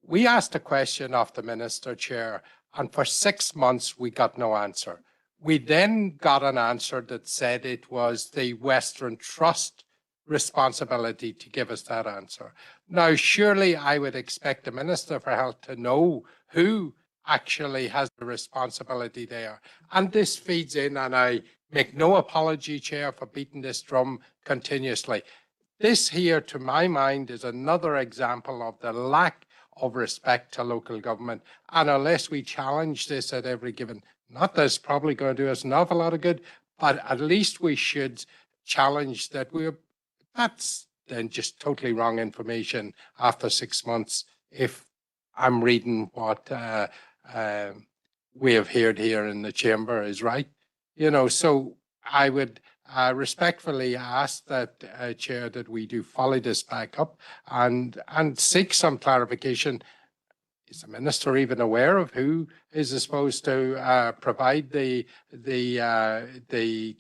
S15: We asked a question of the Minister, Chair, and for 6 months we got no answer. We then got an answer that said it was the Western Trust responsibility to give us that answer. Now, surely I would expect the Minister for Health to know who actually has the responsibility there. And this feeds in, and I make no apology, Chair, for beating this drum continuously. This here, to my mind, is another example of the lack of respect to local government. And unless we challenge this at every given, not that it's probably going to do us an awful lot of good, but at least we should challenge that that's then just totally wrong information after 6 months, if I'm reading what we have heard here in the chamber is right. So I would respectfully ask that, Chair, that we do follow this back up and seek some clarification. Is the Minister even aware of who is supposed to provide the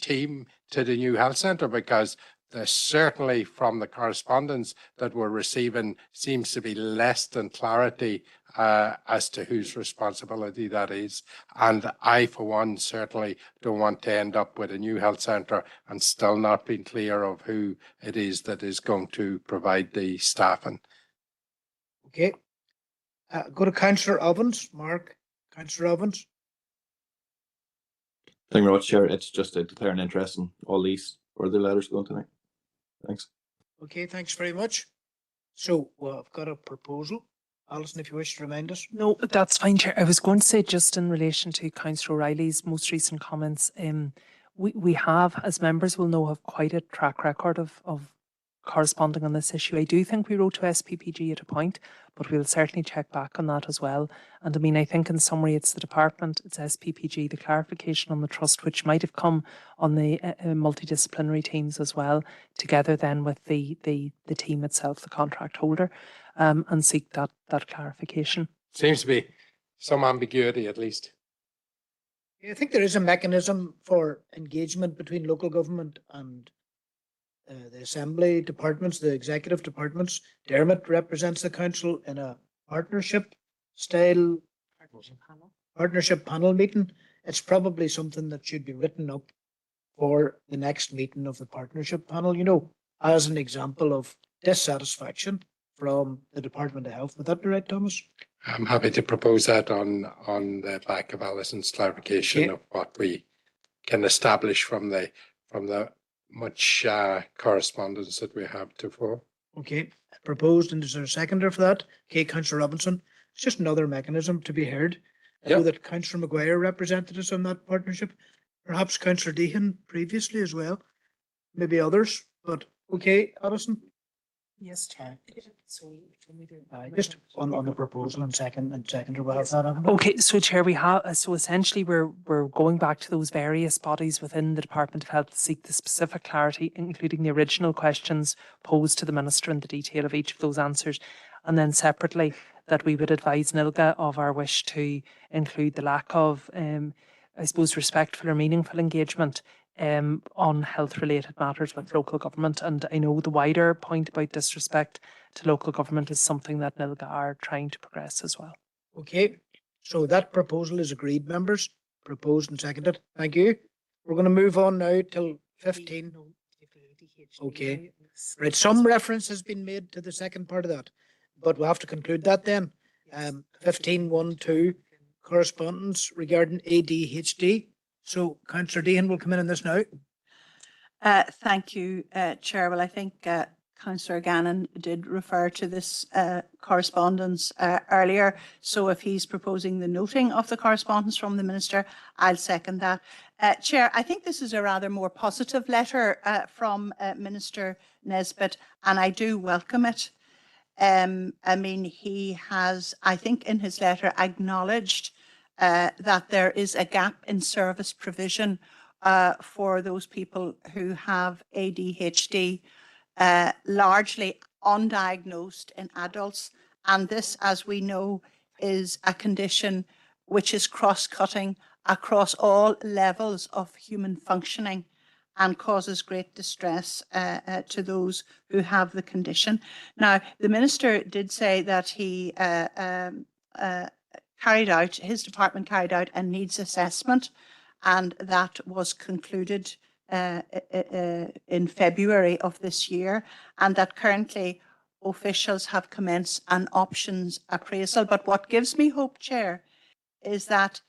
S15: team to the new health centre? Because there's certainly, from the correspondence that we're receiving, seems to be less than clarity as to whose responsibility that is. And I, for one, certainly don't want to end up with a new health centre and still not being clear of who it is that is going to provide the staffing.
S2: Okay. Go to Councillor Ovens. Mark. Councillor Ovens.
S12: Thank you very much, Chair. It's just to declare an interest in all these further letters going tonight. Thanks.
S2: Okay, thanks very much. So I've got a proposal. Alison, if you wish to remind us.
S13: No, that's fine, Chair. I was going to say, just in relation to Councillor O'Reilly's most recent comments, we have, as members will know, have quite a track record of corresponding on this issue. I do think we wrote to SPPG at a point, but we'll certainly check back on that as well. And I mean, I think in summary, it's the department, it's SPPG, the clarification on the trust, which might have come on the multidisciplinary teams as well, together then with the team itself, the contract holder, and seek that clarification.
S15: Seems to be some ambiguity, at least.
S2: I think there is a mechanism for engagement between local government and the assembly departments, the executive departments. Dermot represents the council in a partnership style partnership panel meeting. It's probably something that should be written up for the next meeting of the partnership panel, as an example of dissatisfaction from the Department of Health. Would that be right, Thomas?
S15: I'm happy to propose that on the back of Alison's clarification of what we can establish from the much correspondence that we have before.
S2: Okay, proposed, and is there a seconder for that? Okay, Councillor Robinson. It's just another mechanism to be heard. I know that Councillor McGuire represented us on that partnership. Perhaps Councillor Deehan previously as well. Maybe others, but okay, Alison.
S13: Yes, Chair. So
S2: Just on the proposal and second or whatever.
S13: okay, so Chair, we have so essentially we're going back to those various bodies within the Department of Health to seek the specific clarity, including the original questions posed to the Minister and the detail of each of those answers, and then separately that we would advise NILGA of our wish to include the lack of, I suppose, respectful or meaningful engagement on health-related matters with local government. And I know the wider point about disrespect to local government is something that NILGA are trying to progress as well.
S2: Okay, so that proposal is agreed, members. Proposed and seconded. Thank you. We're going to move on now till 15. Okay. Right, some reference has been made to the second part of that, but we'll have to conclude that then. 15.1.2, correspondence regarding ADHD. So Councillor Deehan will come in on this now.
S5: Thank you, Chair. Well, I think Councillor Gannon did refer to this correspondence earlier. So if he's proposing the noting of the correspondence from the Minister, I'll second that. Chair, I think this is a rather more positive letter from Minister Nesbitt, and I do welcome it. I mean, he has, I think in his letter, acknowledged that there is a gap in service provision for those people who have ADHD, largely undiagnosed in adults. And this, as we know, is a condition which is cross-cutting across all levels of human functioning and causes great distress to those who have the condition. Now, the Minister did say that he his department carried out a needs assessment, and that was concluded in February of this year, and that currently officials have commenced an options appraisal. But what gives me hope, Chair, is that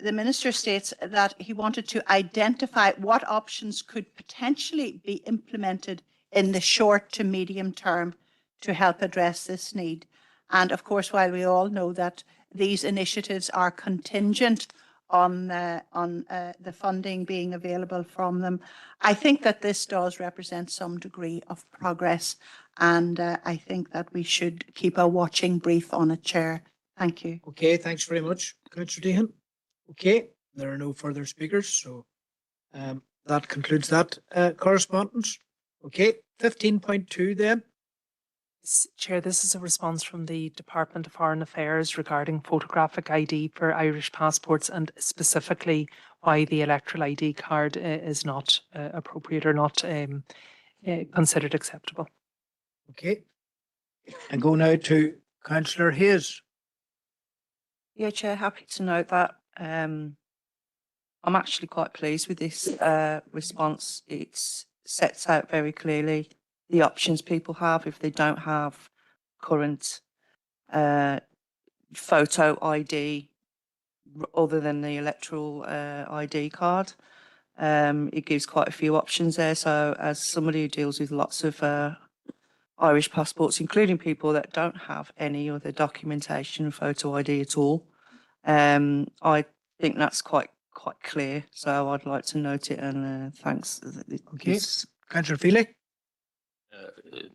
S5: the Minister states that he wanted to identify what options could potentially be implemented in the short to medium term to help address this need. And of course, while we all know that these initiatives are contingent on the funding being available from them, I think that this does represent some degree of progress, and I think that we should keep a watching brief on it, Chair. Thank you.
S2: Okay, thanks very much, Councillor Deehan. Okay, there are no further speakers, so that concludes that correspondence. Okay, 15.2 then.
S13: Chair, this is a response from the Department of Foreign Affairs regarding photographic ID for Irish passports, and specifically why the electoral ID card is not appropriate or not considered acceptable.
S2: Okay, and go now to Councillor Hayes.
S18: Yeah, Chair, happy to note that. I'm actually quite pleased with this response. It sets out very clearly the options people have if they don't have current photo ID other than the electoral ID card. It gives quite a few options there. So as somebody who deals with lots of Irish passports, including people that don't have any other documentation, photo ID at all, I think that's quite clear. So I'd like to note it, and thanks.
S2: Okay, Councillor Feely.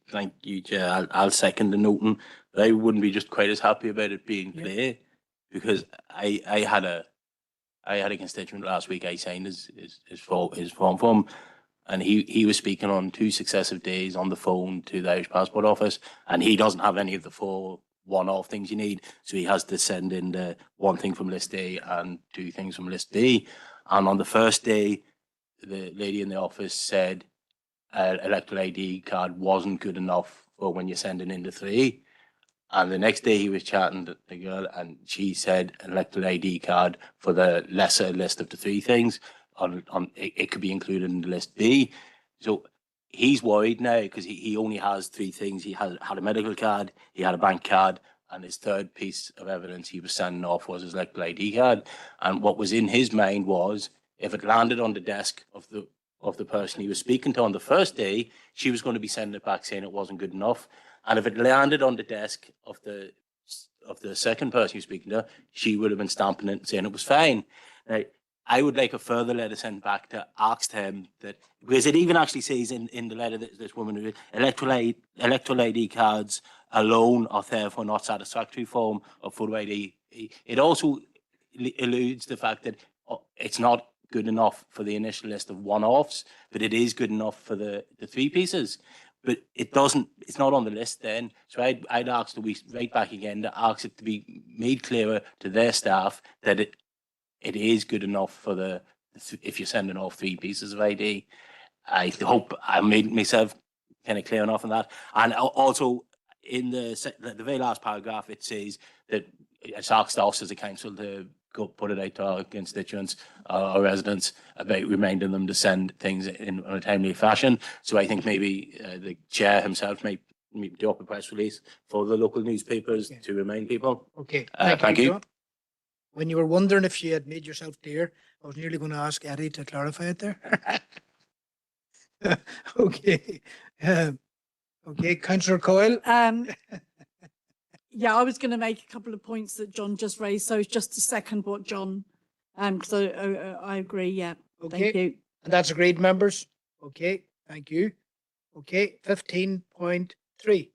S17: Thank you, Chair. I'll second the noting. I wouldn't be just quite as happy about it being clear, because I had a constituent last week. I signed his form for him, and he was speaking on 2 successive days on the phone to the Irish Passport Office, and he doesn't have any of the 4 one-off things you need, so he has to send in the 1 thing from list A and 2 things from list B. And on the first day, the lady in the office said electoral ID card wasn't good enough for when you're sending in the 3. And the next day he was chatting to the girl, and she said electoral ID card for the lesser list of the 3 things. It could be included in the list B. So he's worried now because he only has 3 things. He had a medical card, he had a bank card, and his 3rd piece of evidence he was sending off was his electoral ID card. And what was in his mind was, if it landed on the desk of the person he was speaking to on the first day, she was going to be sending it back saying it wasn't good enough. And if it landed on the desk of the second person he was speaking to, she would have been stamping it and saying it was fine. Now, I would like a further letter sent back to ask him that, because it even actually says in the letter that this woman who electoral ID cards alone are therefore not satisfactory form of photo ID. It also alludes the fact that it's not good enough for the initial list of one-offs, but it is good enough for the three pieces. But it's not on the list then. So I'd ask that we write back again to ask it to be made clearer to their staff that it is good enough for if you're sending off three pieces of ID. I hope I made myself kind of clear enough on that. And also in the very last paragraph, it says that it's asked us as a council to go put it out to our constituents, our residents, about reminding them to send things in a timely fashion. So I think maybe the chair himself might do up a press release for the local newspapers to remind people.
S2: Okay,
S17: Thank you.
S2: John. When you were wondering if you had made yourself clear, I was nearly going to ask Eddie to clarify it there. Okay. Okay, Councillor Coyle.
S4: Yeah, I was going to make a couple of points that John just raised. So just to second what John, because I agree. Yeah. Thank
S2: Okay.
S4: you.
S2: And that's agreed, members. Okay, thank you. Okay, 15.3.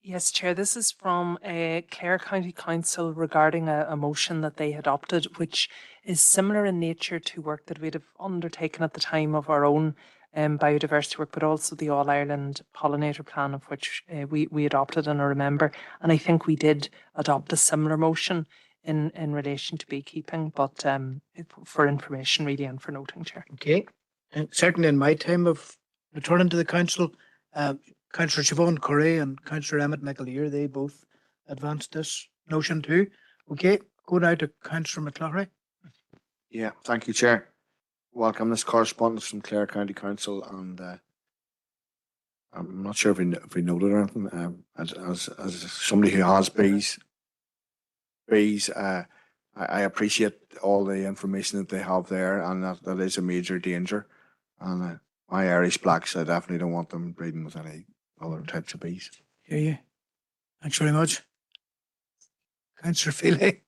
S13: Yes, Chair, this is from Clare County Council regarding a motion that they adopted, which is similar in nature to work that we'd have undertaken at the time of our own biodiversity work, but also the All Ireland Pollinator Plan, of which we adopted and I remember. And I think we did adopt a similar motion in relation to beekeeping, but for information really and for noting, Chair.
S2: Okay, and certainly in my time of returning to the council, Councillor Siobhan Correa and Councillor Emmett McAleer, they both advanced this notion too. Okay, go now to Councillor McCloughy.
S10: Yeah, thank you, Chair. Welcome this correspondence from Clare County Council, and I'm not sure if we noted anything. As somebody who has bees, I appreciate all the information that they have there, and that is a major danger. And my Irish blacks, I definitely don't want them breeding with any other types of bees.
S2: Hear you. Thanks very much. Councillor Feely.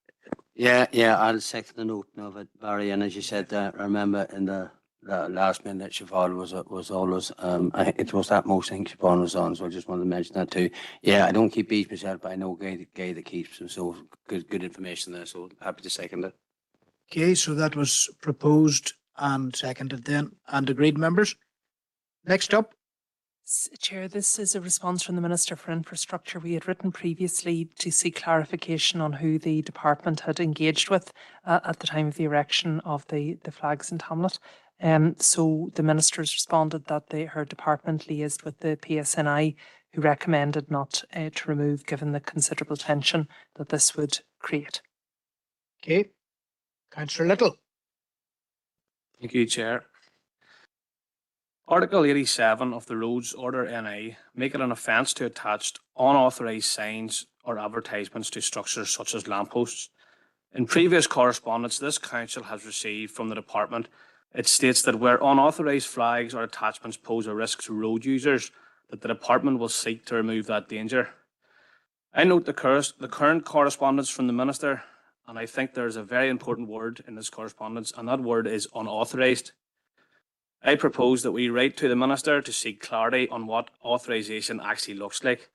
S16: Yeah, I'll second the note of it, Barry. And as you said, I remember in the last minute Siobhan was always, it was that most thing Siobhan was on, so I just wanted to mention that too. Yeah, I don't keep bees myself, but I know a guy that keeps them, so good information there, so happy to second it.
S2: Okay, so that was proposed and seconded then, and agreed, members. Next up.
S13: Chair, this is a response from the Minister for Infrastructure. We had written previously to seek clarification on who the department had engaged with at the time of the erection of the flags in Hamlet. So the Minister's responded that her department liaised with the PSNI, who recommended not to remove, given the considerable tension that this would create.
S2: Okay, Councillor Little.
S14: Thank you, Chair. Article 87 of the Roads Order NI make it an offence to attach unauthorised signs or advertisements to structures such as lampposts. In previous correspondence this council has received from the department, it states that where unauthorised flags or attachments pose a risk to road users, that the department will seek to remove that danger. I note the current correspondence from the Minister, and I think there is a very important word in this correspondence, and that word is unauthorised. I propose that we write to the Minister to seek clarity on what authorisation actually looks like.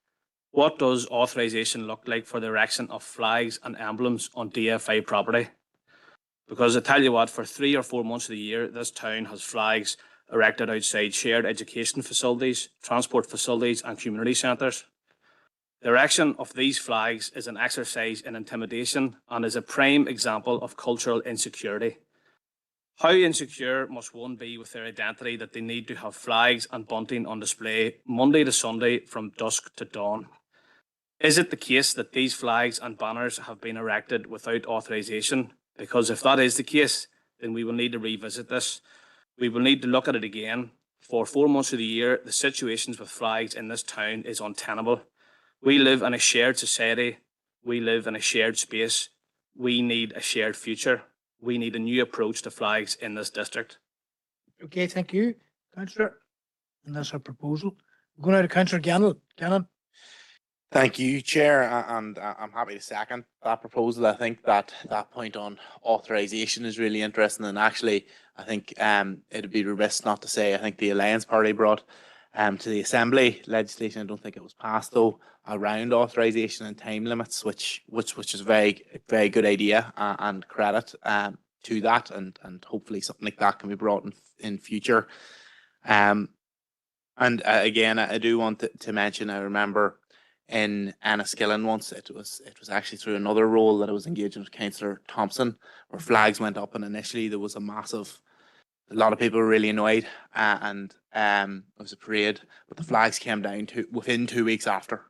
S14: What does authorisation look like for the erection of flags and emblems on DFI property? Because I tell you what, for 3 or 4 months of the year, this town has flags erected outside shared education facilities, transport facilities and community centres. The erection of these flags is an exercise in intimidation and is a prime example of cultural insecurity. How insecure must one be with their identity that they need to have flags and bunting on display Monday to Sunday from dusk to dawn? Is it the case that these flags and banners have been erected without authorisation? Because if that is the case, then we will need to revisit this. We will need to look at it again. For 4 months of the year, the situations with flags in this town is untenable. We live in a shared society. We live in a shared space. We need a shared future. We need a new approach to flags in this district.
S2: Okay, thank you, Councillor. And that's our proposal. We're going out to Councillor Gannon.
S7: Thank you, Chair, and I'm happy to second that proposal. I think that that point on authorisation is really interesting, and actually, I think it'd be remiss not to say I think the Alliance Party brought to the Assembly legislation. I don't think it was passed though, around authorisation and time limits, which is a very good idea, and credit to that, and hopefully something like that can be brought in future. And again, I do want to mention, I remember in Enniskillen once, it was actually through another role that I was engaging with Councillor Thompson, where flags went up, and initially there was a lot of people were really annoyed, and it was a parade, but the flags came down within 2 weeks after,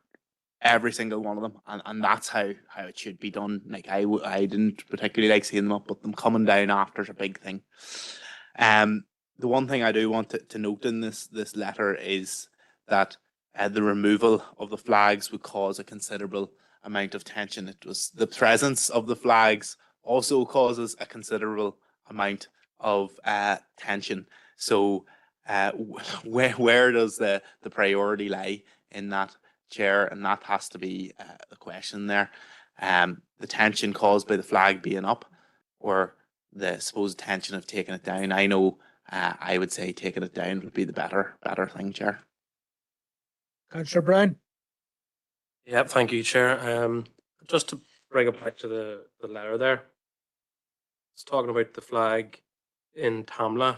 S7: every single one of them, and that's how it should be done. Like I didn't particularly like seeing them up, but them coming down after is a big thing. The one thing I do want to note in this letter is that the removal of the flags would cause a considerable amount of tension. It was the presence of the flags also causes a considerable amount of tension. So where does the priority lie in that, Chair? And that has to be the question there. The tension caused by the flag being up, or the supposed tension of taking it down. I know I would say taking it down would be the better thing, Chair.
S2: Councillor Brown.
S19: Yep, thank you, Chair. Just to bring it back to the letter there, it's talking about the flag in Tamla,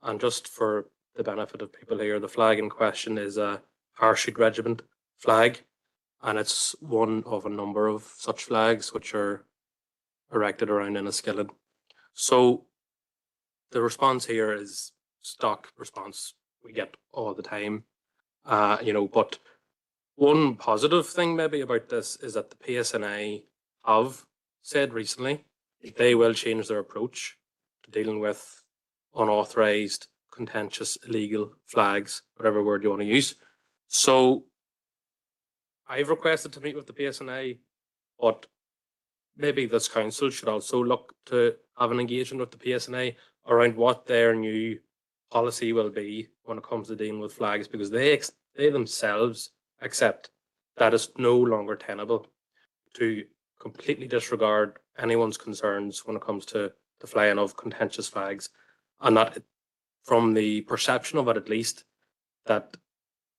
S19: and just for the benefit of people here, the flag in question is a Parachute Regiment flag, and it's one of a number of such flags which are erected around Enniskillen. So the response here is stock response we get all the time. But one positive thing maybe about this is that the PSNI have said recently they will change their approach to dealing with unauthorised, contentious, illegal flags, whatever word you want to use. So I've requested to meet with the PSNI, but maybe this council should also look to have an engagement with the PSNI around what their new policy will be when it comes to dealing with flags, because they themselves accept that it's no longer tenable to completely disregard anyone's concerns when it comes to the flying of contentious flags, and that from the perception of it at least, that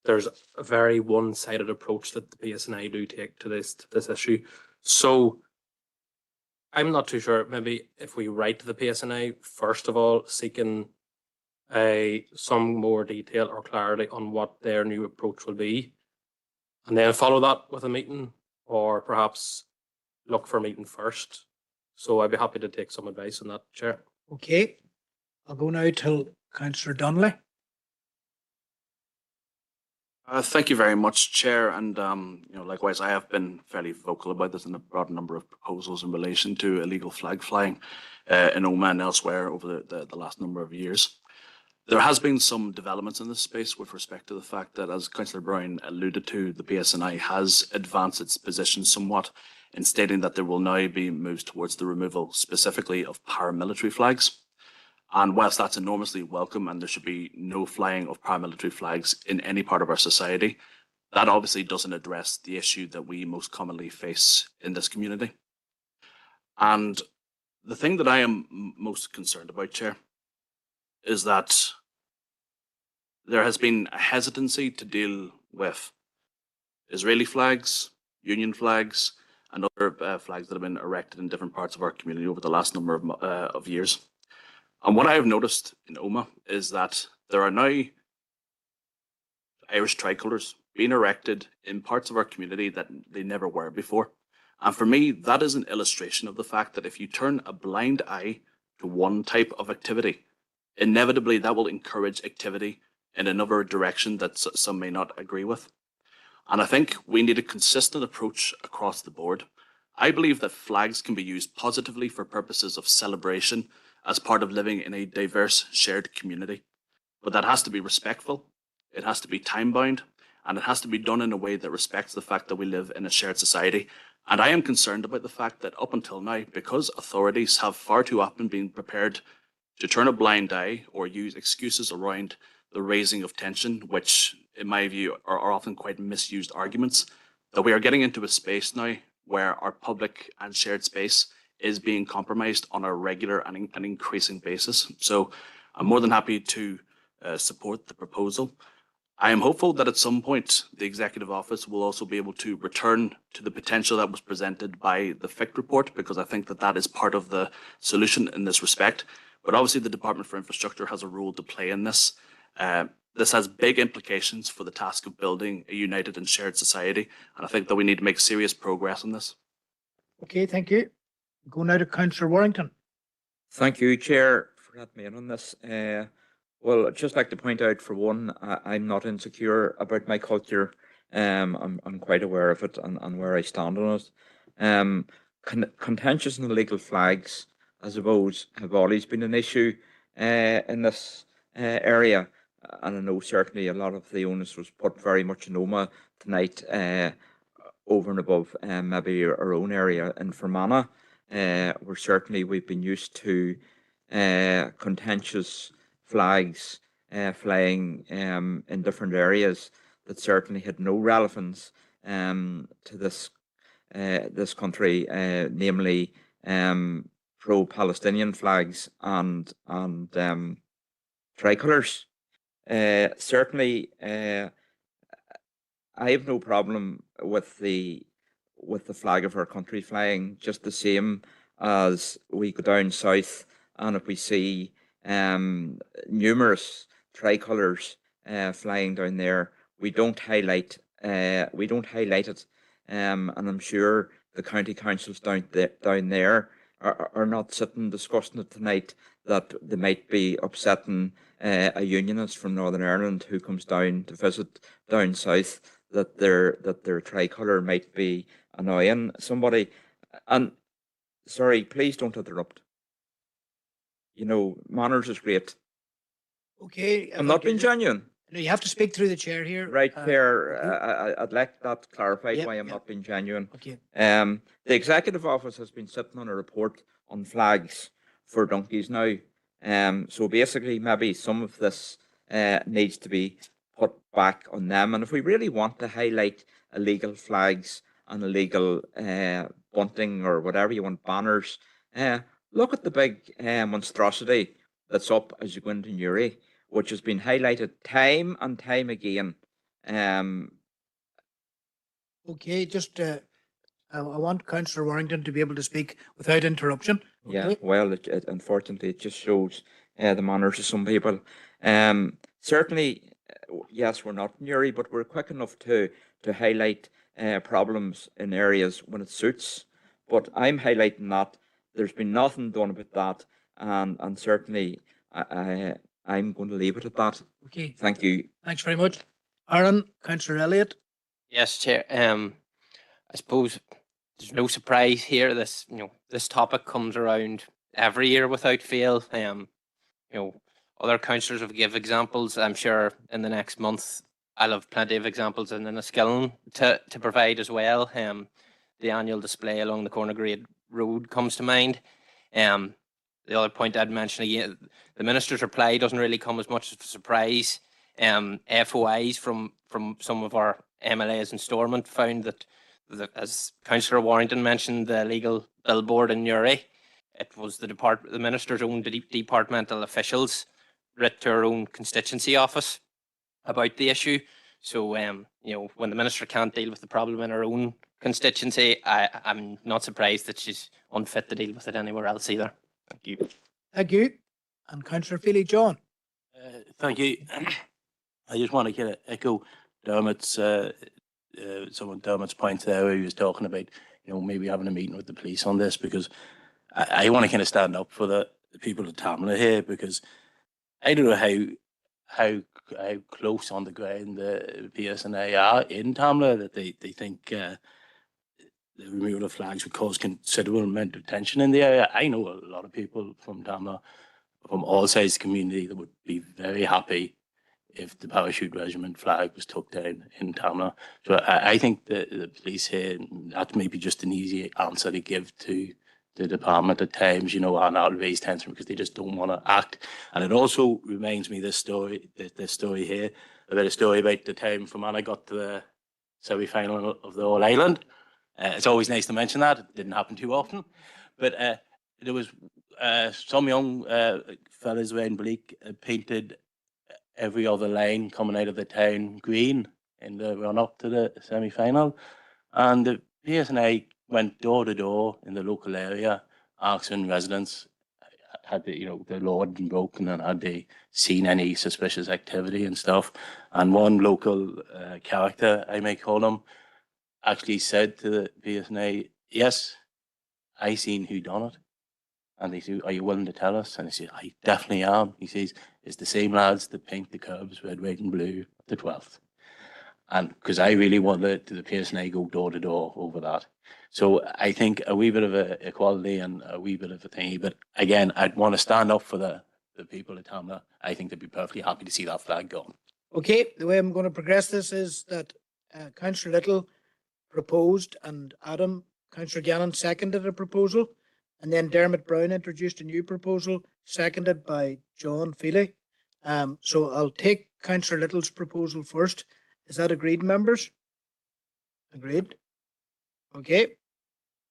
S19: there's a very one-sided approach that the PSNI do take to this issue. So I'm not too sure. Maybe if we write to the PSNI, first of all, seeking some more detail or clarity on what their new approach will be, and then follow that with a meeting, or perhaps look for a meeting first. So I'd be happy to take some advice on that, Chair.
S2: Okay, I'll go now to Councillor Donnelly.
S6: Thank you very much, Chair. And likewise, I have been fairly vocal about this and have brought a number of proposals in relation to illegal flag flying in Omagh and elsewhere over the last number of years. There has been some developments in this space with respect to the fact that, as Councillor Brown alluded to, the PSNI has advanced its position somewhat in stating that there will now be moves towards the removal specifically of paramilitary flags. And whilst that's enormously welcome and there should be no flying of paramilitary flags in any part of our society, that obviously doesn't address the issue that we most commonly face in this community. And the thing that I am most concerned about, Chair, is that there has been a hesitancy to deal with Israeli flags, Union flags, and other flags that have been erected in different parts of our community over the last number of years. And what I have noticed in Omagh is that there are now Irish tricolours being erected in parts of our community that they never were before. And for me, that is an illustration of the fact that if you turn a blind eye to one type of activity, inevitably that will encourage activity in another direction that some may not agree with. And I think we need a consistent approach across the board. I believe that flags can be used positively for purposes of celebration as part of living in a diverse, shared community. But that has to be respectful, it has to be time-bound, and it has to be done in a way that respects the fact that we live in a shared society. And I am concerned about the fact that up until now, because authorities have far too often been prepared to turn a blind eye or use excuses around the raising of tension, which in my view are often quite misused arguments, that we are getting into a space now where our public and shared space is being compromised on a regular and an increasing basis. So I'm more than happy to support the proposal. I am hopeful that at some point the Executive Office will also be able to return to the potential that was presented by the FIC report, because I think that that is part of the solution in this respect. But obviously the Department for Infrastructure has a role to play in this. This has big implications for the task of building a united and shared society, and I think that we need to make serious progress on this.
S2: Okay, thank you. Go now to Councillor Warrington.
S1: Thank you, Chair, for letting me in on this. Well, I'd just like to point out, for one, I'm not insecure about my culture. I'm quite aware of it and where I stand on it. Contentious and illegal flags, I suppose, have always been an issue in this area. And I know certainly a lot of the onus was put very much in Omagh tonight, over and above maybe our own area in Fermanagh, where certainly we've been used to contentious flags flying in different areas that certainly had no relevance to this country, namely pro-Palestinian flags and tricolours. Certainly, I have no problem with the flag of our country flying, just the same as we go down south and if we see numerous tricolours flying down there, we don't highlight it, and I'm sure the county councils down there are not sitting discussing it tonight, that they might be upsetting a unionist from Northern Ireland who comes down to visit down south, that their tricolour might be annoying somebody. And sorry, please don't interrupt. You know, manners is great.
S2: Okay.
S1: I'm not being genuine.
S2: No, you have to speak through the chair here.
S1: Right, Chair. I'd like that clarified,
S2: Yep,
S1: why I'm
S2: yep.
S1: not being genuine.
S2: Okay.
S1: The Executive Office has been sitting on a report on flags for donkeys now. So basically, maybe some of this needs to be put back on them. And if we really want to highlight illegal flags and illegal bunting or whatever you want, banners, look at the big monstrosity that's up as you go into Newry, which has been highlighted time and time again.
S2: Okay, just I want Councillor Warrington to be able to speak without interruption.
S1: Yeah,
S2: Okay?
S1: well, unfortunately, it just shows the manners of some people. Certainly, yes, we're not in Newry, but we're quick enough to highlight problems in areas when it suits. But I'm highlighting that there's been nothing done about that, and certainly I'm going to leave it at that.
S2: Okay.
S1: Thank you.
S2: Thanks very much. Aaron, Councillor Elliott.
S20: Yes, Chair. I suppose there's no surprise here. This topic comes around every year without fail. Other councillors have give examples. I'm sure in the next month I'll have plenty of examples in Enniskillen to provide as well. The annual display along the Corner Grade Road comes to mind. The other point I'd mention again, the Minister's reply doesn't really come as much as a surprise. FOIs from some of our MLAs in Stormont found that, as Councillor Warrington mentioned, the legal billboard in Newry, it was the Minister's own departmental officials writ to our own constituency office about the issue. So, when the Minister can't deal with the problem in her own constituency, I'm not surprised that she's unfit to deal with it anywhere else either. Thank you.
S2: Thank you. And Councillor Feely John.
S17: Thank you. I just want to echo Dermot's Dermot's point there, where he was talking about, maybe having a meeting with the police on this, because I want to kind of stand up for the people of Tamla here, because I don't know how close on the ground the PSNI are in Tamla that they think the removal of flags would cause considerable amount of tension in the area. I know a lot of people from Tamla, from all sides of the community, that would be very happy if the parachute regiment flag was tucked down in Tamla. So I think the police here, that may be just an easy answer to give to the department at times, and that'll raise tension because they just don't want to act. And it also reminds me this story here, about a story about the time Fermanagh got to the semi-final of the All Ireland. It's always nice to mention that. It didn't happen too often. But there was some young fellas wearing bleak painted every other line coming out of the town green in the run up to the semi-final. And the PSNI went door to door in the local area, asking residents had the law had been broken and had they seen any suspicious activity and stuff. And one local character, I may call him, actually said to the PSNI, "Yes, I seen who done it." And they said, "Are you willing to tell us?" And he said, "I definitely am." He says, "It's the same lads that paint the curbs red, white and blue at the 12th. And because I really wanted the PSNI go door to door over that. So I think a wee bit of a equality and a wee bit of a thingy. But again, I'd want to stand up for the people of Tamla. I think they'd be perfectly happy to see that flag gone.
S2: Okay, the way I'm going to progress this is that Councillor Little proposed and Councillor Gannon seconded a proposal, and then Dermot Brown introduced a new proposal seconded by John Feely. So I'll take Councillor Little's proposal first. Is that agreed, members? Agreed. Okay.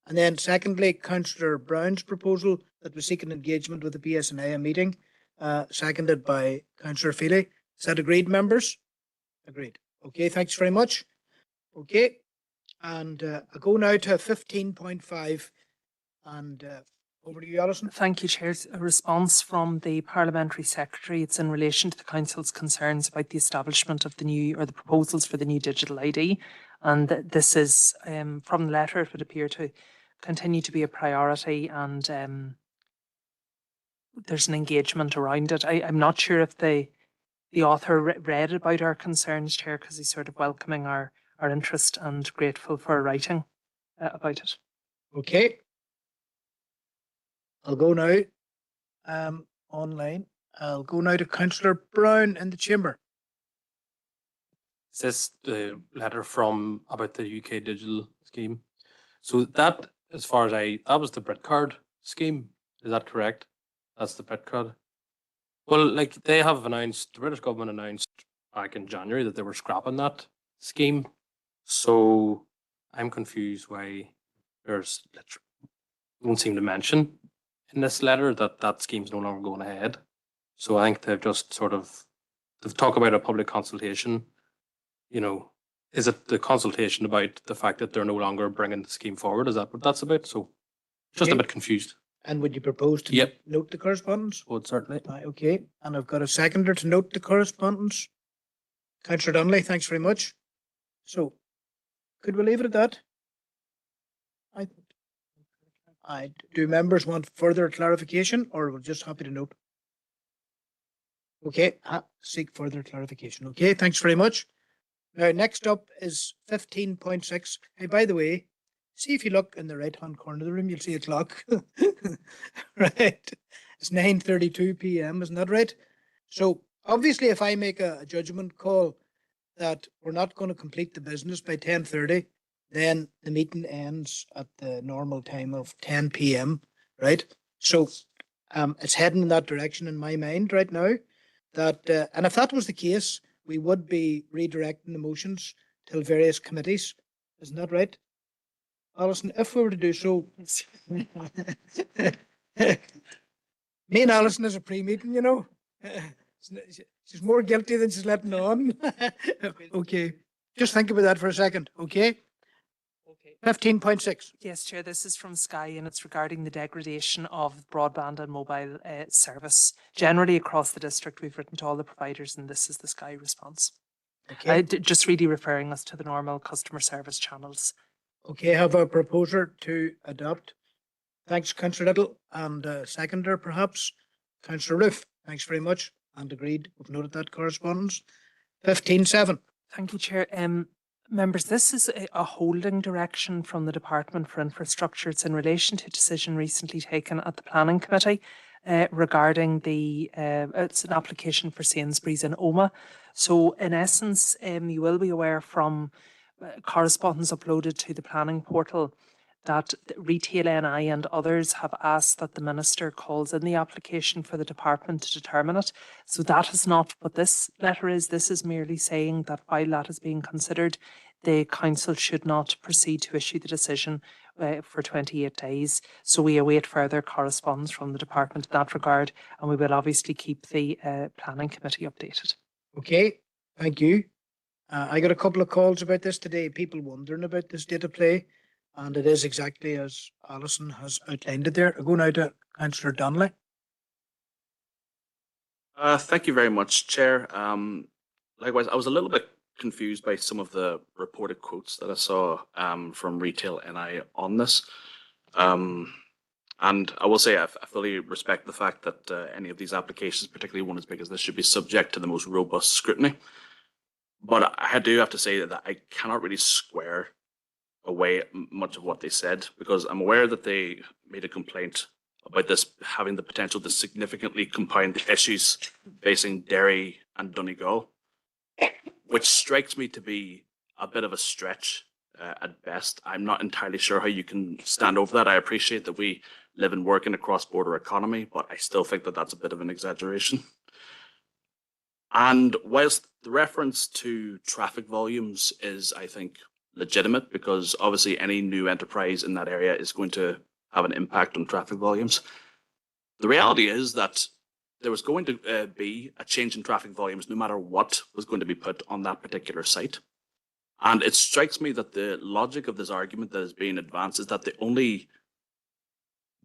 S2: And then secondly, Councillor Brown's proposal that we seek an engagement with the PSNI meeting, seconded by Councillor Feely. Is that agreed, members? Agreed. Okay, thanks very much. Okay. And I go now to 15.5 and over to you, Alison.
S13: Thank you, Chair. A response from the Parliamentary Secretary. It's in relation to the Council's concerns about the establishment of the proposals for the new digital ID. And this is from the letter. It would appear to continue to be a priority, and there's an engagement around it. I'm not sure if the author read about our concerns, Chair, because he's sort of welcoming our interest and grateful for writing about it.
S2: Okay. I'll go now online. I'll go now to Councillor Brown in the chamber.
S19: Is this the letter from about the UK digital scheme? So that, as far as that was the BritCard scheme. Is that correct? That's the BritCard. Well, like they have announced, the British government announced back in January that they were scrapping that scheme. So I'm confused why there's don't seem to mention in this letter that that scheme's no longer going ahead. So I think they've just they've talked about a public consultation. Is it the consultation about the fact that they're no longer bringing the scheme forward? Is that what that's about? So just a bit confused.
S2: And would you propose to note the correspondence?
S19: Would certainly.
S2: Okay, and I've got a seconder to note the correspondence. Councillor Donnelly, thanks very much. So, could we leave it at that? Do members want further clarification, or we're just happy to note? Okay, seek further clarification. Okay, thanks very much. Now, next up is 15.6. Hey, by the way, see if you look in the right-hand corner of the room, you'll see a clock. Right. It's 9:32 p.m., isn't that right? So, obviously, if I make a judgment call that we're not going to complete the business by 10:30, then the meeting ends at the normal time of 10 p.m., right? So, it's heading in that direction in my mind right now. And if that was the case, we would be redirecting the motions to various committees. Isn't that right, Alison? If we were to do so, me and Alison is a pre-meeting, She's more guilty than she's letting on. Okay, just think about that for a second, okay? 15.6.
S13: Yes, Chair, this is from Sky and it's regarding the degradation of broadband and mobile service. Generally across the district, we've written to all the providers and this is the Sky response.
S2: Okay.
S13: Just really referring us to the normal customer service channels.
S2: Okay, have a proposer to adopt. Thanks, Councillor Little, and seconder perhaps, Councillor Roof. Thanks very much, and agreed. We've noted that correspondence. 15.7.
S13: Thank you, Chair. Members, this is a holding direction from the Department for Infrastructure. It's in relation to a decision recently taken at the Planning Committee regarding it's an application for Sainsbury's in Omagh. So in essence, you will be aware from correspondence uploaded to the planning portal that Retail NI and others have asked that the Minister calls in the application for the department to determine it. So that is not what this letter is. This is merely saying that while that is being considered, the council should not proceed to issue the decision for 28 days. So we await further correspondence from the department in that regard, and we will obviously keep the planning committee updated.
S2: Okay, thank you. I got a couple of calls about this today, people wondering about the state of play, and it is exactly as Alison has outlined it there. I go now to Councillor Donnelly.
S6: Thank you very much, Chair. Likewise, I was a little bit confused by some of the reported quotes that I saw from Retail NI on this. And I will say I fully respect the fact that any of these applications, particularly one as big as this, should be subject to the most robust scrutiny. But I do have to say that I cannot really square away much of what they said, because I'm aware that they made a complaint about this having the potential to significantly compound the issues facing Derry and Donegal, which strikes me to be a bit of a stretch at best. I'm not entirely sure how you can stand over that. I appreciate that we live and work in a cross-border economy, but I still think that that's a bit of an exaggeration. And whilst the reference to traffic volumes is, I think, legitimate, because obviously any new enterprise in that area is going to have an impact on traffic volumes, the reality is that there was going to be a change in traffic volumes no matter what was going to be put on that particular site. And it strikes me that the logic of this argument that is being advanced is that the only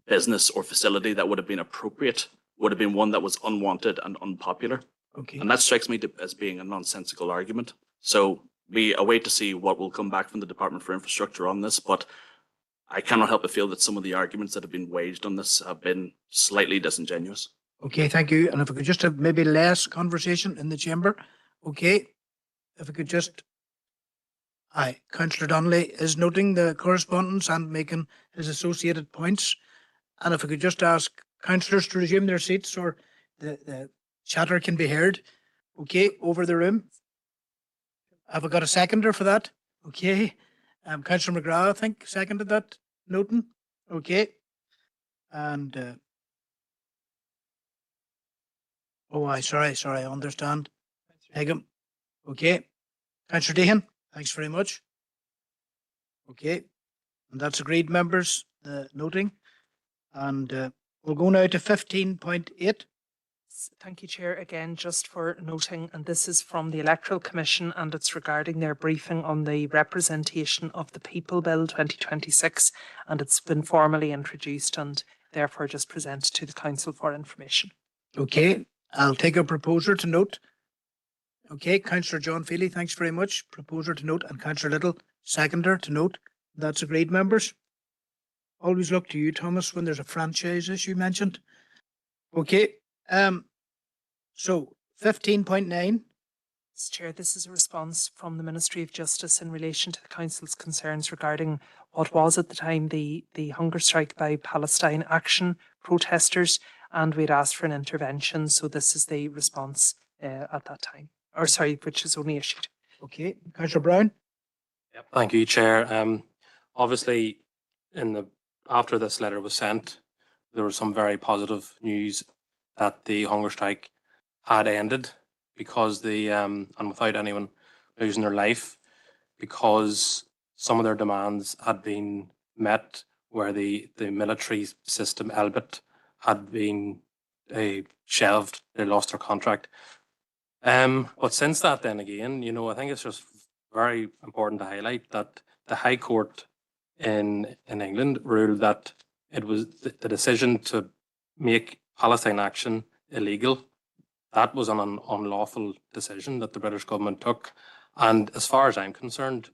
S6: business or facility that would have been appropriate would have been one that was unwanted and unpopular.
S2: Okay.
S6: And that strikes me as being a nonsensical argument. So we await to see what will come back from the Department for Infrastructure on this, but I cannot help but feel that some of the arguments that have been waged on this have been slightly disingenuous.
S2: Okay, thank you. And if we could just have maybe less conversation in the chamber. Okay, if we could just. Aye, Councillor Donnelly is noting the correspondence and making his associated points. And if we could just ask councillors to resume their seats, or the chatter can be heard. Okay, over the room. Have we got a seconder for that? Okay. Councillor McGrath, I think, seconded that, noting. Okay. And sorry, I understand. Higham. Okay. Councillor Dehan, thanks very much. Okay. And that's agreed, members, noting. And we'll go now to 15.8.
S13: Thank you, Chair, again, just for noting, and this is from the Electoral Commission, and it's regarding their briefing on the representation of the People Bill 2026, and it's been formally introduced and therefore just presented to the Council for information.
S2: Okay, I'll take a proposer to note. Okay, Councillor John Feely, thanks very much. Proposer to note, and Councillor Little, seconder to note. That's agreed, members. Always look to you, Thomas, when there's a franchise issue mentioned. Okay. So 15.9.
S13: Mr. Chair, this is a response from the Ministry of Justice in relation to the Council's concerns regarding what was at the time the hunger strike by Palestine Action protesters, and we'd asked for an intervention. So this is the response at that time, which is only issued.
S2: Okay, Councillor Brown.
S19: Yep. Thank you, Chair. Obviously, after this letter was sent, there was some very positive news that the hunger strike had ended, because and without anyone losing their life, because some of their demands had been met, where the military system, Elbit, had been shelved. They lost their contract. But since that, then again, I think it's just very important to highlight that the High Court in England ruled that it was the decision to make Palestine Action illegal. That was an unlawful decision that the British government took. And as far as I'm concerned,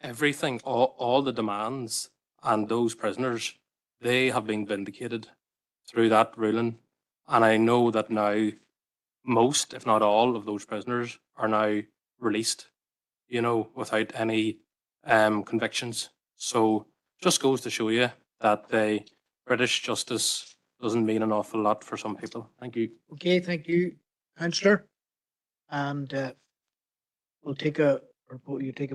S19: everything, all the demands and those prisoners, they have been vindicated through that ruling. And I know that now most, if not all, of those prisoners are now released, without any convictions. So just goes to show you that the British justice doesn't mean an awful lot for some people. Thank you.
S2: Okay, thank you, Councillor. And you take a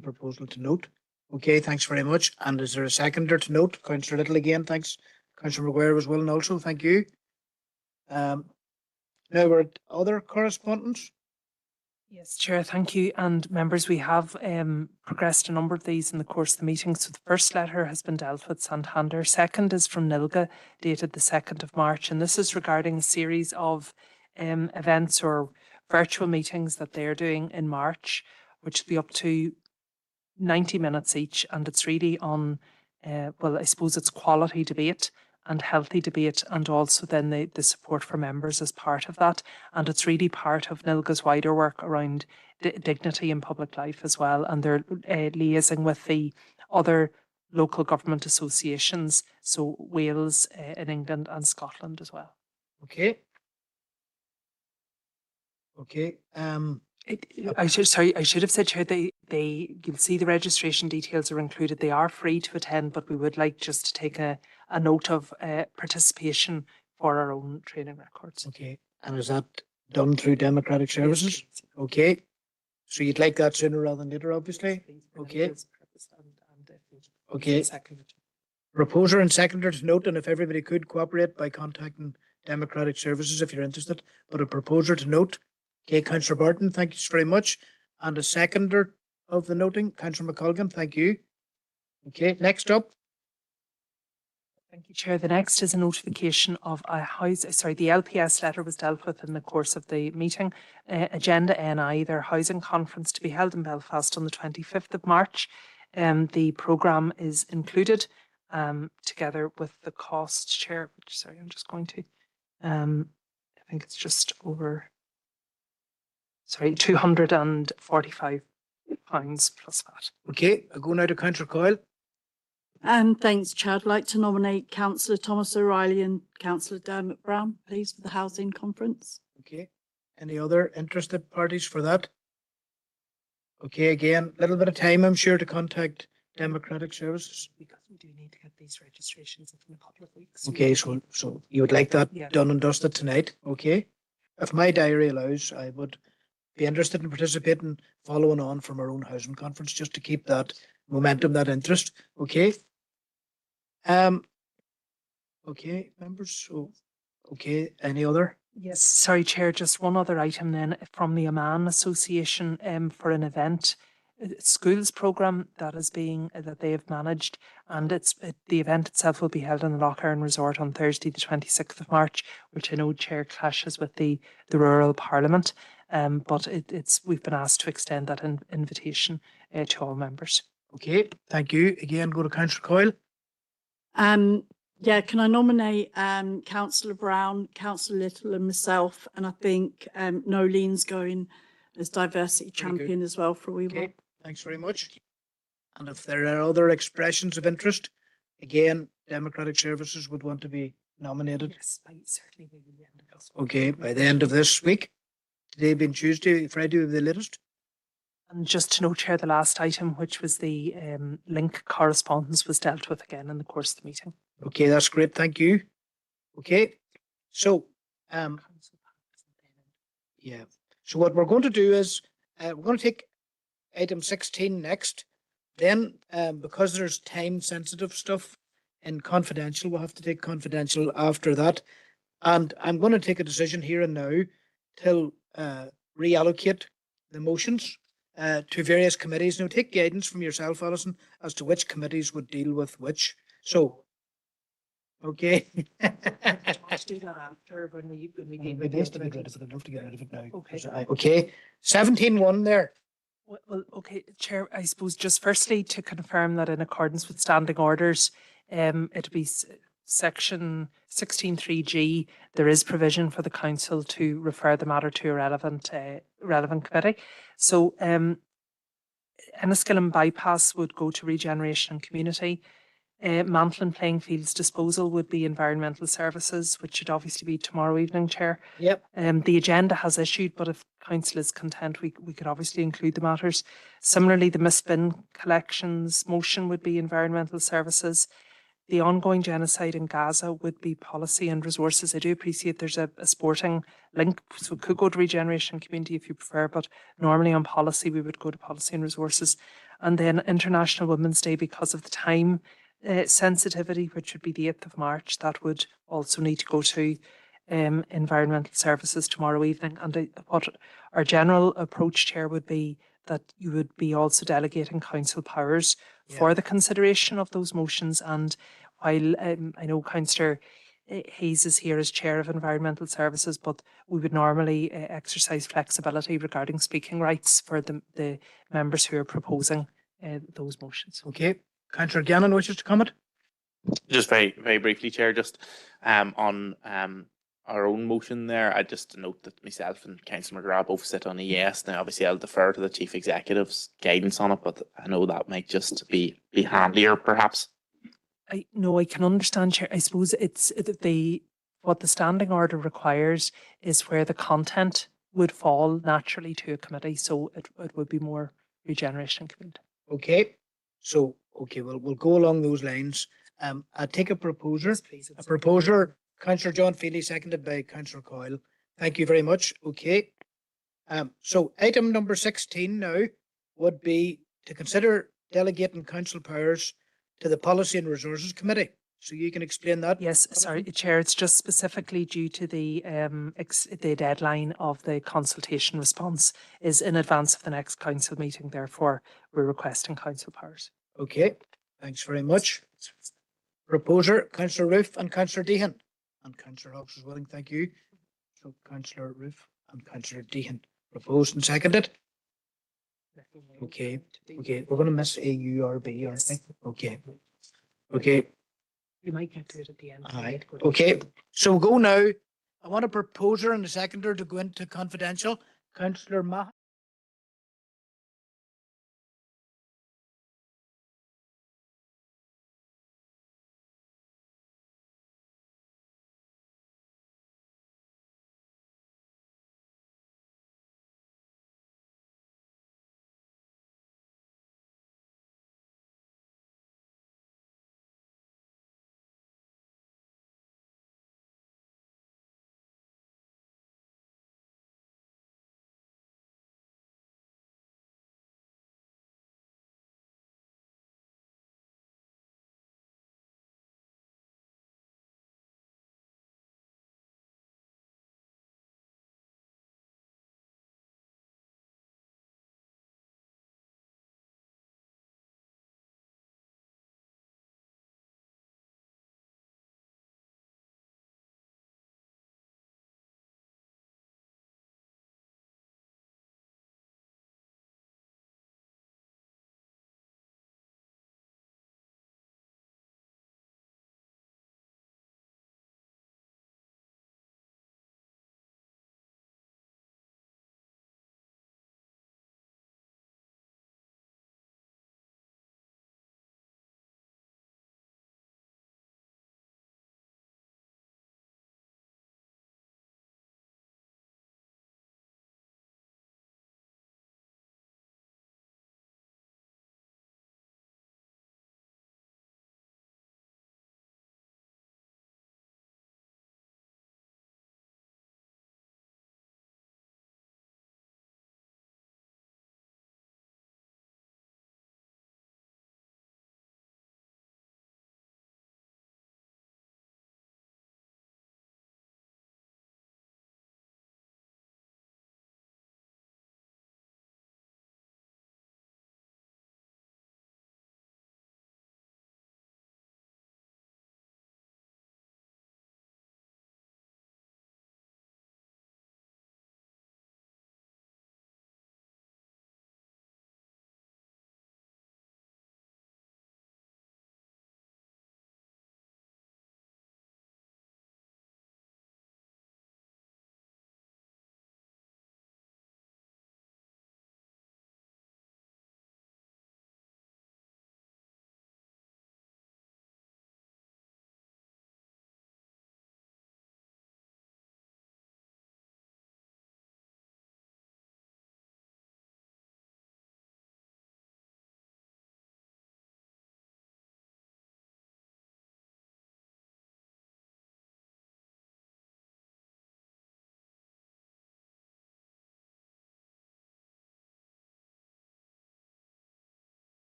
S2: proposal to note. Okay, thanks very much. And is there a seconder to note? Councillor Little again, thanks. Councillor McGuire was willing also, thank you. Now we're at other correspondence.
S13: Yes, Chair, thank you. And members, we have progressed a number of these in the course of the meeting. So the first letter has been dealt with, Santander. Second is from Nilga, dated the 2nd of March. And this is regarding a series of events or virtual meetings that they're doing in March, which will be up to 90 minutes each. And it's really on, well, I suppose it's quality debate and healthy debate, and also then the support for members as part of that. And it's really part of Nilga's wider work around dignity in public life as well. And they're liaising with the other local government associations, so Wales in England and Scotland as well.
S2: Okay. Okay.
S13: I should have said, Chair, you'll see the registration details are included. They are free to attend, but we would like just to take a note of participation for our own training records.
S2: Okay. And is that done through Democratic Services? Okay. So you'd like that sooner rather than later, obviously? Okay. Okay. Proposer and seconder to note, and if everybody could cooperate by contacting Democratic Services if you're interested, but a proposer to note. Okay, Councillor Barton, thank you very much. And a seconder of the noting, Councillor McColgan, thank you. Okay, next up.
S13: Thank you, Chair. The next is a notification of the LPS letter was dealt with in the course of the meeting. Agenda NI, their housing conference to be held in Belfast on the 25th of March. The programme is included together with the cost, Chair, which, sorry, I'm just going to, I think it's just over, sorry, £245 plus VAT.
S2: Okay, I go now to Councillor Coyle.
S4: Thanks, Chair. I'd like to nominate Councillor Thomas O'Reilly and Councillor Dermot Brown, please, for the housing conference.
S2: Okay, any other interested parties for that? Okay, again, a little bit of time, I'm sure, to contact Democratic Services.
S13: Because we do need to get these registrations in a couple of weeks.
S2: Okay, so you would like that done and dusted tonight? Okay. If my diary allows, I would be interested in participating, following on from our own housing conference, just to keep that momentum, that interest. Okay. Okay, members. So, okay, any other?
S13: Yes, sorry, Chair, just one other item then from the Amman Association for an event, schools programme that is being, that they have managed, and the event itself will be held in the Lough Erne Resort on Thursday the 26th of March, which I know, Chair, clashes with the Rural Parliament, but we've been asked to extend that invitation to all members.
S2: Okay, thank you. Again, go to Councillor Coyle.
S4: Yeah, can I nominate Councillor Brown, Councillor Little and myself, and I think Nolene's going as diversity champion as well for a wee while.
S2: Thanks very much. And if there are other expressions of interest, again, Democratic Services would want to be nominated.
S13: Yes, certainly by the end of this week.
S2: Okay, by the end of this week. Today being Tuesday, Friday will be the latest.
S13: And just to note, Chair, the last item, which was the link correspondence, was dealt with again in the course of the meeting.
S2: Okay, that's great. Thank you. Okay, so yeah. So what we're going to do is we're going to take item 16 next. Then, because there's time sensitive stuff in confidential, we'll have to take confidential after that. And I'm going to take a decision here and now to reallocate the motions to various committees. Now, take guidance from yourself, Alison, as to which committees would deal with which. So, okay.
S13: Let's do that after when we
S2: I'd love to get rid of it. I'd love to get rid of it now.
S13: Okay.
S2: Okay. 17.1 there.
S13: Well, okay, Chair, I suppose just firstly to confirm that in accordance with standing orders, it'll be section 16.3G, there is provision for the council to refer the matter to a relevant committee. So Enniskillen bypass would go to regeneration and community. Mantle and Playing Fields disposal would be environmental services, which should obviously be tomorrow evening, Chair.
S2: Yep.
S13: The agenda has issued, but if council is content, we could obviously include the matters. Similarly, the mist bin collections motion would be environmental services. The ongoing genocide in Gaza would be policy and resources. I do appreciate there's a sporting link, so it could go to regeneration and community if you prefer, but normally on policy we would go to policy and resources. And then International Women's Day, because of the time sensitivity, which would be the 8th of March, that would also need to go to environmental services tomorrow evening. And what our general approach, Chair, would be that you would be also delegating council powers for the consideration of those motions. And while I know Councillor Hayes is here as Chair of Environmental Services, but we would normally exercise flexibility regarding speaking rights for the members who are proposing those motions.
S2: Okay. Councillor Gannon wishes to comment?
S7: Just very briefly, Chair, just on our own motion there, I just note that myself and Councillor McGrath both sit on a yes. Now, obviously, I'll defer to the Chief Executive's guidance on it, but I know that might just be handier, perhaps.
S13: No, I can understand, Chair. I suppose it's what the standing order requires is where the content would fall naturally to a committee, so it would be more regeneration committee.
S2: Okay. So, okay, we'll go along those lines. I take a proposer.
S13: Yes, please.
S2: A proposer, Councillor John Feely, seconded by Councillor Coyle. Thank you very much. Okay. So item number 16 now would be to consider delegating council powers to the Policy and Resources Committee. So you can explain that.
S13: Yes, sorry, Chair, it's just specifically due to the deadline of the consultation response is in advance of the next council meeting. Therefore, we're requesting council powers.
S2: Okay, thanks very much. Proposer, Councillor Roof and Councillor Deehan. And Councillor Hawkes is willing, thank you. So Councillor Roof and Councillor Deehan proposed and seconded. Okay, we're going to miss AURB, aren't we? Okay.
S13: We might get to it at the end.
S2: All right. Okay, so we'll go now. I want a proposer and a seconder to go into confidential. Councillor Maha.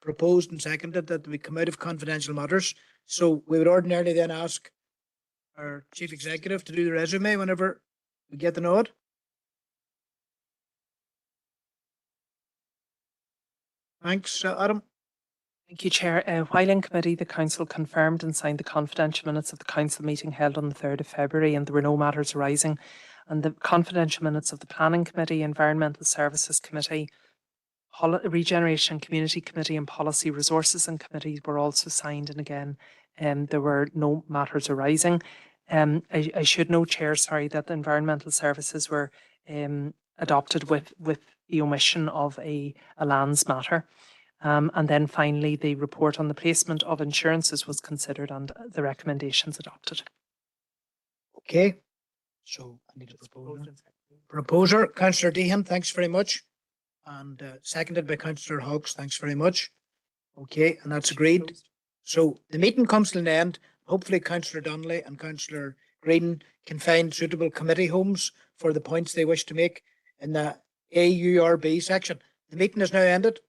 S2: proposed and seconded that we come out of confidential matters. So we would ordinarily then ask our chief executive to do the resume whenever we get the nod. Thanks, Adam.
S13: Thank you, Chair. While in committee, the Council confirmed and signed the confidential minutes of the Council meeting held on the 3rd of February, and there were no matters arising. And the confidential minutes of the Planning Committee, Environmental Services Committee, Regeneration Community Committee and Policy Resources and Committees were also signed, and again, there were no matters arising. I should note, Chair, sorry, that the Environmental Services were adopted with the omission of a lands matter. And then finally, the report on the placement of insurances was considered and the recommendations adopted.
S2: Okay, so I need a proposer. Councillor Deehan, thanks very much. And seconded by Councillor Hawkes, thanks very much. Okay, and that's agreed. So the meeting comes to an end. Hopefully Councillor Donnelly and Councillor Green can find suitable committee homes for the points they wish to make in the AURB section. The meeting is now ended.